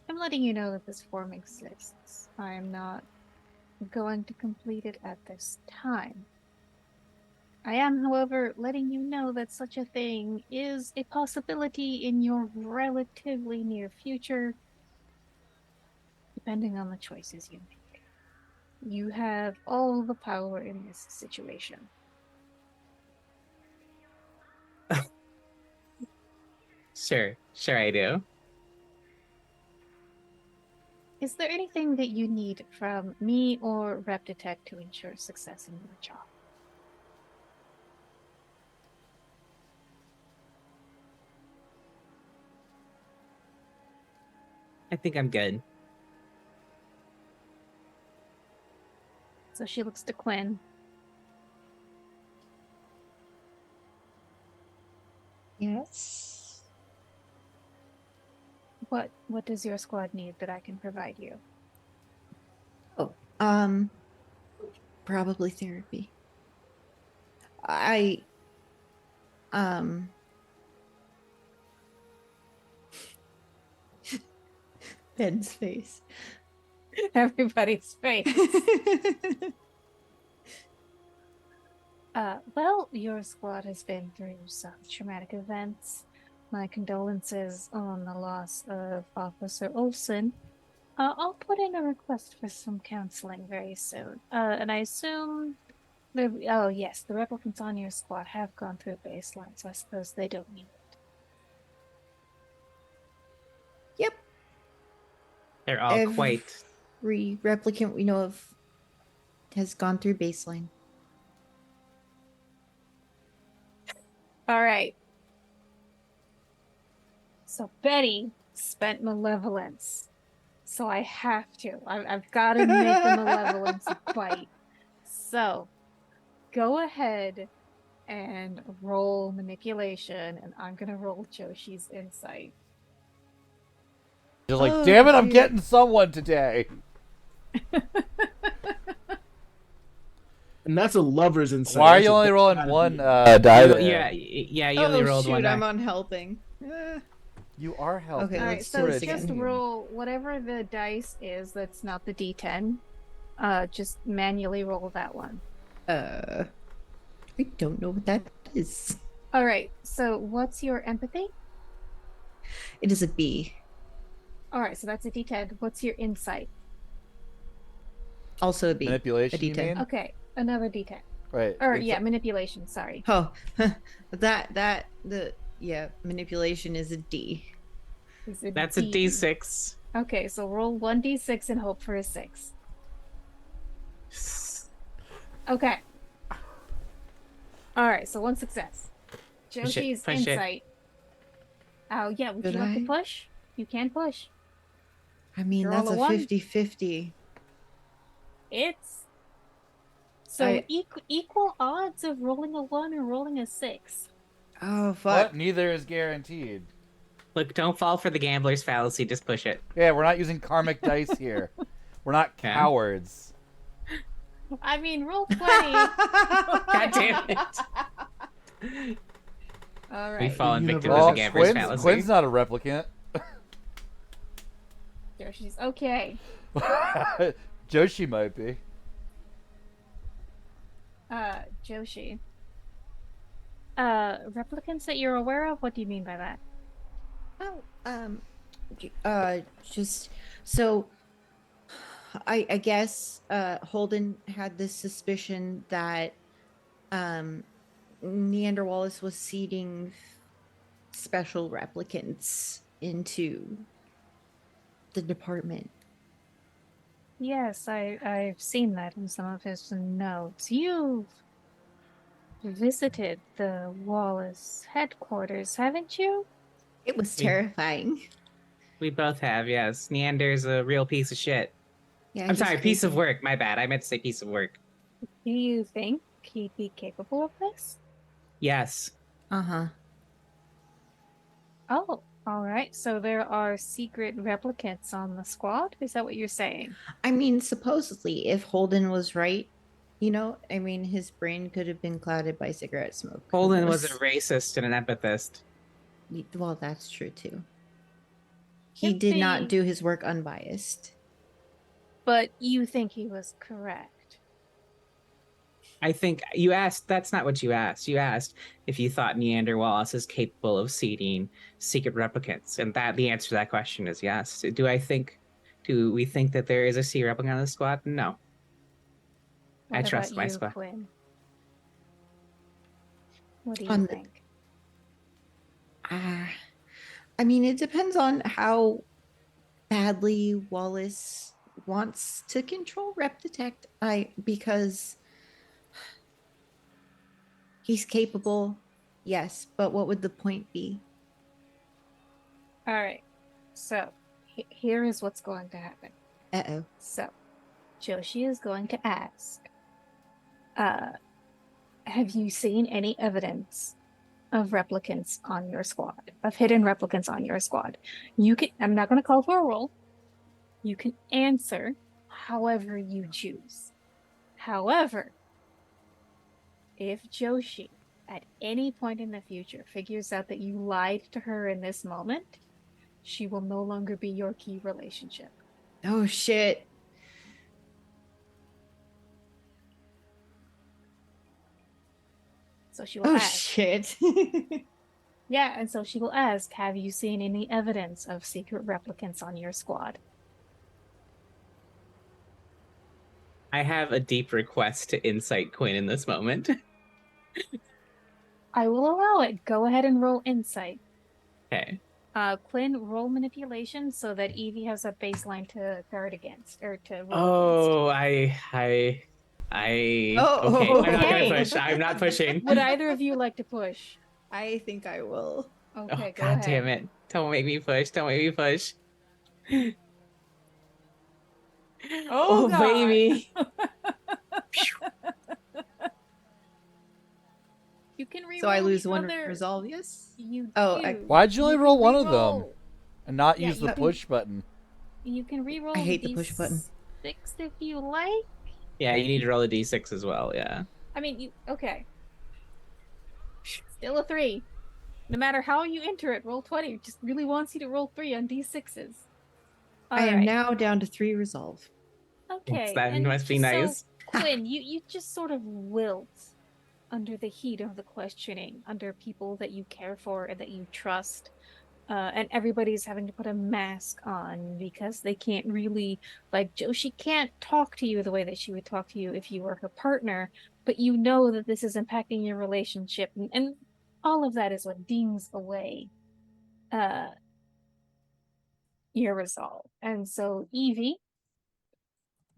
I'm letting you know that this form exists. I am not going to complete it at this time. I am, however, letting you know that such a thing is a possibility in your relatively near future, depending on the choices you make. You have all the power in this situation. Sure I do. Is there anything that you need from me or Reptitech to ensure success in your job? I think I'm good. So she looks to Quinn. Yes. What does your squad need that I can provide you? Oh, probably therapy. I Ben's face. Everybody's face. Well, your squad has been through some traumatic events. My condolences on the loss of Officer Olson. I'll put in a request for some counseling very soon. And I assume oh yes, the replicants on your squad have gone through baseline, so I suppose they don't need it. Yep. They're all quite. Every replicant we know of has gone through baseline. All right. So Betty spent malevolence. So I have to. I've got to make the malevolence bite. So go ahead and roll manipulation, and I'm going to roll Joshi's insight. You're like, Oh, damn it, I'm dude. getting someone today. And that's a lover's insight. Why are That's you a- only that's rolling gotta one be- die? Yeah, you only rolled one. I'm die. unhelping. You are helping. Okay, All right, let's so do this just again. roll whatever the dice is that's not the d10. Just manually roll that one. I don't know what that is. All right, so what's your empathy? It is a B. All right, so that's a d10. What's your insight? Also a B. Manipulation, A you D10. mean? Okay, another d10. Right. Or it's- yeah, manipulation. Sorry. Oh, manipulation is a D. Is it That's a D? D6. Okay, so roll 1d6 and hope for a 6. Okay. All right, so one success. Push it, Joshi's push it. insight. Oh yeah, would Did you like to I? push? You can push. I mean, You're that's all a a one. 50-50. It's so I- equal odds of rolling a 1 or rolling a 6. Oh, fuck. But neither is guaranteed. Look, don't fall for the gambler's fallacy. Just push it. Yeah, we're not using karmic dice here. We're not Okay. cowards. I mean, roll 20. God damn it. All We've right. fallen victim Universe. to the gambler's fallacy. Quinn's not a replicant. Joshi's okay. Joshi might be. Joshi. Replicants that you're aware of? What do you mean by that? Just so I guess Holden had this suspicion that Neander Wallace was seeding special replicants into the department. Yes, I've seen that in some of his notes. You've visited the Wallace headquarters, haven't you? It was Yeah. terrifying. We both have, yes. Neander's a real piece of shit. Yeah, I'm he's sorry, piece of crazy. work. My bad. I meant to say piece of work. Do you think he'd be capable of this? Yes. Uh-huh. Oh, all right. So there are secret replicants on the squad? Is that what you're saying? I mean, supposedly, if Holden was right, you know, I mean, his brain could have been clouded by cigarette smoke. Who Holden was a knows? racist and an empathist. Well, that's true too. He If did they- not do his work unbiased. But you think he was correct? I think you asked, that's not what you asked. You asked if you thought Neander Wallace is capable of seeding secret replicants. And that the answer to that question is yes. Do we think that there is a secret replicant on the squad? No. I What trust about my you, squad. Quinn? What do you On the- think? I mean, it depends on how badly Wallace wants to control Rep Detect. Because he's capable, yes, but what would the point be? All right. So here is what's going to happen. Uh-oh. So Joshi is going to ask, have you seen any evidence of replicants on your squad, of hidden replicants on your squad? You can, I'm not going to call for a roll. You can answer however you choose. However, if Joshi at any point in the future figures out that you lied to her in this moment, she will no longer be your key relationship. Oh, shit. So she will Oh ask. shit. Yeah, and so she will ask, have you seen any evidence of secret replicants on your squad? I have a deep request to insight Quinn in this moment. I will allow it. Go ahead and roll insight. Okay. Quinn, roll manipulation so that Evie has a baseline to guard against, or to roll Oh, Oh, okay. I'm not gonna Okay. push. I'm not pushing. against. Would either of you like to push? I think I will. Okay, Oh, go God ahead. damn it. Don't make me push. Don't make me push. Oh, God. baby. You can reroll So I lose the one other... resolve, yes? You Oh, do. I- Why'd you only can roll one of them? re-roll. And not Yeah, use the you can- push button. You can re-roll I hate the push button. D6 if you like. Yeah, you need to roll a d6 as well. Yeah. I mean, you... Okay. Still a 3. No matter how you enter it, roll 20. It just really wants you to roll 3 on D6s. I am Alright. now down to 3 resolve. Okay. That and must be just nice. So, Quinn, you just sort of wilt under the heat of the questioning, under people that you care for and that you trust. And everybody's having to put a mask on because they can't really, like Joshi can't talk to you the way that she would talk to you if you were her partner, but you know that this is impacting your relationship, and all of that is what dings away your resolve. And so, Evie,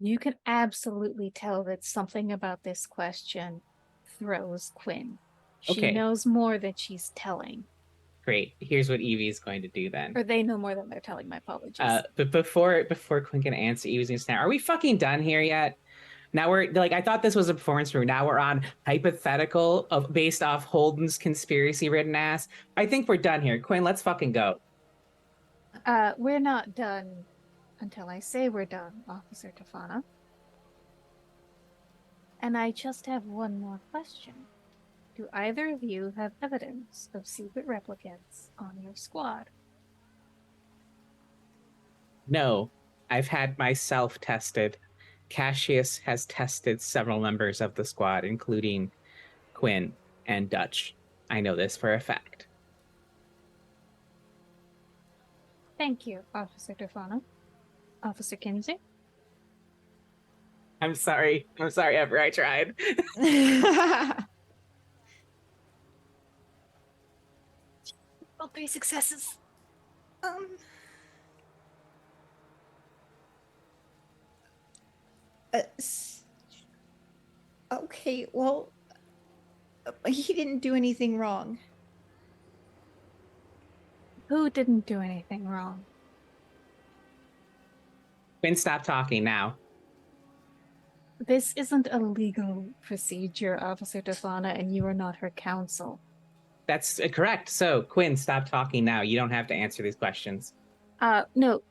you can absolutely tell that something about this question throws Quinn. She Okay. knows more than she's telling. Great. Here's what Evie's going to do then. Or they know more than they're telling, my apologies. But before Quinn can answer, Evie's gonna snap. Are we fucking done here yet? Now we're like, I thought this was a performance room. Now we're on hypothetical of based off Holden's conspiracy ridden ass. I think we're done here. Quinn, let's fucking go. We're not done until I say we're done, Officer Tafana. And I just have one more question. Do either of you have evidence of secret replicants on your squad? No, I've had myself tested. Cassius has tested several members of the squad, including Quinn and Dutch. I know this for a fact. Thank you, Officer Tafana. Officer Kinsey? I'm sorry. I'm sorry, Ever. I tried. All 3 successes. Okay, well, he didn't do anything wrong. Who didn't do anything wrong? Quinn, stop talking now. This isn't a legal procedure, Officer Tafana, and you are not her counsel. That's correct. So, Quinn, stop talking now. You don't have to answer these questions. No,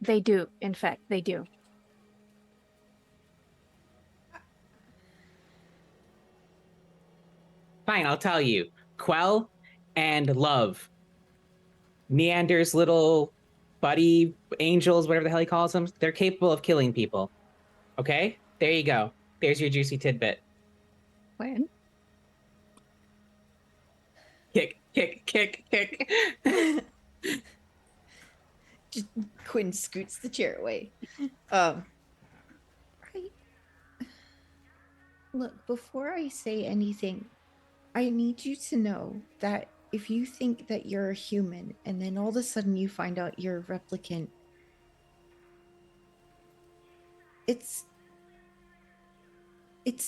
they do. In fact, they do. Fine, I'll tell you. Quell and Love. Neander's little buddy angels, whatever the hell he calls them, they're capable of killing people. Okay? There you go. There's your juicy tidbit. When? Kick, kick, kick, kick. Just Quinn scoots the chair away. Look, before I say anything, I need you to know that if you think that you're a human and then all of a sudden you find out you're a replicant, it's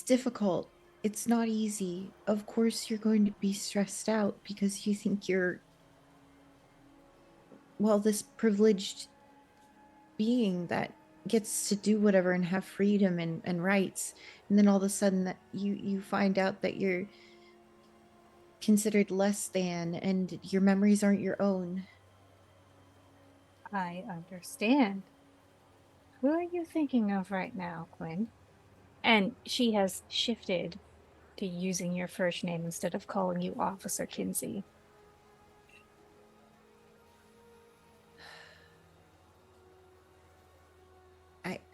difficult. It's not easy. Of course you're going to be stressed out because you think you're, well, this privileged being that gets to do whatever and have freedom and rights, and then all of a sudden that you find out that you're considered less than and your memories aren't your own. I understand. Who are you thinking of right now, Quinn? And she has shifted to using your first name instead of calling you Officer Kinsey.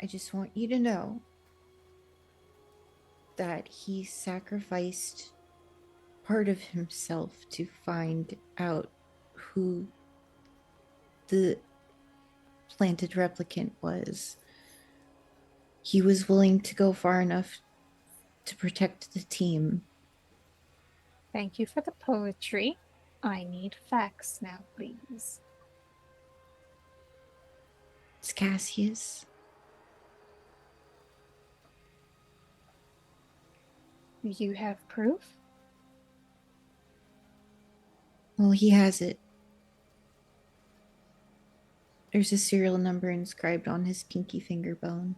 I just want you to know that he sacrificed part of himself to find out who the planted replicant was. He was willing to go far enough to protect the team. Thank you for the poetry. I need facts now, please. It's Cassius. Do you have proof? Well, he has it. There's a serial number inscribed on his pinky finger bone.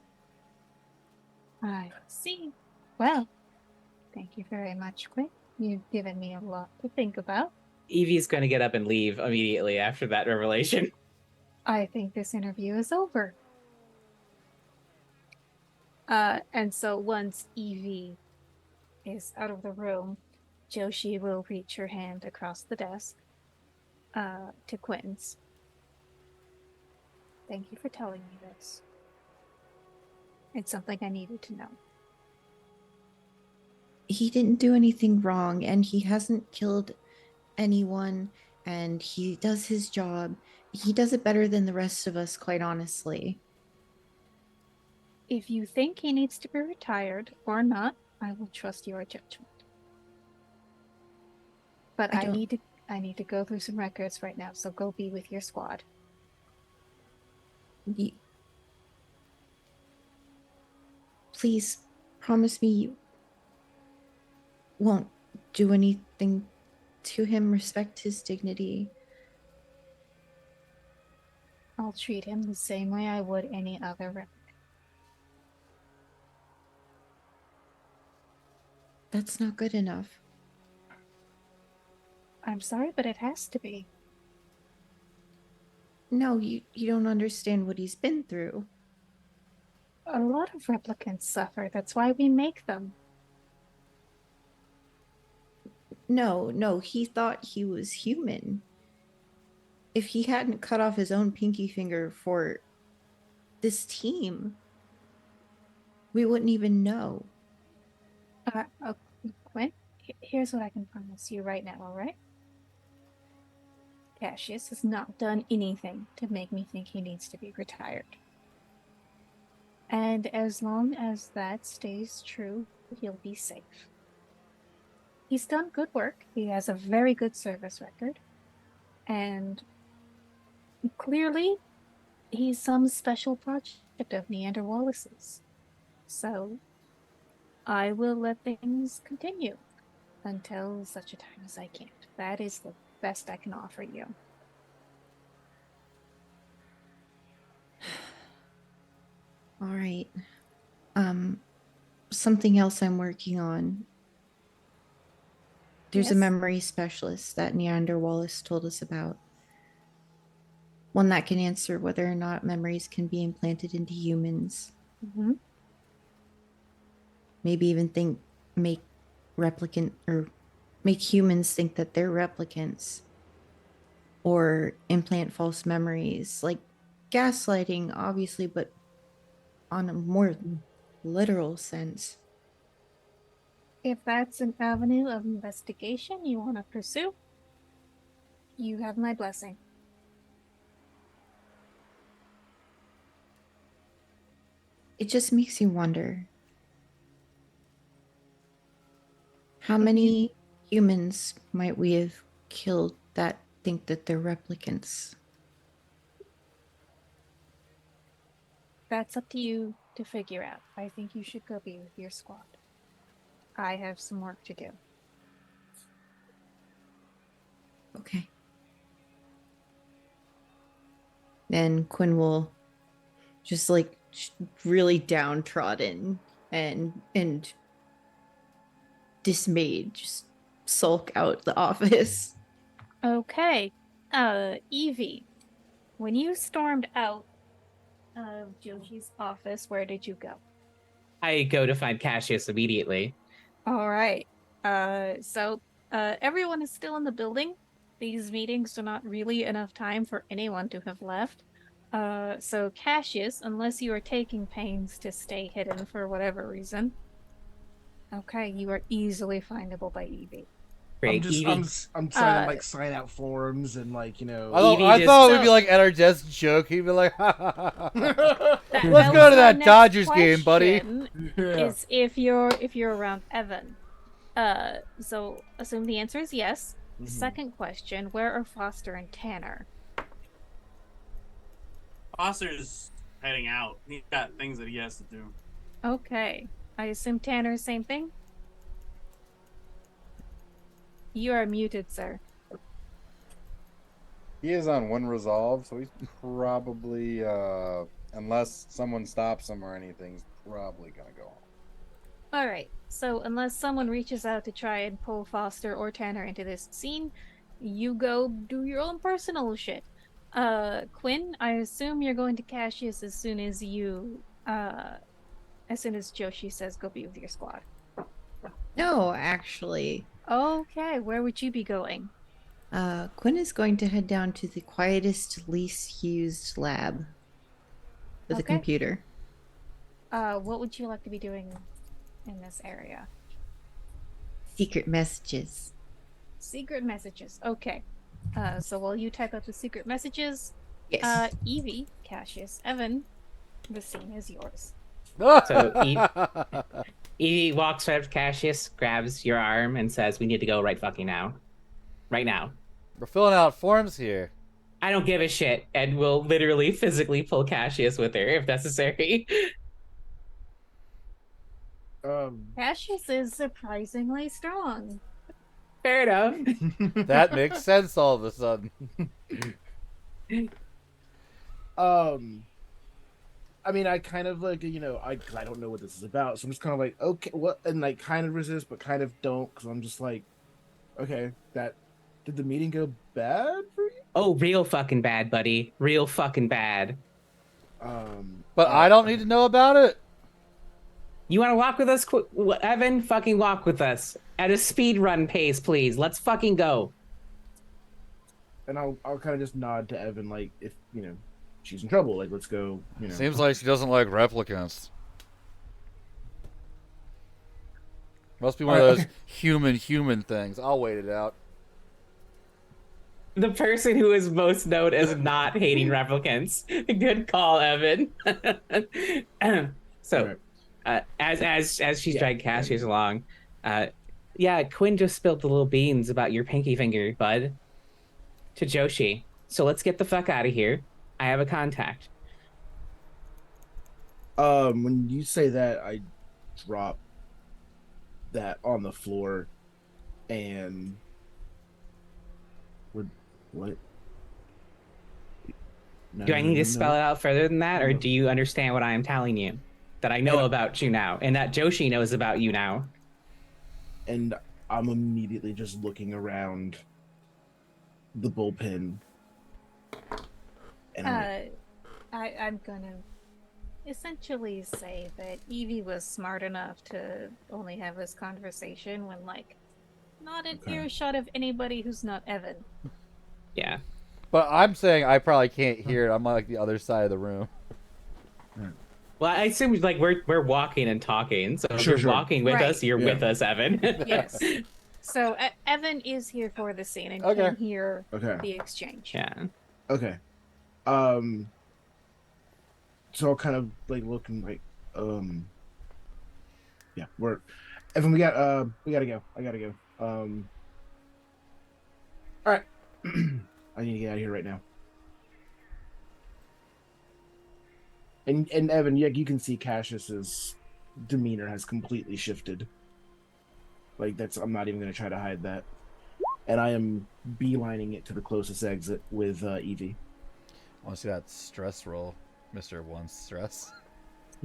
I see. Well, thank you very much, Quinn. You've given me a lot to think about. Evie's going to get up and leave immediately after that revelation. I think this interview is over. And so once Evie is out of the room, Joshi will reach her hand across the desk to Quinn's. Thank you for telling me this. It's something I needed to know. He didn't do anything wrong, and he hasn't killed anyone, and he does his job. He does it better than the rest of us, quite honestly. If you think he needs to be retired or not, I will trust your judgment. But I need to go through some records right now, so go be with your squad. Please promise me you won't do anything to him. Respect his dignity. I'll treat him the same way I would any other replicant. That's not good enough. I'm sorry, but it has to be. No, you don't understand what he's been through. A lot of replicants suffer. That's why we make them. No, he thought he was human. If he hadn't cut off his own pinky finger for this team, we wouldn't even know. Quinn, here's what I can promise you right now, alright? Cassius has not done anything to make me think he needs to be retired. And as long as that stays true, he'll be safe. He's done good work. He has a very good service record. And clearly, he's some special project of Neander Wallace's. So, I will let things continue until such a time as I can. That is the best I can offer you. All right. Something else I'm working on. There's a Yes? memory specialist that Neander Wallace told us about. One that can answer whether or not memories can be implanted into humans. Mm-hmm. Maybe even make humans think that they're replicants. Or implant false memories, like gaslighting, obviously, but on a more literal sense. If that's an avenue of investigation you want to pursue, you have my blessing. It just makes you wonder. How many humans might we have killed that think that they're replicants? That's up to you to figure out. I think you should go be with your squad. I have some work to do. Okay. Then Quinn will just really downtrodden and dismayed just sulk out the office. Okay. Evie, when you stormed out of Joshi's office, where did you go? I go to find Cassius immediately. All right. So everyone is still in the building. These meetings are not really enough time for anyone to have left. So Cassius, unless you are taking pains to stay hidden for whatever reason. Okay, you are easily findable by Evie. Great. Evie, I'm trying to Uh, like sign out forms and like Evie I just- thought it would So- be like at our desk joke. He'd be like, ha, ha, ha, ha. That Let's was go to my that next Dodgers game, buddy. question, yeah. Is if you're around Evan. So assume the answer is yes. Mhm. Second question: where are Foster and Tanner? Foster's heading out. He's got things that he has to do. Okay, I assume Tanner, same thing. You are muted, sir. He is on one resolve, so he's probably, unless someone stops him or anything, he's probably gonna go home. All right. So unless someone reaches out to try and pull Foster or Tanner into this scene, you go do your own personal shit. Quinn, I assume you're going to Cassius as soon as Joshi says go be with your squad. No, actually, Okay, where would you be going? Quinn is going to head down to the quietest, least used lab with a Okay. computer. What would you like to be doing in this area? Secret messages. Secret messages. Okay. So while you type up the secret messages, Yes. Evie, Cassius, Evan, the scene is yours. Evie walks right up to Cassius, grabs your arm, and says, "We need to go right fucking now. Right now." We're filling out forms here. I don't give a shit, and will literally physically pull Cassius with her if necessary. Cassius is surprisingly strong. Fair enough. That makes sense all of a sudden. I mean, I kind of like, I don't know what this is about, so I'm just kind of like, okay, what, and like kind of resist, but kind of don't, because I'm just like, okay, did the meeting go bad for you? Oh, real fucking bad, buddy. Real fucking bad. But I don't need to know about it. You want to walk with us, Evan? Fucking walk with us at a speed run pace, please. Let's fucking go. And I'll kind of just nod to Evan, like, if, she's in trouble, like, let's go, Seems like she doesn't like replicants. Must be one of those human things. I'll wait it out. The person who is most known as not hating replicants. Good call, Evan. So, as she's dragging Cassius along, Quinn just spilled the little beans about your pinky finger, bud, to Joshi. So let's get the fuck out of here. I have a contact. When you say that, I drop that on the floor, and what? No, Do I need to spell it out further than that, or No. do you understand what I am telling you? That I know Yeah. about you now, and that Joshi knows about you now. And I'm immediately just looking around the bullpen. And I'm gonna essentially say that Evie was smart enough to only have this conversation when, like, not in Okay. earshot of anybody who's not Evan. Yeah. But I'm saying I probably can't hear it. I'm on like the other side of the room. Well, I assume like we're walking and talking, so if Sure, you're sure. walking with Right. us, you're Yeah. with us, Evan. Yes. So Evan is here for the scene and Okay. can hear okay. the exchange. Yeah. Okay. So I'll kind of like looking like, yeah, we're Evan, we gotta go. I gotta go. All right. I need to get out of here right now. And Evan, yeah, you can see Cassius's demeanor has completely shifted. Like I'm not even gonna try to hide that. And I am beelining it to the closest exit with Evie. I want to see that stress roll, Mr. One Stress.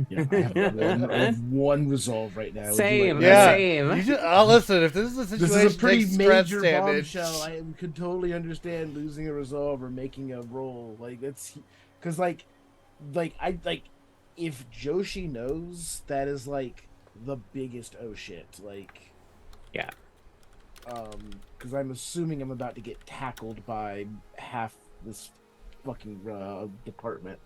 Yeah, I have one resolve right now. Same. Yeah. Same. You just, listen, if this is a situation This is a pretty takes stress major damage. bombshell. I could totally understand losing a resolve or making a roll. Like it's because like if Joshi knows, that is like the biggest oh shit. Like Yeah. Because I'm assuming I'm about to get tackled by half this fucking department.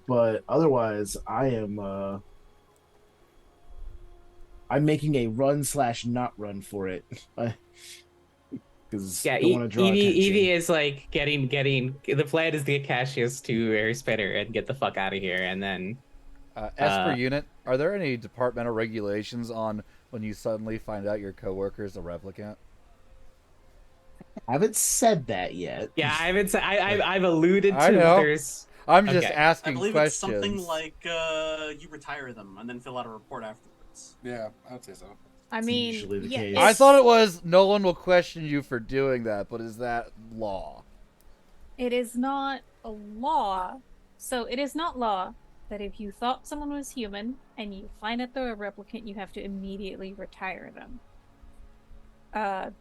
But otherwise, I am I'm making a run/not run for it. Because Yeah, I don't want to draw Evie attention. is like getting. The plan is to get Cassius to her spinner and get the fuck out of here, and then As per uh, unit, are there any departmental regulations on when you suddenly find out your coworker is a replicant? I haven't said that yet. yeah, I haven't. I've alluded I to know. there's. I'm just Okay. I asking believe questions. it's something like you retire them and then fill out a report afterwards. Yeah, I would say so. I It's mean, usually the yeah, case. I thought it was no one will question you for doing that, but is that law? it is not a law. So it is not law that if you thought someone was human and you find out they're a replicant, you have to immediately retire them.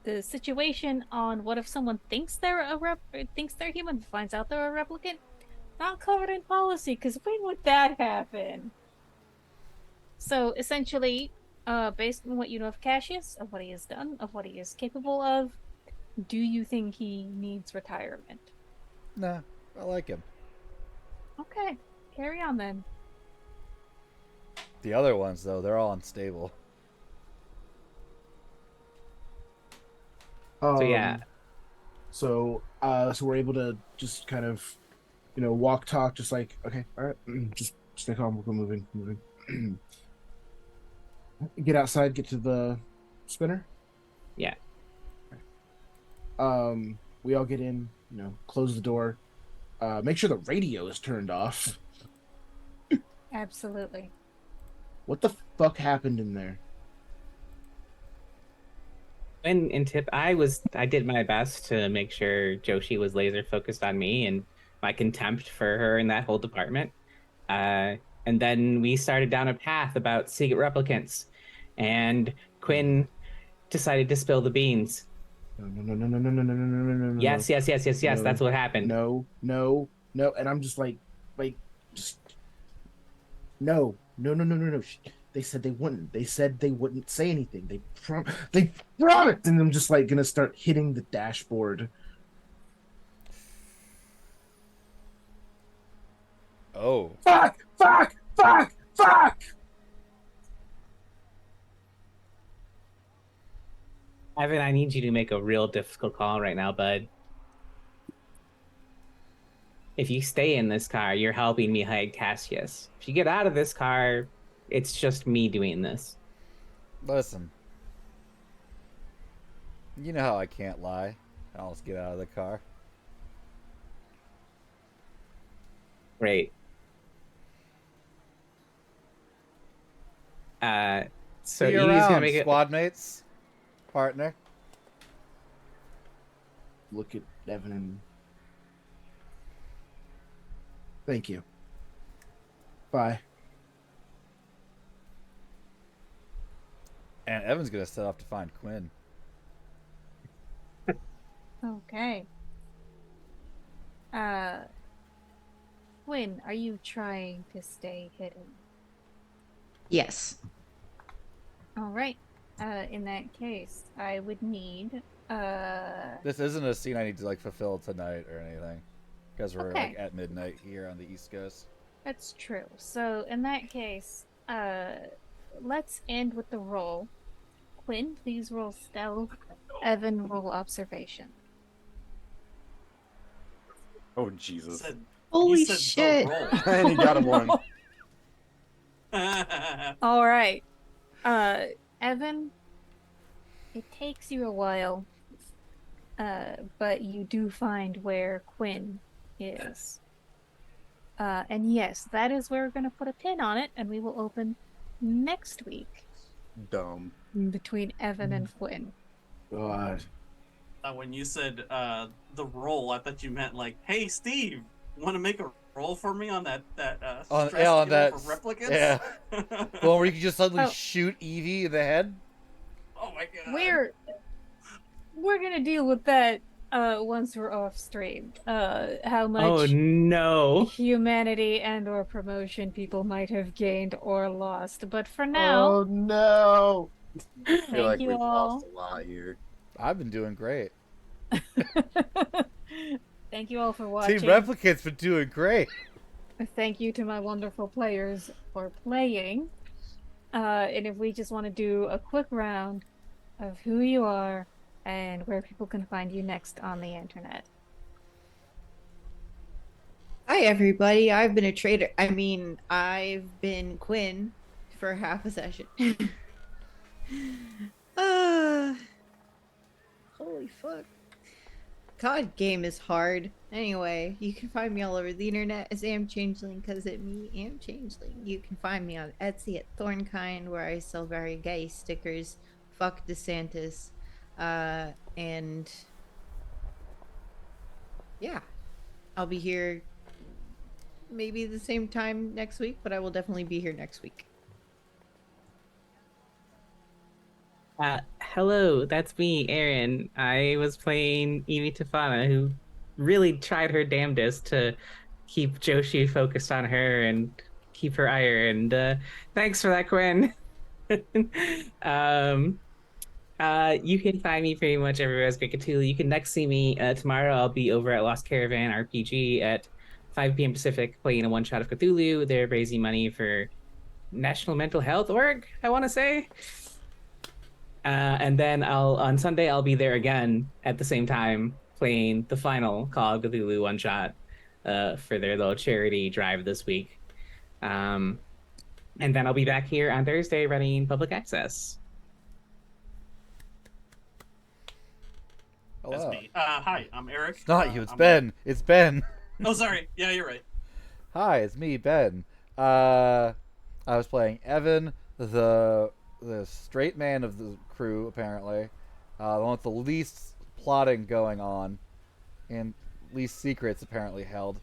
The situation on what if someone thinks they're thinks they're human, finds out they're a replicant, not covered in policy. Because when would that happen? So essentially, based on what you know of Cassius, of what he has done, of what he is capable of, do you think he needs retirement? Nah, I like him. Okay, carry on then. The other ones, though, they're all unstable. So yeah. So we're able to just kind of, walk, talk, just like, okay, all right, just stay calm. We're moving. Get outside. Get to the spinner. Yeah. We all get in. Close the door. Make sure the radio is turned off. Absolutely. What the fuck happened in there? In tip, I did my best to make sure Joshi was laser focused on me and my contempt for her in that whole department. And then we started down a path about secret replicants, and Quinn decided to spill the beans. No. Yes. No. That's what happened. No. And I'm just like, just no. They said they wouldn't. They said they wouldn't say anything. They promised, and I'm just like gonna start hitting the dashboard. Oh. Fuck! Evan, I need you to make a real difficult call right now, bud. If you stay in this car, you're helping me hide Cassius. If you get out of this car, it's just me doing this. Listen. You know how I can't lie. I'll just get out of the car. Great. So See you Evie's around, gonna make it. squad mates. Partner. Look at Evan and thank you. Bye. And Evan's gonna set off to find Quinn. Okay. Quinn, are you trying to stay hidden? Yes. All right. In that case, I would need This isn't a scene I need to fulfill tonight or anything, because we're Okay. at midnight here on the East Coast. That's true. So in that case, let's end with the roll. Quinn, please roll stealth. Evan, roll observation. Oh Jesus! Said, Holy you said shit. the roll. And he got a one. All right. Evan, it takes you a while, but you do find where Quinn is. And yes, that is where we're going to put a pin on it, and we will open next week Dumb. between Evan and Quinn. God. When you said the roll, I thought you meant like, "Hey, Steve, want to make a roll for me on that On stress on killer that for replicants?" Yeah. The one where you can just suddenly Oh. shoot Evie in the head. Oh my god. We're gonna deal with that once we're off stream. How much Oh no! humanity and or promotion people might have gained or lost. But for now, Oh no. I feel thank like you we've all. lost a lot here. I've been doing great. Thank you all for watching. Team Replicant's been doing great. Thank you to my wonderful players for playing. And if we just want to do a quick round of who you are and where people can find you next on the internet. Hi, everybody. I've been a trader. I mean, I've been Quinn for half a session. uh, holy fuck. COD game is hard. Anyway, you can find me all over the internet as Am Changeling because it me, Am Changeling. You can find me on Etsy at Thornkind where I sell very gay stickers. Fuck DeSantis. And yeah, I'll be here maybe the same time next week, but I will definitely be here next week. Hello, that's me, Aaron. I was playing Evie Tafana, who really tried her damnedest to keep Joshi focused on her and keep her ire. And thanks for that, Quinn. um, you can find me pretty much everywhere as Great Cthulhu. You can next see me tomorrow. I'll be over at Lost Caravan RPG at 5 p.m. Pacific playing a one-shot of Cthulhu. They're raising money for National Mental Health Org, I want to say. And then on Sunday I'll be there again at the same time playing the final Call of Cthulhu one shot for their little charity drive this week. And then I'll be back here on Thursday running public access. That's Hello. me. Hi, I'm Eric. It's not you. It's I'm- Ben. It's Ben. Oh, sorry. Yeah, you're right. Hi, it's me, Ben. I was playing Evan, the straight man of the crew, apparently. The one with the least plotting going on, and least secrets apparently held.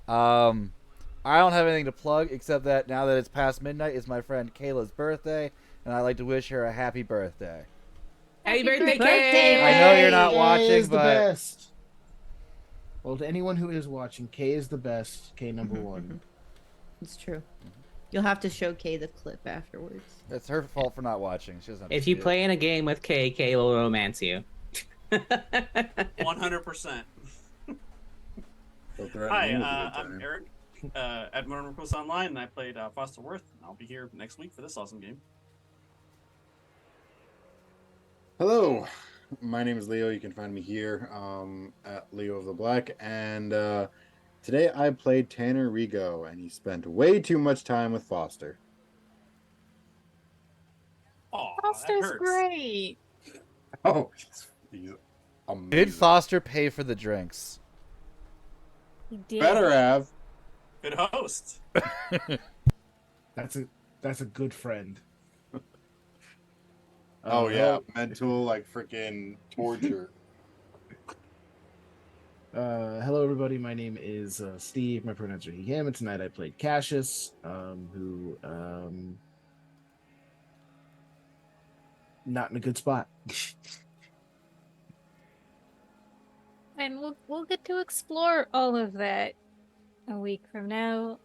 I don't have anything to plug except that now that it's past midnight, it's my friend Kayla's birthday, and I'd like to wish her a happy birthday. Happy Happy birthday, birthday, Kay! I know you're not Kay watching, is the but best. Well, to anyone who is watching, Kay is the best. Kay number one. It's true. You'll have to show Kay the clip afterwards. it's her fault for not watching. She doesn't have to If you see it. play in a game with Kay, Kay will romance you. 100%. Don't threaten Hi, me with a good I'm time. Eric at Modern Recluse Online, and I played Foster Worth. I'll be here next week for this awesome game. Hello, my name is Leo. You can find me here at Leo of the Black, and today I played Tanner Rigo, and he spent way too much time with Foster. Oh, Foster's great. Oh, he's amazing. Did Foster pay for the drinks? He did. Better have. Good host. That's a good friend. Oh yeah, mental like freaking torture. Hello, everybody. My name is Steve. My pronouns are he, him. And tonight I played Cassius, who not in a good spot. And we'll get to explore all of that a week from now.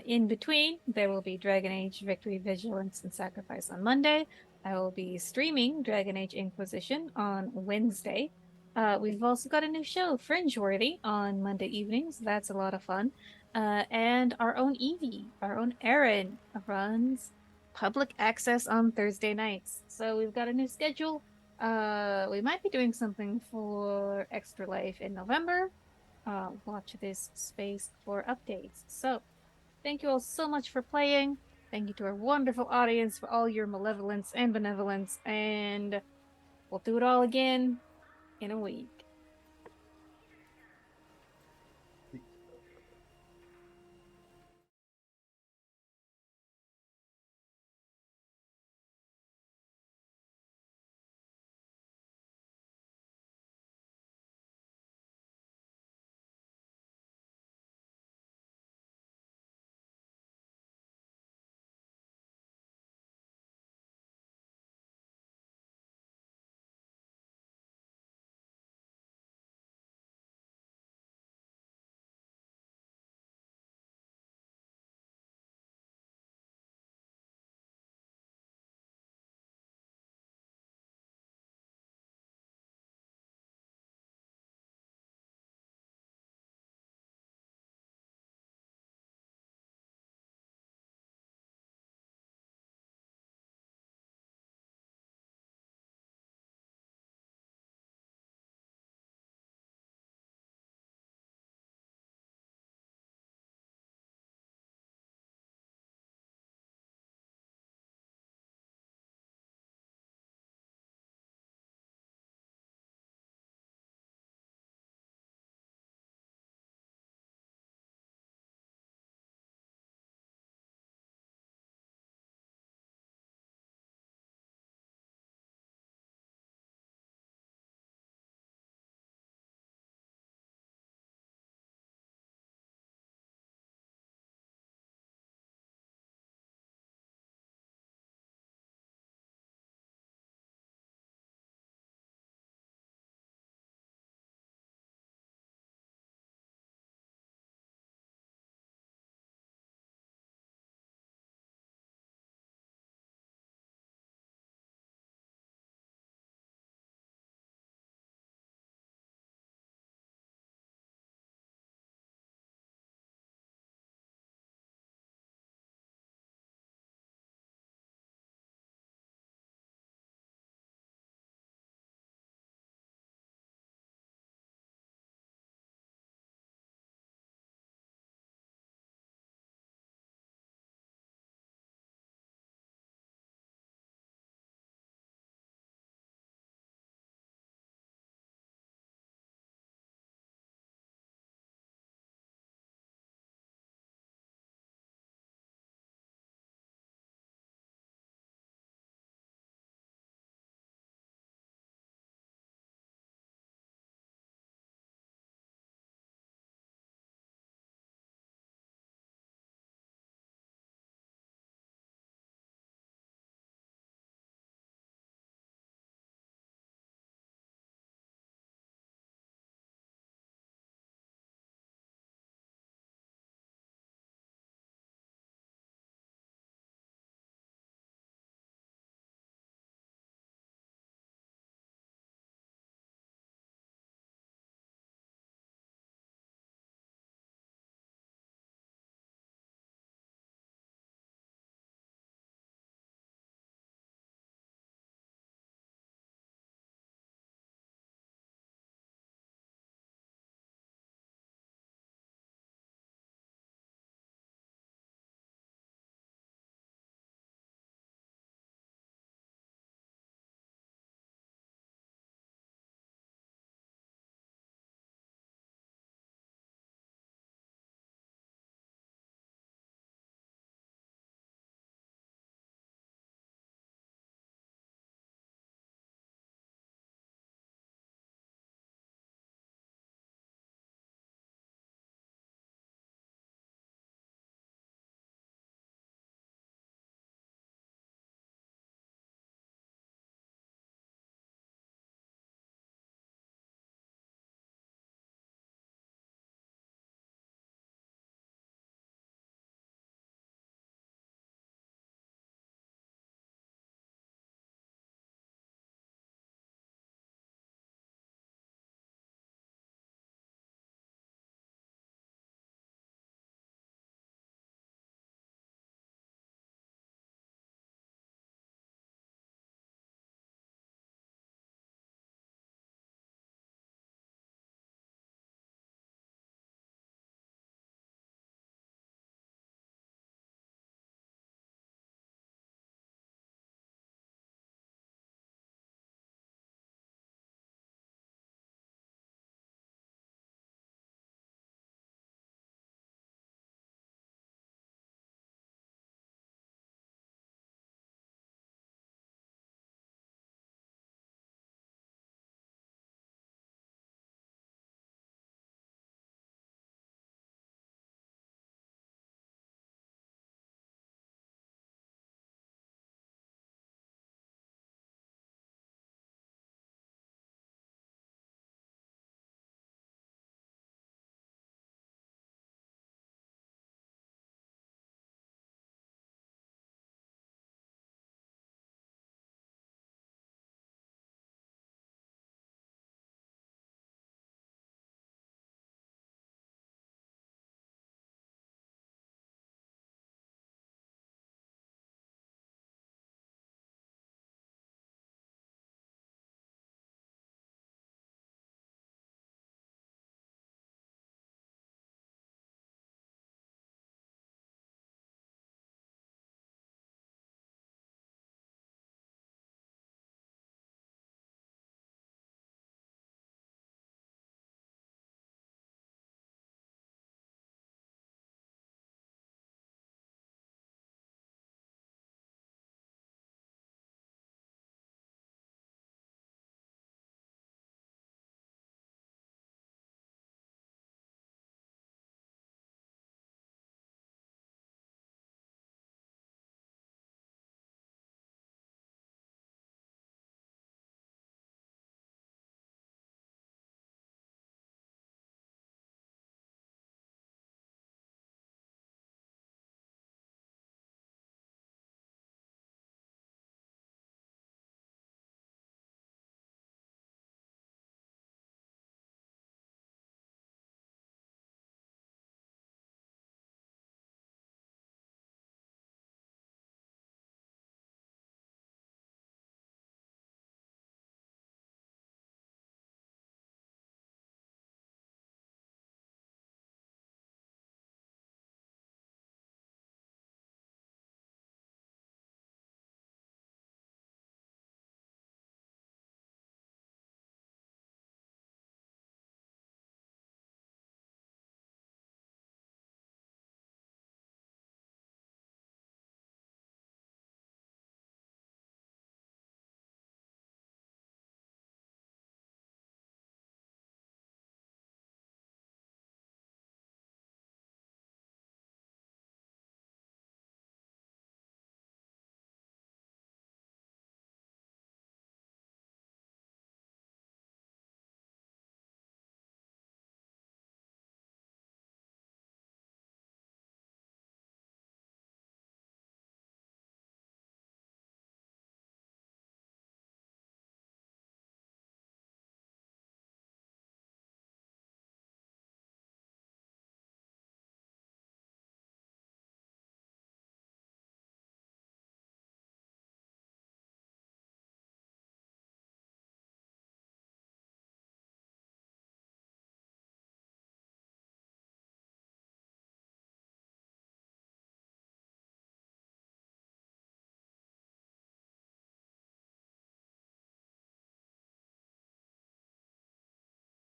In between, there will be Dragon Age Victory, Vigilance, and Sacrifice on Monday. I will be streaming Dragon Age Inquisition on Wednesday. We've also got a new show, Fringeworthy, on Monday evenings. That's a lot of fun. And our own Evie, our own Erin, runs public access on Thursday nights. So we've got a new schedule. We might be doing something for Extra Life in November. Watch this space for updates. So, thank you all so much for playing. Thank you to our wonderful audience for all your malevolence and benevolence. And we'll do it all again in a week.